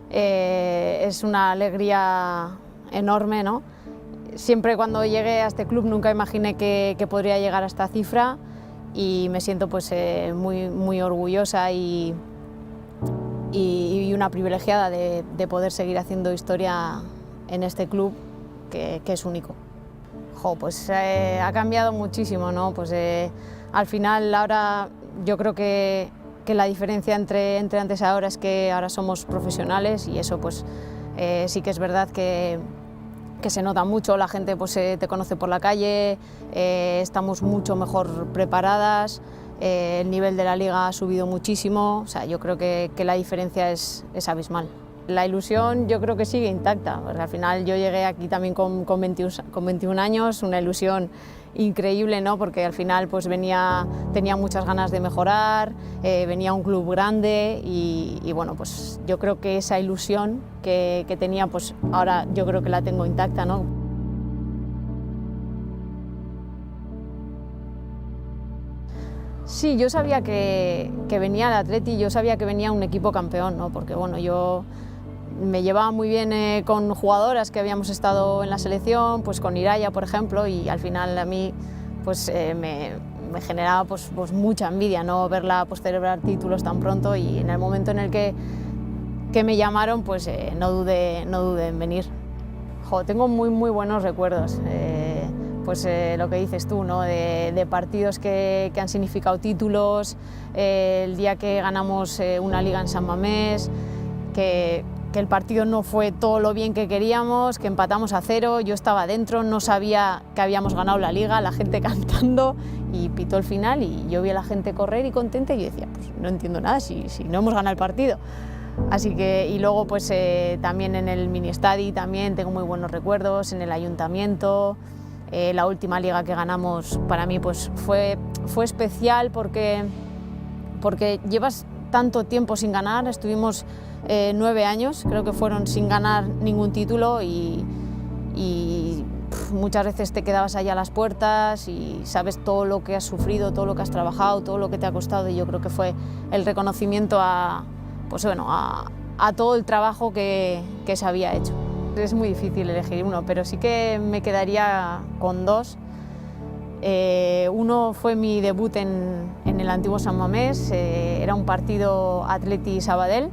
es una alegría enorme, ¿no? Siempre cuando llegué a este club nunca imaginé que podría llegar a esta cifra y me siento pues muy orgullosa y una privilegiada de poder seguir haciendo historia en este club que es único. Pues ha cambiado muchísimo, ¿no? Pues al final ahora yo creo que la diferencia entre antes y ahora es que ahora somos profesionales y eso pues sí que es verdad que se nota mucho, la gente pues te conoce por la calle, estamos mucho mejor preparadas, el nivel de la liga ha subido muchísimo, o sea, yo creo que la diferencia es abismal. La ilusión yo creo que sigue intacta, porque al final yo llegué aquí también con 21 años, una ilusión increíble, ¿no? Porque al final pues tenía muchas ganas de mejorar, venía un club grande y bueno, pues yo creo que esa ilusión que tenía, pues ahora yo creo que la tengo intacta, ¿no? Sí, yo sabía que venía el Atleti, yo sabía que venía un equipo campeón, ¿no? Porque bueno, yo me llevaba muy bien con jugadoras que habíamos estado en la selección, pues con Iraya, por ejemplo, y al final a mí pues, me generaba pues mucha envidia, ¿no? Verla pues, celebrar títulos tan pronto y en el momento en el que me llamaron, pues no dudé en venir. Tengo muy buenos recuerdos, pues lo que dices tú, ¿no? de partidos que han significado títulos, el día que ganamos una liga en San Mamés, que el partido no fue todo lo bien que queríamos, que empatamos a 0, yo estaba dentro, no sabía que habíamos ganado la liga, la gente cantando y pitó el final y yo vi a la gente correr y contenta y yo decía, pues no entiendo nada si no hemos ganado el partido. Así que, y luego pues también en el mini estadi también tengo muy buenos recuerdos, en el ayuntamiento, la última liga que ganamos para mí pues fue especial porque llevas tanto tiempo sin ganar, estuvimos 9 años, creo que fueron sin ganar ningún título y muchas veces te quedabas allá a las puertas y sabes todo lo que has sufrido, todo lo que has trabajado, todo lo que te ha costado y yo creo que fue el reconocimiento a todo el trabajo que se había hecho. Es muy difícil elegir uno, pero sí que me quedaría con 2. Uno fue mi debut en el antiguo San Mamés, era un partido Atleti-Sabadell,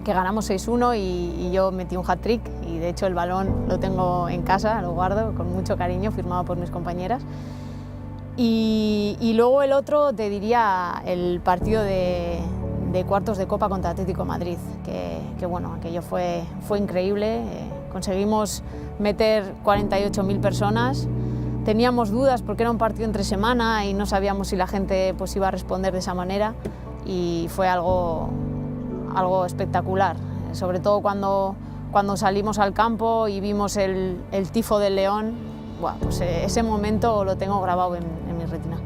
que ganamos 6-1 y yo metí un hat-trick y de hecho el balón lo tengo en casa, lo guardo con mucho cariño, firmado por mis compañeras. Y luego el otro te diría el partido de cuartos de Copa contra Atlético de Madrid, que bueno, aquello fue increíble, conseguimos meter 48.000 personas, teníamos dudas porque era un partido entre semana y no sabíamos si la gente pues, iba a responder de esa manera y fue algo espectacular, sobre todo cuando salimos al campo y vimos el tifo del León, bueno, pues ese momento lo tengo grabado en mi retina.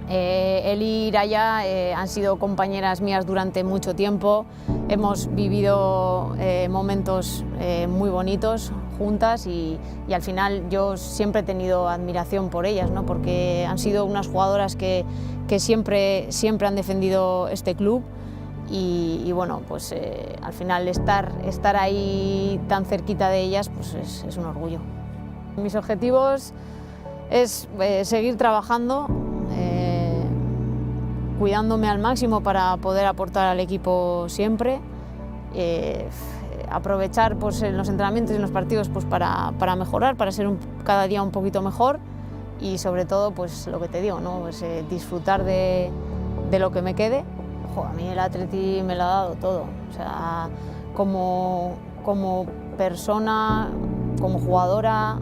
Él y Iraya han sido compañeras mías durante mucho tiempo, hemos vivido momentos muy bonitos juntas y al final yo siempre he tenido admiración por ellas, ¿no? Porque han sido unas jugadoras que siempre han defendido este club. Y bueno, pues al final estar ahí tan cerquita de ellas pues es un orgullo. Mis objetivos es seguir trabajando, cuidándome al máximo para poder aportar al equipo siempre, aprovechar pues, en los entrenamientos y en los partidos pues, para mejorar, para ser cada día un poquito mejor y sobre todo pues, lo que te digo, ¿no? Pues, disfrutar de lo que me quede. A mí el Atleti me lo ha dado todo, o sea, como persona, como jugadora,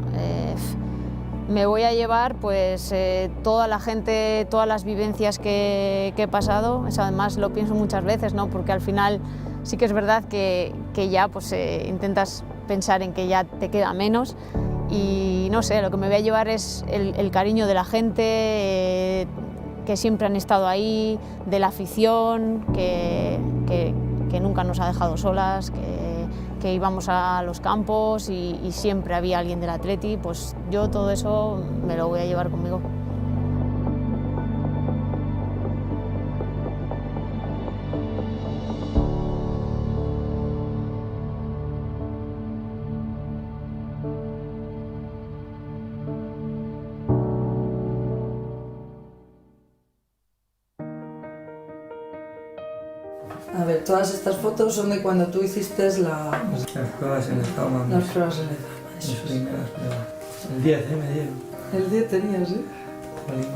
me voy a llevar pues toda la gente, todas las vivencias que he pasado, eso además lo pienso muchas veces, ¿no? Porque al final sí que es verdad que ya pues intentas pensar en que ya te queda menos y no sé, lo que me voy a llevar es el cariño de la gente, que siempre han estado ahí, de la afición, que nunca nos ha dejado solas, que íbamos a los campos y siempre había alguien del Atleti, pues yo todo eso me lo voy a llevar conmigo.
A ver, todas estas fotos son de cuando tú hiciste
Las pruebas en el Estado.
las pruebas en el Estado.
Mis primeras pruebas. El 10, me dieron.
El 10 tenías, ¿eh?
Jolín.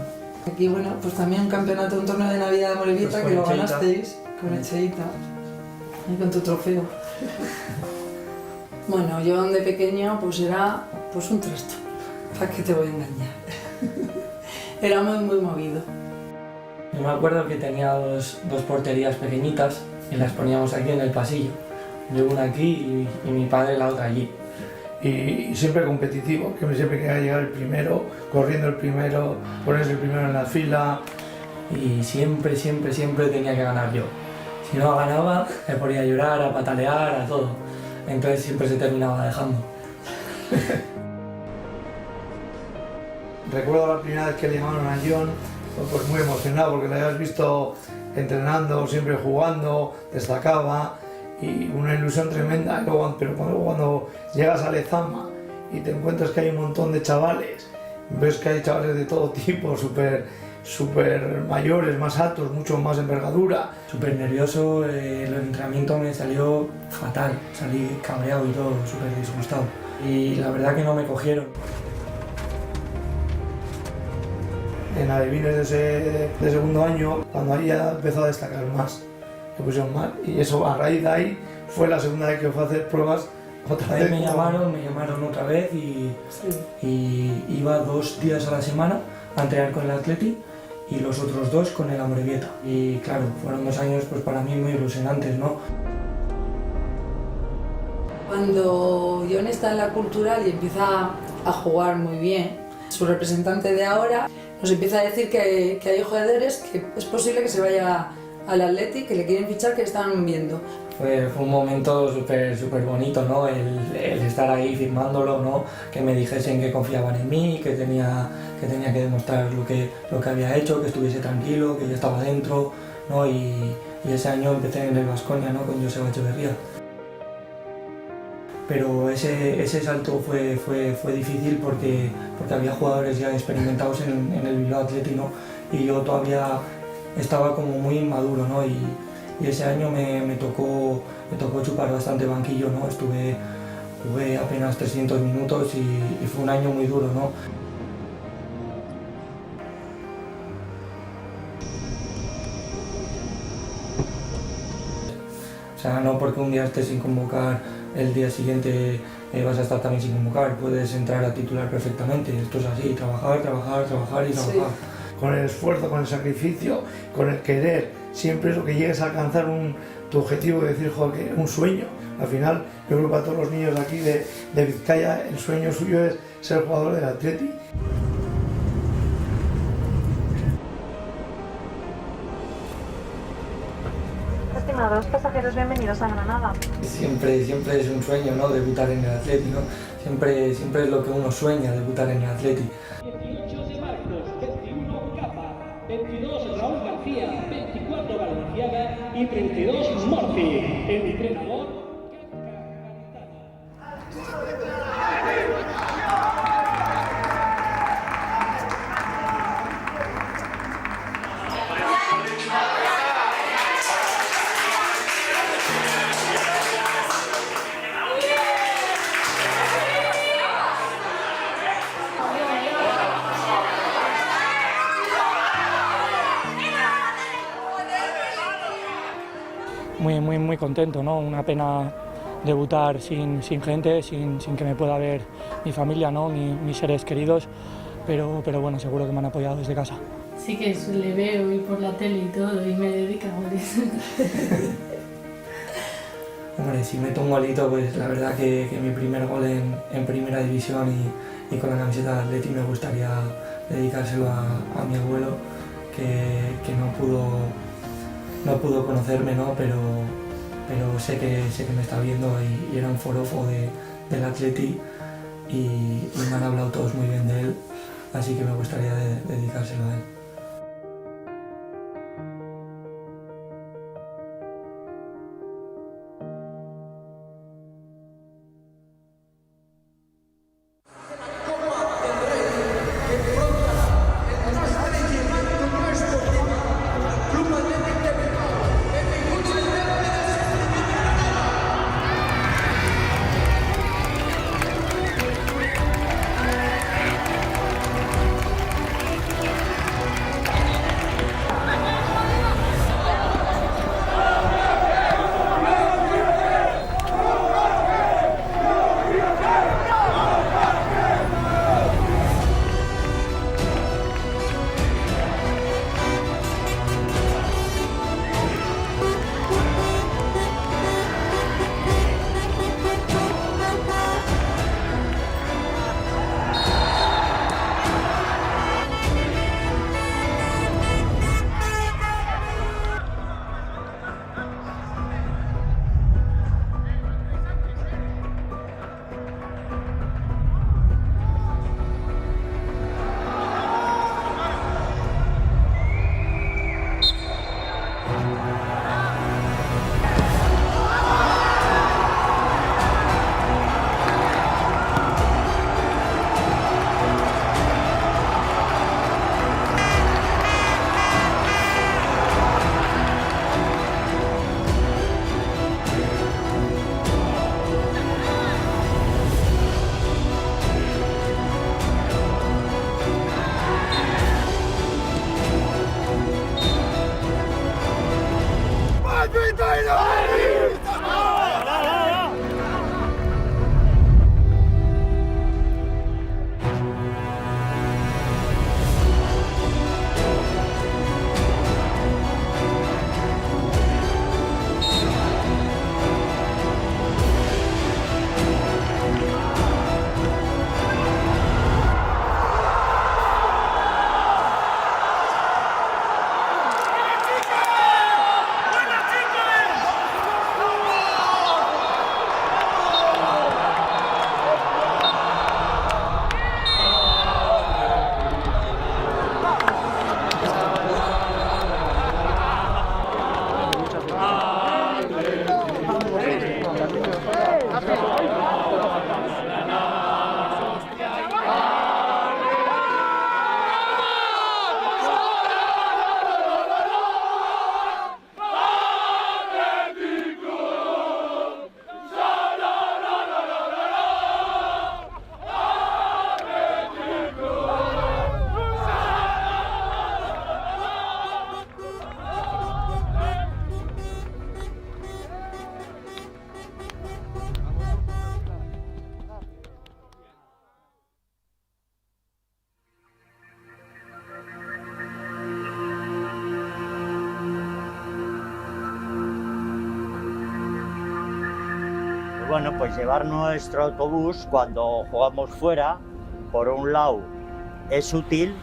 Aquí, bueno, pues también un campeonato, un torneo de Navidad de Morevieta,
Pues
que lo
con Echeita.
ganasteis con Echeita. Y con tu trofeo. Bueno, yo de pequeño pues era pues un trasto. ¿Para qué te voy a engañar? Era muy, muy movido.
Yo me acuerdo que tenía dos porterías pequeñitas y las poníamos aquí en el pasillo. Yo una aquí y mi padre la otra allí.
Y siempre competitivo, que siempre quería llegar el primero, corriendo el primero, ponerse el primero en la fila.
Y siempre tenía que ganar yo. Si no ganaba, me ponía a llorar, a patalear, a todo. Entonces siempre se terminaba dejando.
Recuerdo la primera vez que le llamaron a John, pues muy emocionado porque le habías visto entrenando, siempre jugando, destacaba y una ilusión tremenda. Pero cuando llegas a Lezama y te encuentras que hay un montón de chavales, ves que hay chavales de todo tipo, súper mayores, más altos, mucho más envergadura.
Súper nervioso, el entrenamiento me salió fatal, salí cabreado y todo, súper disgustado. Y la verdad que no me cogieron.
En adivines de segundo año, cuando ahí ya empezó a destacar más, me pusieron mal. Y eso, a raíz de ahí, fue la segunda vez que fue a hacer pruebas otra vez.
Me llamaron otra vez y iba 2 días a la semana a entrenar con el Atleti y los otros 2 con el Amorebieta. Y claro, fueron 2 años pues para mí muy ilusionantes, ¿no?
Cuando John está en la cultural y empieza a jugar muy bien, su representante de ahora nos empieza a decir que hay jugadores que es posible que se vaya al Atleti, que le quieren fichar, que están viendo.
Fue un momento súper bonito, ¿no? El estar ahí firmándolo, ¿no? Que me dijesen que confiaban en mí, que tenía que demostrar lo que había hecho, que estuviese tranquilo, que yo estaba dentro, ¿no? Y ese año empecé en el Baskonia, ¿no? Con Joseba Echeverría. Pero ese salto fue difícil porque había jugadores ya experimentados en el Bilbao Athletic, ¿no? Y yo todavía estaba como muy inmaduro, ¿no? Y ese año me tocó chupar bastante banquillo, ¿no? Jugué apenas 300 minutos y fue un año muy duro, ¿no? O sea, no porque un día estés sin convocar, el día siguiente vas a estar también sin convocar, puedes entrar a titular perfectamente. Esto es así, trabajar y trabajar. Sí.
Con el esfuerzo, con el sacrificio, con el querer, siempre es lo que llegues a alcanzar tu objetivo de decir, joder, un sueño. Al final, yo creo que para todos los niños de aquí de Vizcaya, el sueño suyo es ser jugador del Atleti.
Estimados pasajeros, bienvenidos a Granada.
Siempre es un sueño, ¿no? Debutar en el Atleti, ¿no? Siempre es lo que uno sueña, debutar en el Atleti.
18 de Marcos, 21 Capa, 22 Raúl García, 24 Valenciaga y 32 Morfi. Entrenador.
Muy contento, ¿no? Una pena debutar sin gente, sin que me pueda ver mi familia, ¿no? Mis seres queridos, pero bueno, seguro que me han apoyado desde casa.
Sí que le veo y por la tele y todo y me dedica a goles.
Hombre, si meto un golito, pues la verdad que mi primer gol en primera división y con la camiseta de Atleti me gustaría dedicárselo a mi abuelo, que no pudo conocerme, ¿no? Pero sé que me está viendo y era un forofo del Atleti y me han hablado todos muy bien de él, así que me gustaría dedicárselo a él.
Bueno, pues llevar nuestro autobús cuando jugamos fuera, por un lado, es útil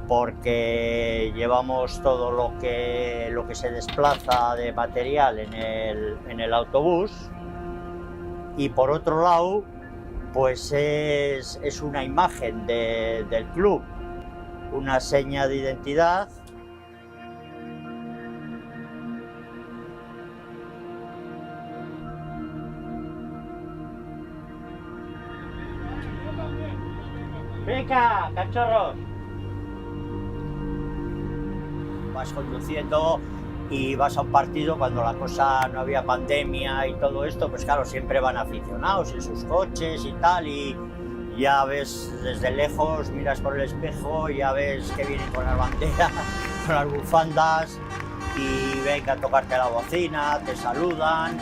porque llevamos todo lo que se desplaza de material en el autobús, y por otro lado, pues es una imagen del club, una seña de identidad. ¡Venga, cachorros! Vas conduciendo y vas a un partido cuando la cosa no había pandemia y todo esto, pues claro, siempre van aficionados en sus coches y tal, y ya ves desde lejos, miras por el espejo, ya ves que vienen con las banderas, con las bufandas, y venga a tocarte la bocina, te saludan.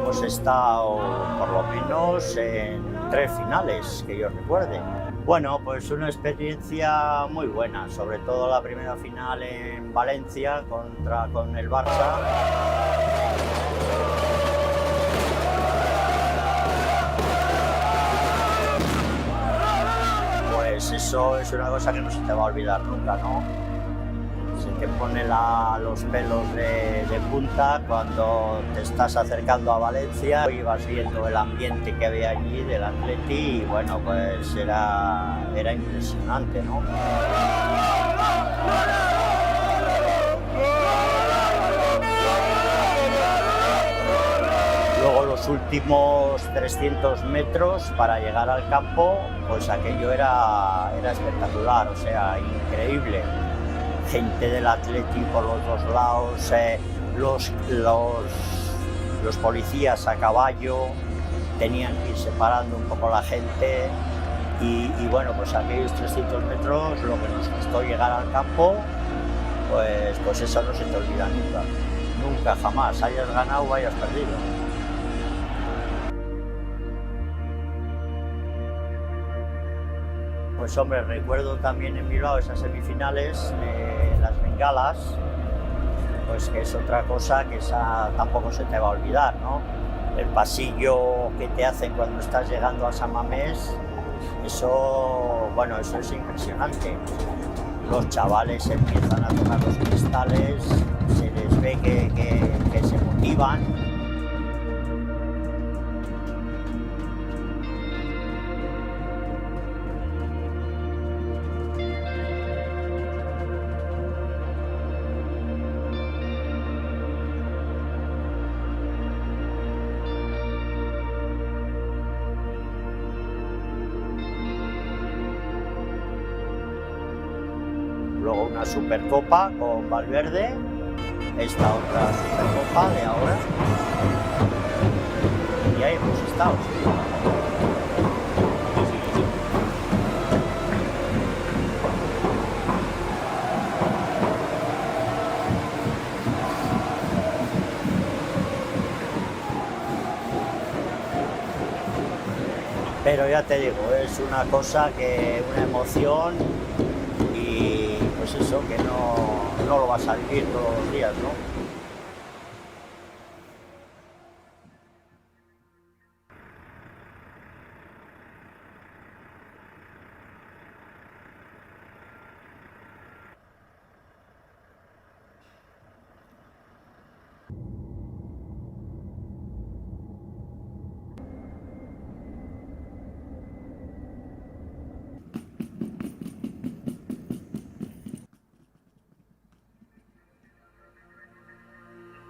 Pues he estado por lo menos en 3 finales que yo recuerde. Bueno, pues una experiencia muy buena, sobre todo la primera final en Valencia con el Barça. Pues eso es una cosa que no se te va a olvidar nunca, ¿no? Se te pone los pelos de punta cuando te estás acercando a Valencia y vas viendo el ambiente que había allí del Atleti, y bueno, pues era impresionante, ¿no? Luego los últimos 300 metros para llegar al campo, pues aquello era espectacular, o sea, increíble. Gente del Atleti por los dos lados, los policías a caballo, tenían que ir separando un poco la gente, y bueno, pues aquellos 300 metros, lo que nos costó llegar al campo, pues eso no se te olvida nunca, nunca, jamás, hayas ganado o hayas perdido. Pues hombre, recuerdo también en Bilbao esas semifinales, las bengalas, pues que es otra cosa que esa tampoco se te va a olvidar, ¿no? El pasillo que te hacen cuando estás llegando a San Mamés, eso es impresionante. Los chavales empiezan a tocar los cristales, se les ve que se motivan. luego una Supercopa con Valverde, esta otra Supercopa de ahora, y ahí hemos estado. Pero ya te digo, es una cosa que, una emoción y pues eso, que no lo vas a vivir todos los días, ¿no?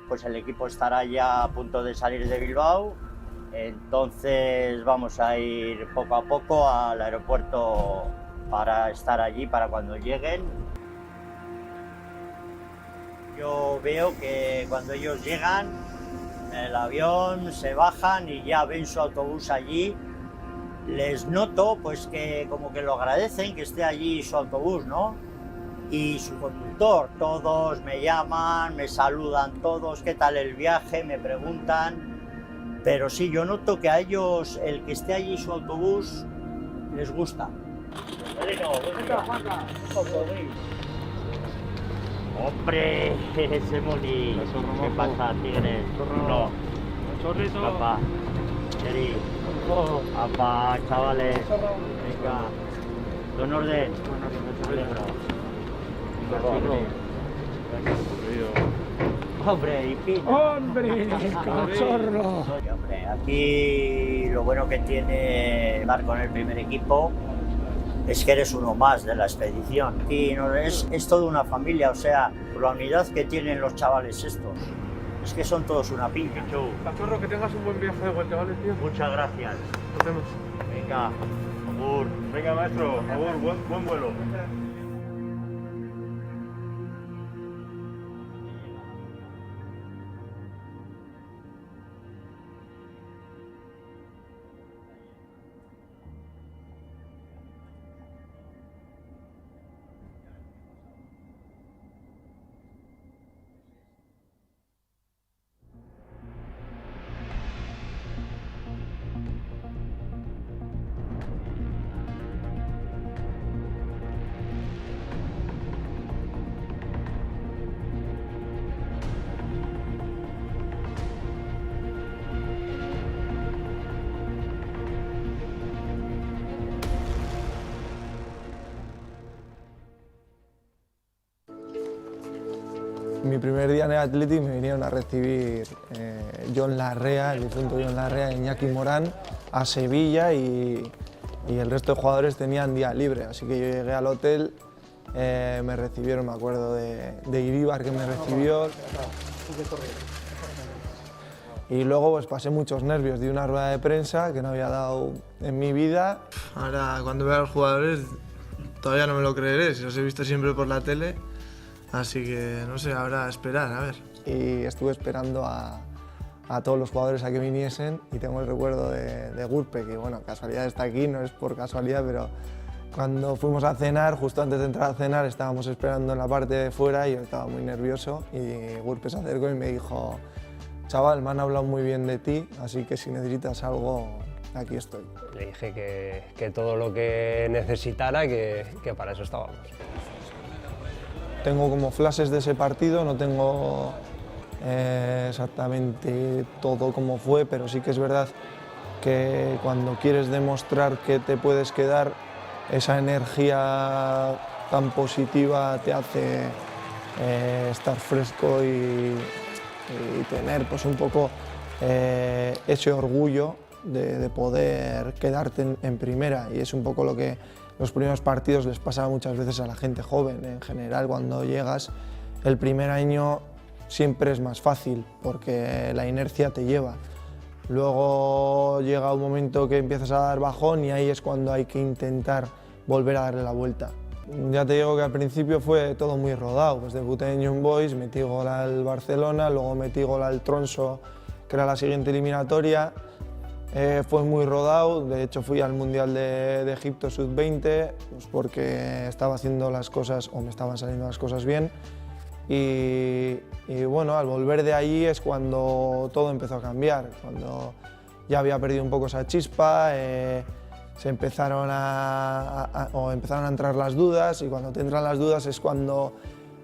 Pues el equipo estará ya a punto de salir de Bilbao, entonces vamos a ir poco a poco al aeropuerto para estar allí para cuando lleguen. Yo veo que cuando ellos llegan, en el avión se bajan y ya ven su autobús allí, les noto pues que como que lo agradecen que esté allí su autobús, ¿no? Y su conductor, todos me llaman, me saludan todos, ¿qué tal el viaje? Me preguntan, pero sí, yo noto que a ellos el que esté allí su autobús les gusta. Hombre, ese Moni, ¿qué pasa, tigres? No, papá, Eri, papá, chavales, venga, don orden, alegro. Hombre, y pino.
¡Hombre, cachorro!
Hombre, aquí lo bueno que tiene estar con el primer equipo es que eres uno más de la expedición. Y no, es toda una familia, o sea, la unidad que tienen los chavales estos. Es que son todos una piña.
Cachorro, que tengas un buen viaje de vuelta, ¿vale, tío?
Muchas gracias.
Nos vemos.
Venga, agur.
Venga, maestro, agur, buen vuelo.
Mi primer día en el Athletic me vinieron a recibir John Larrea, el difunto John Larrea, Iñaki Morán, a Sevilla y el resto de jugadores tenían día libre, así que yo llegué al hotel, me recibieron, me acuerdo de Iríbar que me recibió. Y luego pues pasé muchos nervios, di una rueda de prensa que no había dado en mi vida.
Ahora cuando vea a los jugadores todavía no me lo creeré, si los he visto siempre por la tele. Así que, no sé, ahora esperar, a ver.
Y estuve esperando a todos los jugadores a que viniesen y tengo el recuerdo de Gurpe, que bueno, casualidad está aquí, no es por casualidad, pero cuando fuimos a cenar, justo antes de entrar a cenar, estábamos esperando en la parte de fuera y yo estaba muy nervioso y Gurpe se acercó y me dijo: chaval, me han hablado muy bien de ti, así que si necesitas algo, aquí estoy.
Le dije que todo lo que necesitara, que para eso estábamos.
Tengo como flashes de ese partido, no tengo exactamente todo como fue, pero sí que es verdad que cuando quieres demostrar que te puedes quedar, esa energía tan positiva te hace estar fresco y tener pues un poco ese orgullo de poder quedarte en primera, y es un poco lo que los primeros partidos les pasa muchas veces a la gente joven. En general, cuando llegas el primer año siempre es más fácil porque la inercia te lleva. Luego llega un momento que empiezas a dar bajón y ahí es cuando hay que intentar volver a darle la vuelta. ya te digo que al principio fue todo muy rodado, pues debuté en Young Boys, metí gol al Barcelona, luego metí gol al Tromsø, que era la siguiente eliminatoria. Fue muy rodado, de hecho fui al Mundial de Egipto Sub-20 pues porque estaba haciendo las cosas, o me estaban saliendo las cosas bien. Y bueno, al volver de allí es cuando todo empezó a cambiar, cuando ya había perdido un poco esa chispa, empezaron a entrar las dudas, y cuando te entran las dudas es cuando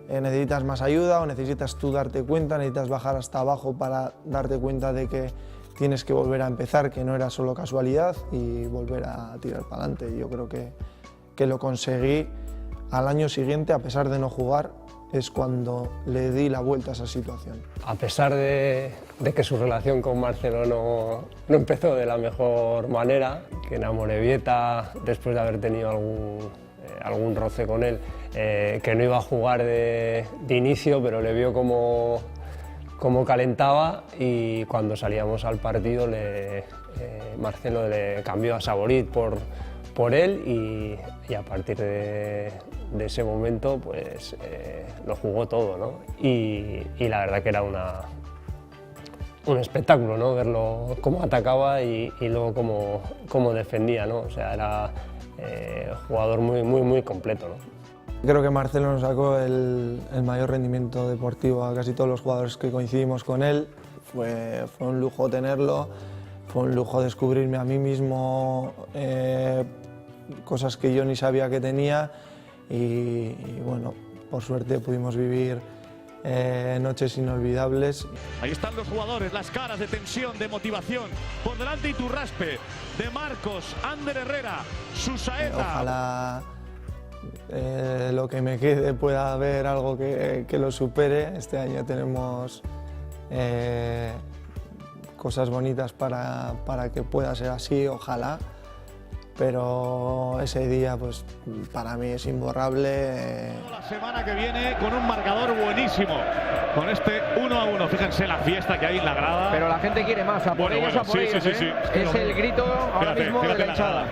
necesitas más ayuda o necesitas tú darte cuenta, necesitas bajar hasta abajo para darte cuenta de que tienes que volver a empezar, que no era solo casualidad, y volver a tirar para adelante. Yo creo que lo conseguí. Al año siguiente, a pesar de no jugar, es cuando le di la vuelta a esa situación.
A pesar de que su relación con Marcelo no empezó de la mejor manera, que en Amorebieta, después de haber tenido algún roce con él, que no iba a jugar de inicio, pero le vio cómo calentaba, y cuando salíamos al partido Marcelo le cambió a Saborit por él, y a partir de ese momento pues lo jugó todo, ¿no? Y la verdad que era un espectáculo, ¿no? Verlo cómo atacaba y luego cómo defendía, ¿no? O sea, era jugador muy completo, ¿no?
Creo que Marcelo nos sacó el mayor rendimiento deportivo a casi todos los jugadores que coincidimos con él. Fue un lujo tenerlo, fue un lujo descubrirme a mí mismo cosas que yo ni sabía que tenía, y bueno, por suerte pudimos vivir noches inolvidables.
Ahí están los jugadores, las caras de tensión, de motivación. Por delante Iturraspe, De Marcos, Ander Herrera, Susaeta.
Ojalá lo que me quede pueda haber algo que lo supere. Este año tenemos cosas bonitas para que pueda ser así, ojalá. Pero ese día, pues para mí es imborrable.
La semana que viene con un marcador buenísimo, con este 1-1. Fíjense la fiesta que hay en la grada.
Pero la gente quiere más, a por ellos, a por ellos.
Sí.
Es el grito ahora mismo de la hinchada.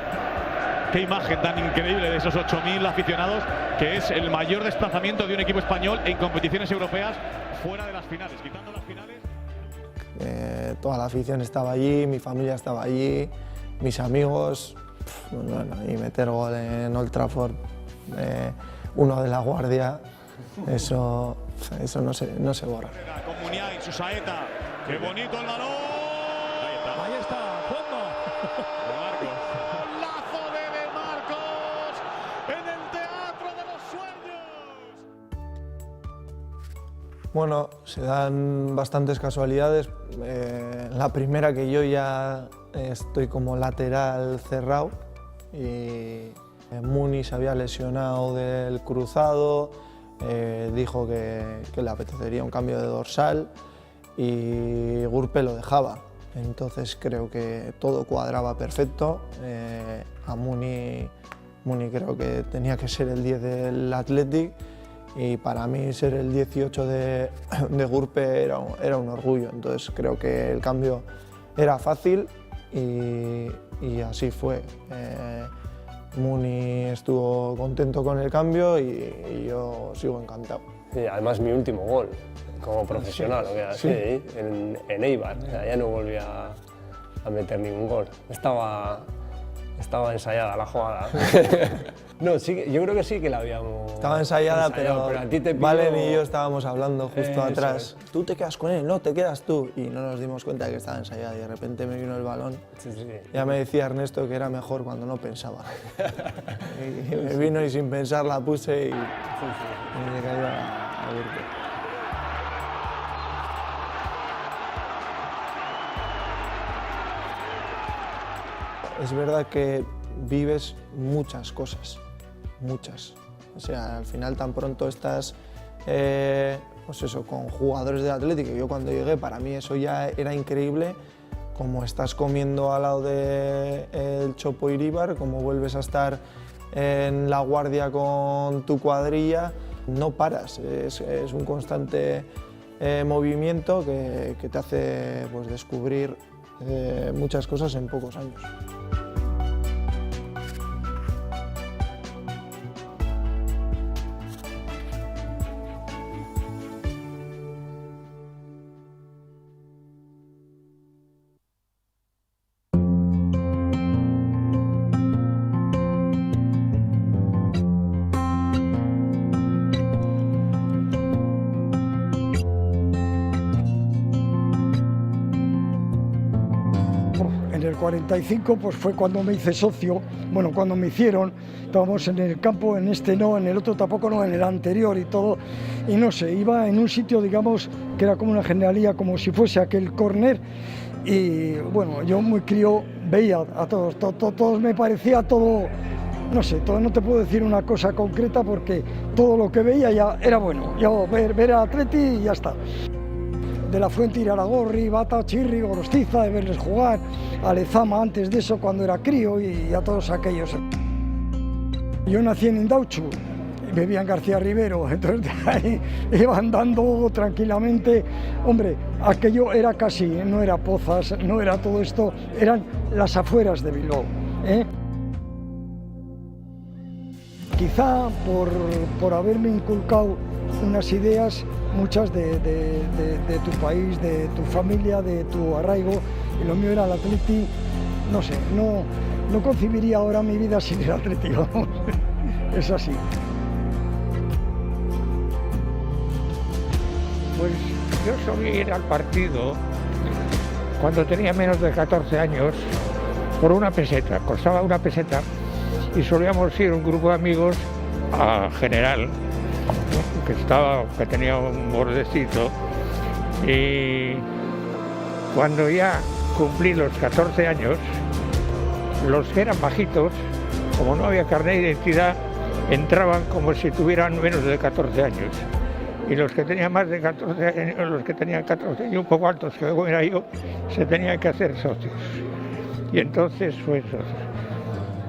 Qué imagen tan increíble de esos 8.000 aficionados, que es el mayor desplazamiento de un equipo español en competiciones europeas fuera de las finales, quitando las finales.
Toda la afición estaba allí, mi familia estaba allí, mis amigos. Bueno, y meter gol en Old Trafford, uno de La Guardia, eso no se borra.
Con Muniain, Susaeta, qué bonito el balón. Ahí está, fondo. De Marcos. Lazo de Marcos en el Teatro de los Sueños.
Bueno, se dan bastantes casualidades. La primera, que yo ya estoy como lateral cerrado, y Muni se había lesionado del cruzado, dijo que le apetecería un cambio de dorsal, y Gurpe lo dejaba. Entonces creo que todo cuadraba perfecto. A Muni creo que tenía que ser el 10 del Athletic, y para mí ser el 18 de Gurpe era un orgullo. Entonces creo que el cambio era fácil, y así fue. Muni estuvo contento con el cambio, y yo sigo encantado.
Sí, además mi último gol como profesional,
sí.
En Eibar, o sea, ya no volví a meter ningún gol. Estaba ensayada la jugada. No, sí, yo creo que sí que la habíamos...
Estaba ensayada, pero
a ti te pido...
Valen y yo estábamos hablando justo atrás.
Es.
Tú te quedas con él, no, te quedas tú. Y no nos dimos cuenta de que estaba ensayada, y de repente me vino el balón.
Sí.
Ya me decía Ernesto que era mejor cuando no pensaba. Y me vino y sin pensar la puse, y me cayó a Gurpe. Es verdad que vives muchas cosas, muchas. O sea, al final tan pronto estás pues eso, con jugadores del Atlético. Yo cuando llegué, para mí eso ya era increíble, como estás comiendo al lado del Chopo Iríbar, como vuelves a estar en La Guardia con tu cuadrilla, no paras, es un constante movimiento que te hace pues, descubrir muchas cosas en pocos años.
el 45 pues fue cuando me hice socio, bueno, cuando me hicieron, estábamos en el campo, en este no, en el otro tampoco no, en el anterior y todo, y no sé, iba en un sitio, digamos, que era como una generalía, como si fuese aquel córner, y bueno, yo muy crío veía a todos, todos me parecía todo, no sé, todo, no te puedo decir una cosa concreta porque todo lo que veía ya era bueno, ya ver a Atleti y ya está. De la Fuente ir a Aragorri, Bata, Chirri, Gorostiza, de verles jugar, a Lezama antes de eso cuando era crío y a todos aquellos. Yo nací en Indauchu, vivía en García Rivero, entonces de ahí iba andando tranquilamente. Hombre, aquello era casi, no era Pozas, no era todo esto, eran las afueras de Bilbao. Quizá por haberme inculcado unas ideas, muchas de tu país, de tu familia, de tu arraigo, y lo mío era el Atleti, no sé, no concibiría ahora mi vida sin el Atleti, vamos, es así.
Pues yo solía ir al partido cuando tenía menos de 14 años por una peseta, costaba una peseta, y solíamos ir un grupo de amigos a General, que tenía un bordecito, y cuando ya cumplí los 14 años, los que eran bajitos, como no había carnet de identidad, entraban como si tuvieran menos de 14 años. Y los que tenían más de 14 años, los que tenían 14 años un poco altos, que era yo, se tenían que hacer socios. Y entonces fue eso.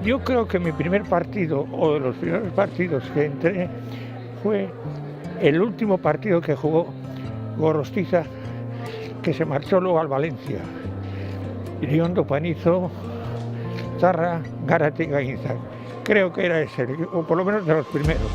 Yo creo que mi primer partido, o de los primeros partidos que entré, fue el último partido que jugó Gorostiza, que se marchó luego al Valencia. Iriondo, Panizo, Zarra, Gárate y Gainza. Creo que era ese, o por lo menos de los primeros.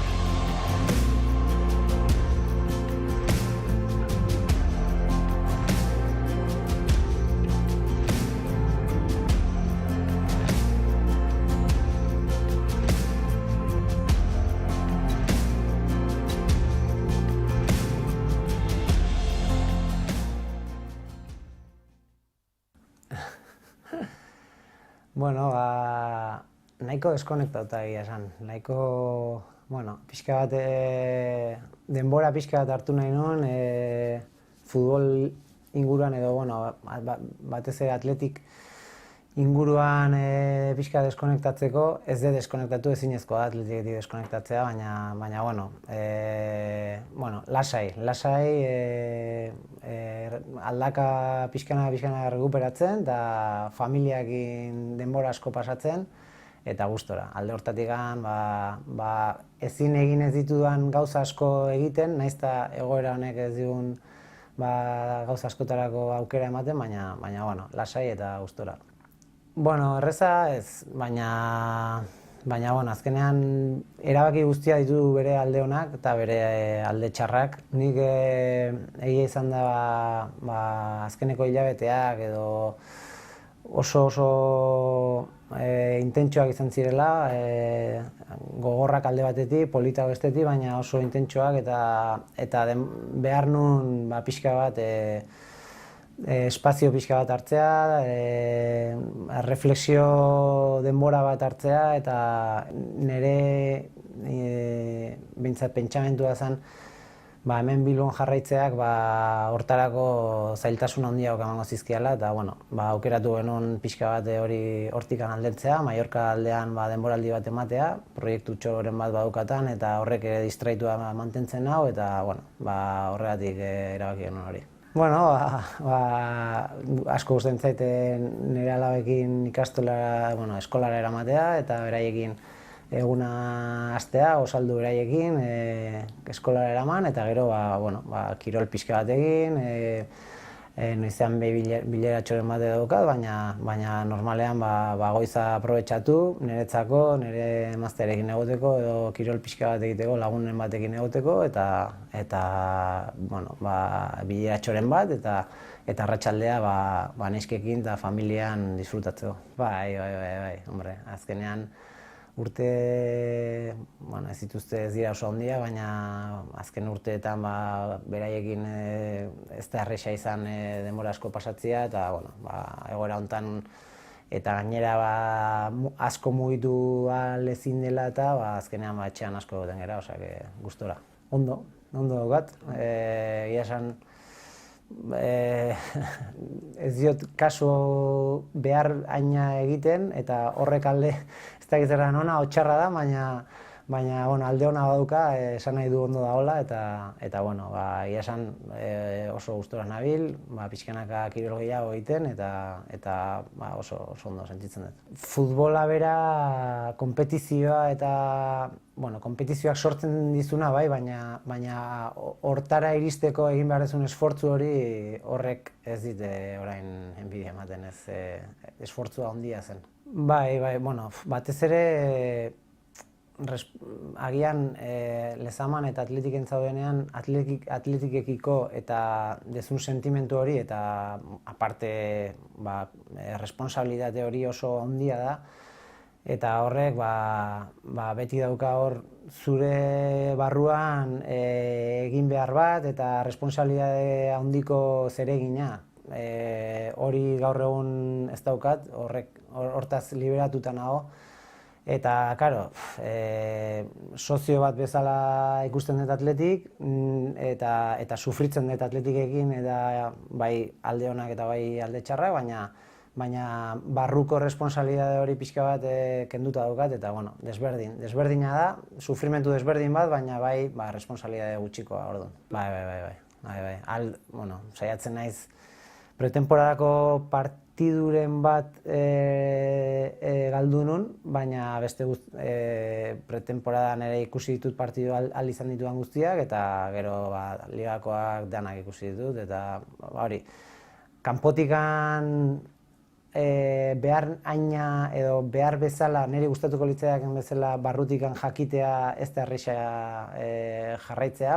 Bueno, nahiko deskonektauta egia esan. Nahiko, bueno, pixka bat, denbora pixka bat hartu nahi nuen, futbol inguruan edo, bueno, batez ere Atletik inguruan pixka deskonektatzeko, ez de deskonektatu ezinezkoa da Atletiketik deskonektatzea, baina bueno, lasai, aldaka pixkana rekuperatzen, eta familiakin denbora asko pasatzen, eta gustora. Alde hortatikan, ezin egin ez ditudan gauza asko egiten, nahiz eta egoera honek ez digun gauza askotarako aukera ematen, baina bueno, lasai eta gustora. Bueno, erreza ez, baina bueno, azkenean erabaki guztia ditu bere alde onak eta bere alde txarrak. Nik egia izan da azkeneko hilabeteak edo oso intentsuak izan zirela, gogorrak alde batetik, politak bestetik, baina oso intentsuak eta behar nun pixka bat espazio pixka bat hartzea, reflexio denbora bat hartzea, eta nire behintzat pentsamentua zen hemen Bilbon jarraitzeak hortarako zailtasun handiak emango zizkiala, eta aukeratu genuen pixka bat hortikan aldentzea, Mallorca aldean denboraldi bat ematea, proiektu txoren bat badukatan, eta horrek ere distraitua mantentzen hau, eta horregatik erabaki genuen hori. Bueno, asko gustatzen zait nire alabekin eskolara eramatea eta beraiekin eguna hastea, osaldu beraiekin, eskolara eraman, eta gero kirol pixka bat egin, noizean bileratxoren bat edukat, baina normalean goiza aprobetxatu niretzako, nire emaztearekin egoteko edo kirol pixka bat egiteko, lagunen batekin egoteko, eta bileratxoren bat, eta arratsaldea neskekin eta familian disfrutatzeko. Bai, hombre, azkenean urte, ez dituzte ez dira oso handia, baina azken urteetan beraiekin ez da erresa izan denbora asko pasatzea, eta egoera honetan eta gainera asko mugitu ezin dela eta azkenean etxean asko egoten gara, osea, gustora. Ondo daukat, egia esan ez diot kasu behar haina egiten eta horrek alde ez dakit zerran ona, hotxarra da, baina alde ona baduka, esan nahi du ondo dagoela eta egia esan oso gustora nabil, pixkanaka kirol gehiago egiten eta oso ondo sentitzen dut. Futbola bera konpetizioa eta konpetizioak sortzen dizuna bai, baina hortara iristeko egin behar dezun esfortzu hori horrek ez dit orain enbidia ematen, ez esfortzua handia zen. Bai, batez ere agian Lezaman eta Atletiken zaudenean Atletikekiko eta dezun sentimentu hori eta aparte responsabilitate hori oso handia da eta horrek beti dauka hor zure barruan egin behar bat eta responsabilitate handiko zeregina. Hori gaur egun ez daukat, hortaz liberatuta nago. Eta, karo, sozio bat bezala ikusten dut Atletik eta sufritzen dut Atletikekin eta bai alde onak eta bai alde txarrak, baina barruko responsabilitate hori pixka bat kenduta daukat eta, desberdina da, sufrimentu desberdin bat, baina bai responsabilitate gutxikoa, orduan. Bai. Saiatzen naiz pretemporadako partiduren bat galdu nun, baina beste pretemporadan ere ikusi ditut partidu izan ditudan guztiak eta gero ligakoak danak ikusi ditut eta hori. Kanpotikan behar haina edo behar bezala, niri gustatuko litzaidaken bezala barrutikan jakitea ez da erraza jarraitzea,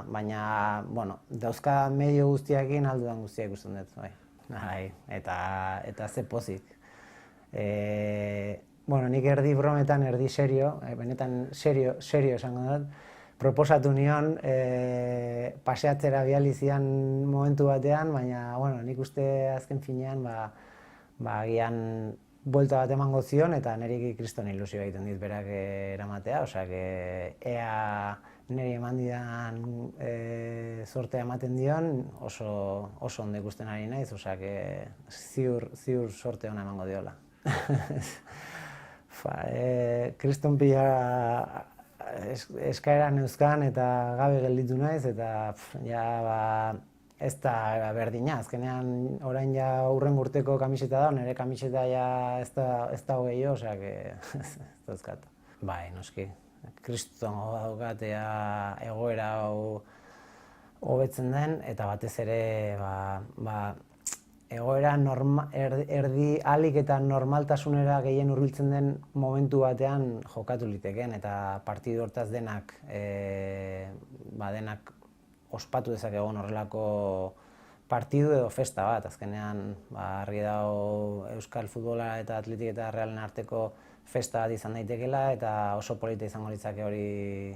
baina dauzka medio guztiakin aldudan guztiak ikusten dut. Eta ze pozik. Nik erdi brometan, erdi serio, benetan serio esango dut, proposatu nion paseatzera bihali zian momentu batean, baina nik uste azken finean agian buelta bat emango zion eta niri kriston ilusio egiten dit berak eramatea, ea niri eman didan sortea ematen dion oso ondo ikusten ari naiz, ziur sorte hona emango diola. Kriston pila eskaera neuzkan eta gabe gelditu naiz eta ez da berdina, azkenean orain ja hurren urteko kamiseta da, nire kamiseta ez da hogei jo, ez dauzkat. Bai, noski, kriston daukat egoera hobetzen den, eta batez ere egoera erdi alik eta normaltasunera gehien hurbiltzen den momentu batean jokatu liteken, eta partidu hortaz denak ospatu dezakegun horrelako partidu edo festa bat. Azkenean argi dago Euskal Futbola eta Atletik eta Realen arteko festa bat izan daitekela eta oso polita izango litzake hori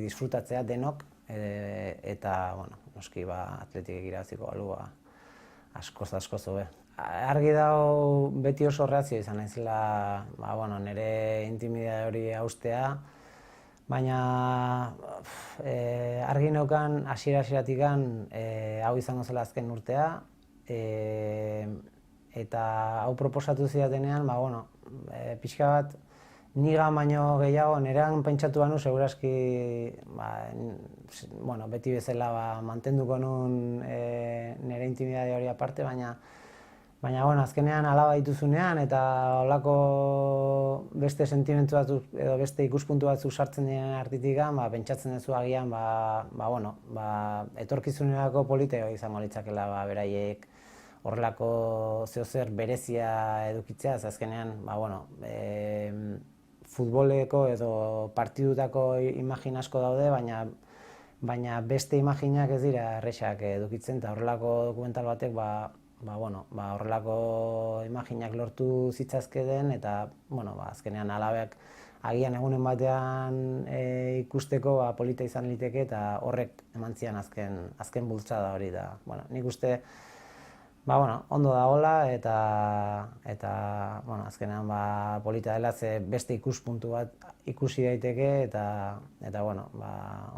disfrutatzea denok eta noski Atletikek irabaziko balu askoz hobe. Argi dago beti oso reakzio izan naizela nire intimidade hori haustea, baina argi neukan hasiera-hasieratik hau izango zela azken urtea eta hau proposatu zidatenean, pixka bat nigan baino gehiago nirean pentsatu banu segurazki beti bezala mantenduko nun nire intimidade hori aparte, baina azkenean alaba dituzunean eta holako beste sentimentu batzuk edo beste ikuspuntu batzuk sartzen diren artitik pentsatzen duzu agian etorkizunerako polita izango litzakela beraiek horrelako zeozer berezia edukitzea, azkenean futboleko edo partidutako imagin asko daude, baina beste imaginak ez dira errexak edukitzen eta horrelako dokumental batek horrelako imaginak lortu zitzazkeden eta azkenean alabeak agian egunen batean ikusteko polita izan liteke eta horrek eman zian azken bultzada hori da. Nik uste Bueno, ondo dagoela eta bueno, azkenean polita dela ze beste ikuspuntu bat ikusi daiteke eta bueno,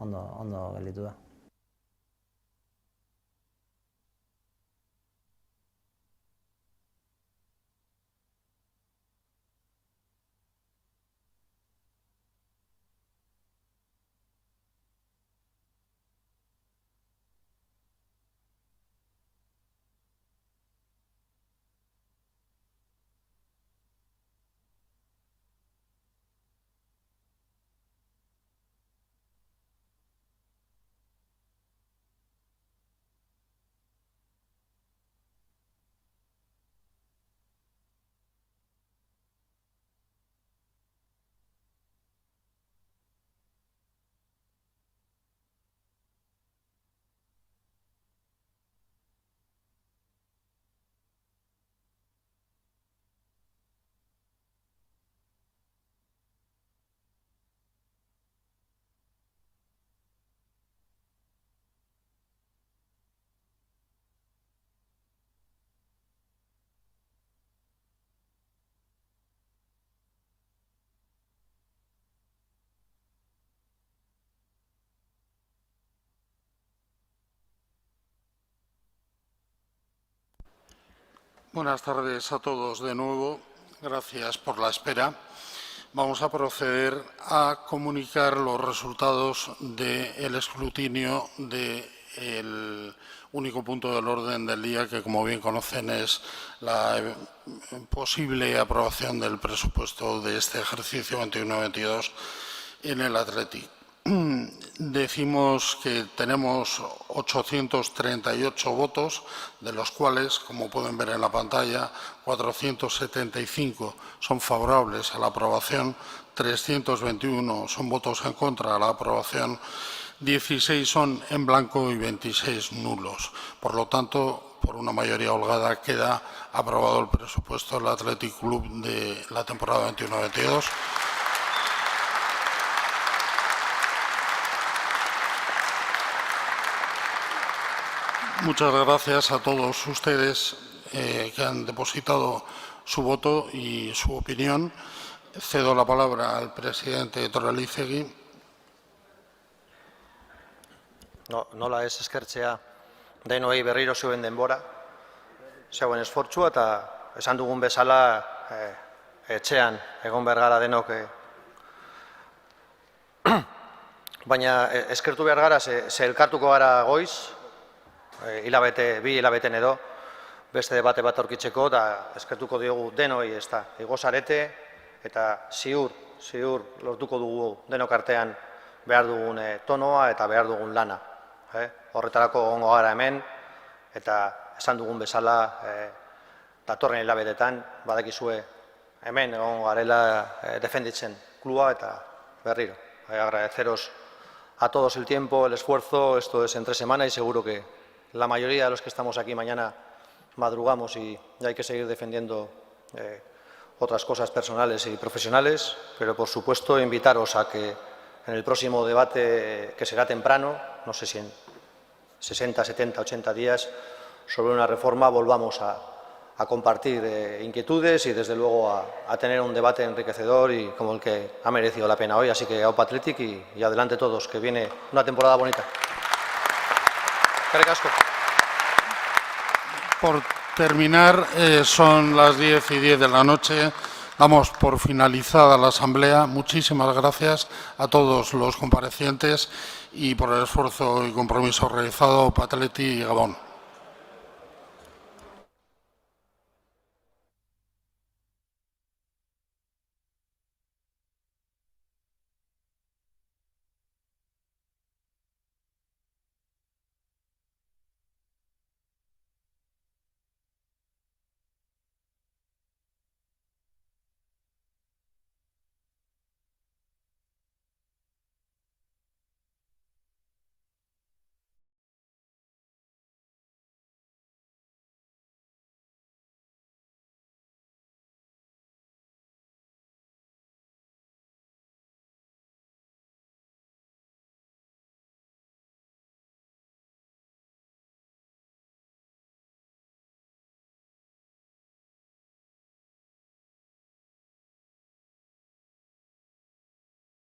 ondo gelditu da.
Buenas tardes a todos de nuevo. Gracias por la espera. Vamos a proceder a comunicar los resultados del escrutinio del único punto del orden del día, que como bien conocen es la posible aprobación del presupuesto de este ejercicio 21-22 en el Athletic. Decimos que tenemos 838 votos, de los cuales, como pueden ver en la pantalla, 475 son favorables a la aprobación, 321 son votos en contra a la aprobación, 16 son en blanco y 26 nulos. Por lo tanto, por una mayoría holgada queda aprobado el presupuesto del Athletic Club de la temporada 21-22. Muchas gracias a todos ustedes que han depositado su voto y su opinión. Cedo la palabra al presidente Toralizegui.
Nola ez eskertzea denoi berriro zuen denbora, zeuen esfortzua eta esan dugun bezala etxean egon behar gara denok. Baina eskertu behar gara ze elkartuko gara goiz, bi hilabeten edo, beste debate bat aurkitzeko, eta eskertuko diogu denoi igo zarete, eta ziur lortuko dugu denok artean behar dugun tonoa eta behar dugun lana. Horretarako egongo gara hemen, eta esan dugun bezala datorren hilabetetan, badakizue hemen egongo garela defenditzen kluba eta berriro. Agradeceros a todos el tiempo, el esfuerzo, esto es en 3 semanas y seguro que la mayoría de los que estamos aquí mañana madrugamos y hay que seguir defendiendo otras cosas personales y profesionales, pero por supuesto invitaros a que en el próximo debate, que será temprano, no sé si en 60, 70, 80 días, sobre una reforma volvamos a compartir inquietudes y desde luego a tener un debate enriquecedor y como el que ha merecido la pena hoy. Así que Aupa Athletic y adelante todos, que viene una temporada bonita.
Por terminar, son las 10:10 de la noche. Damos por finalizada la asamblea. Muchísimas gracias a todos los comparecientes y por el esfuerzo y compromiso realizado. Aupa Athletic y Gabón.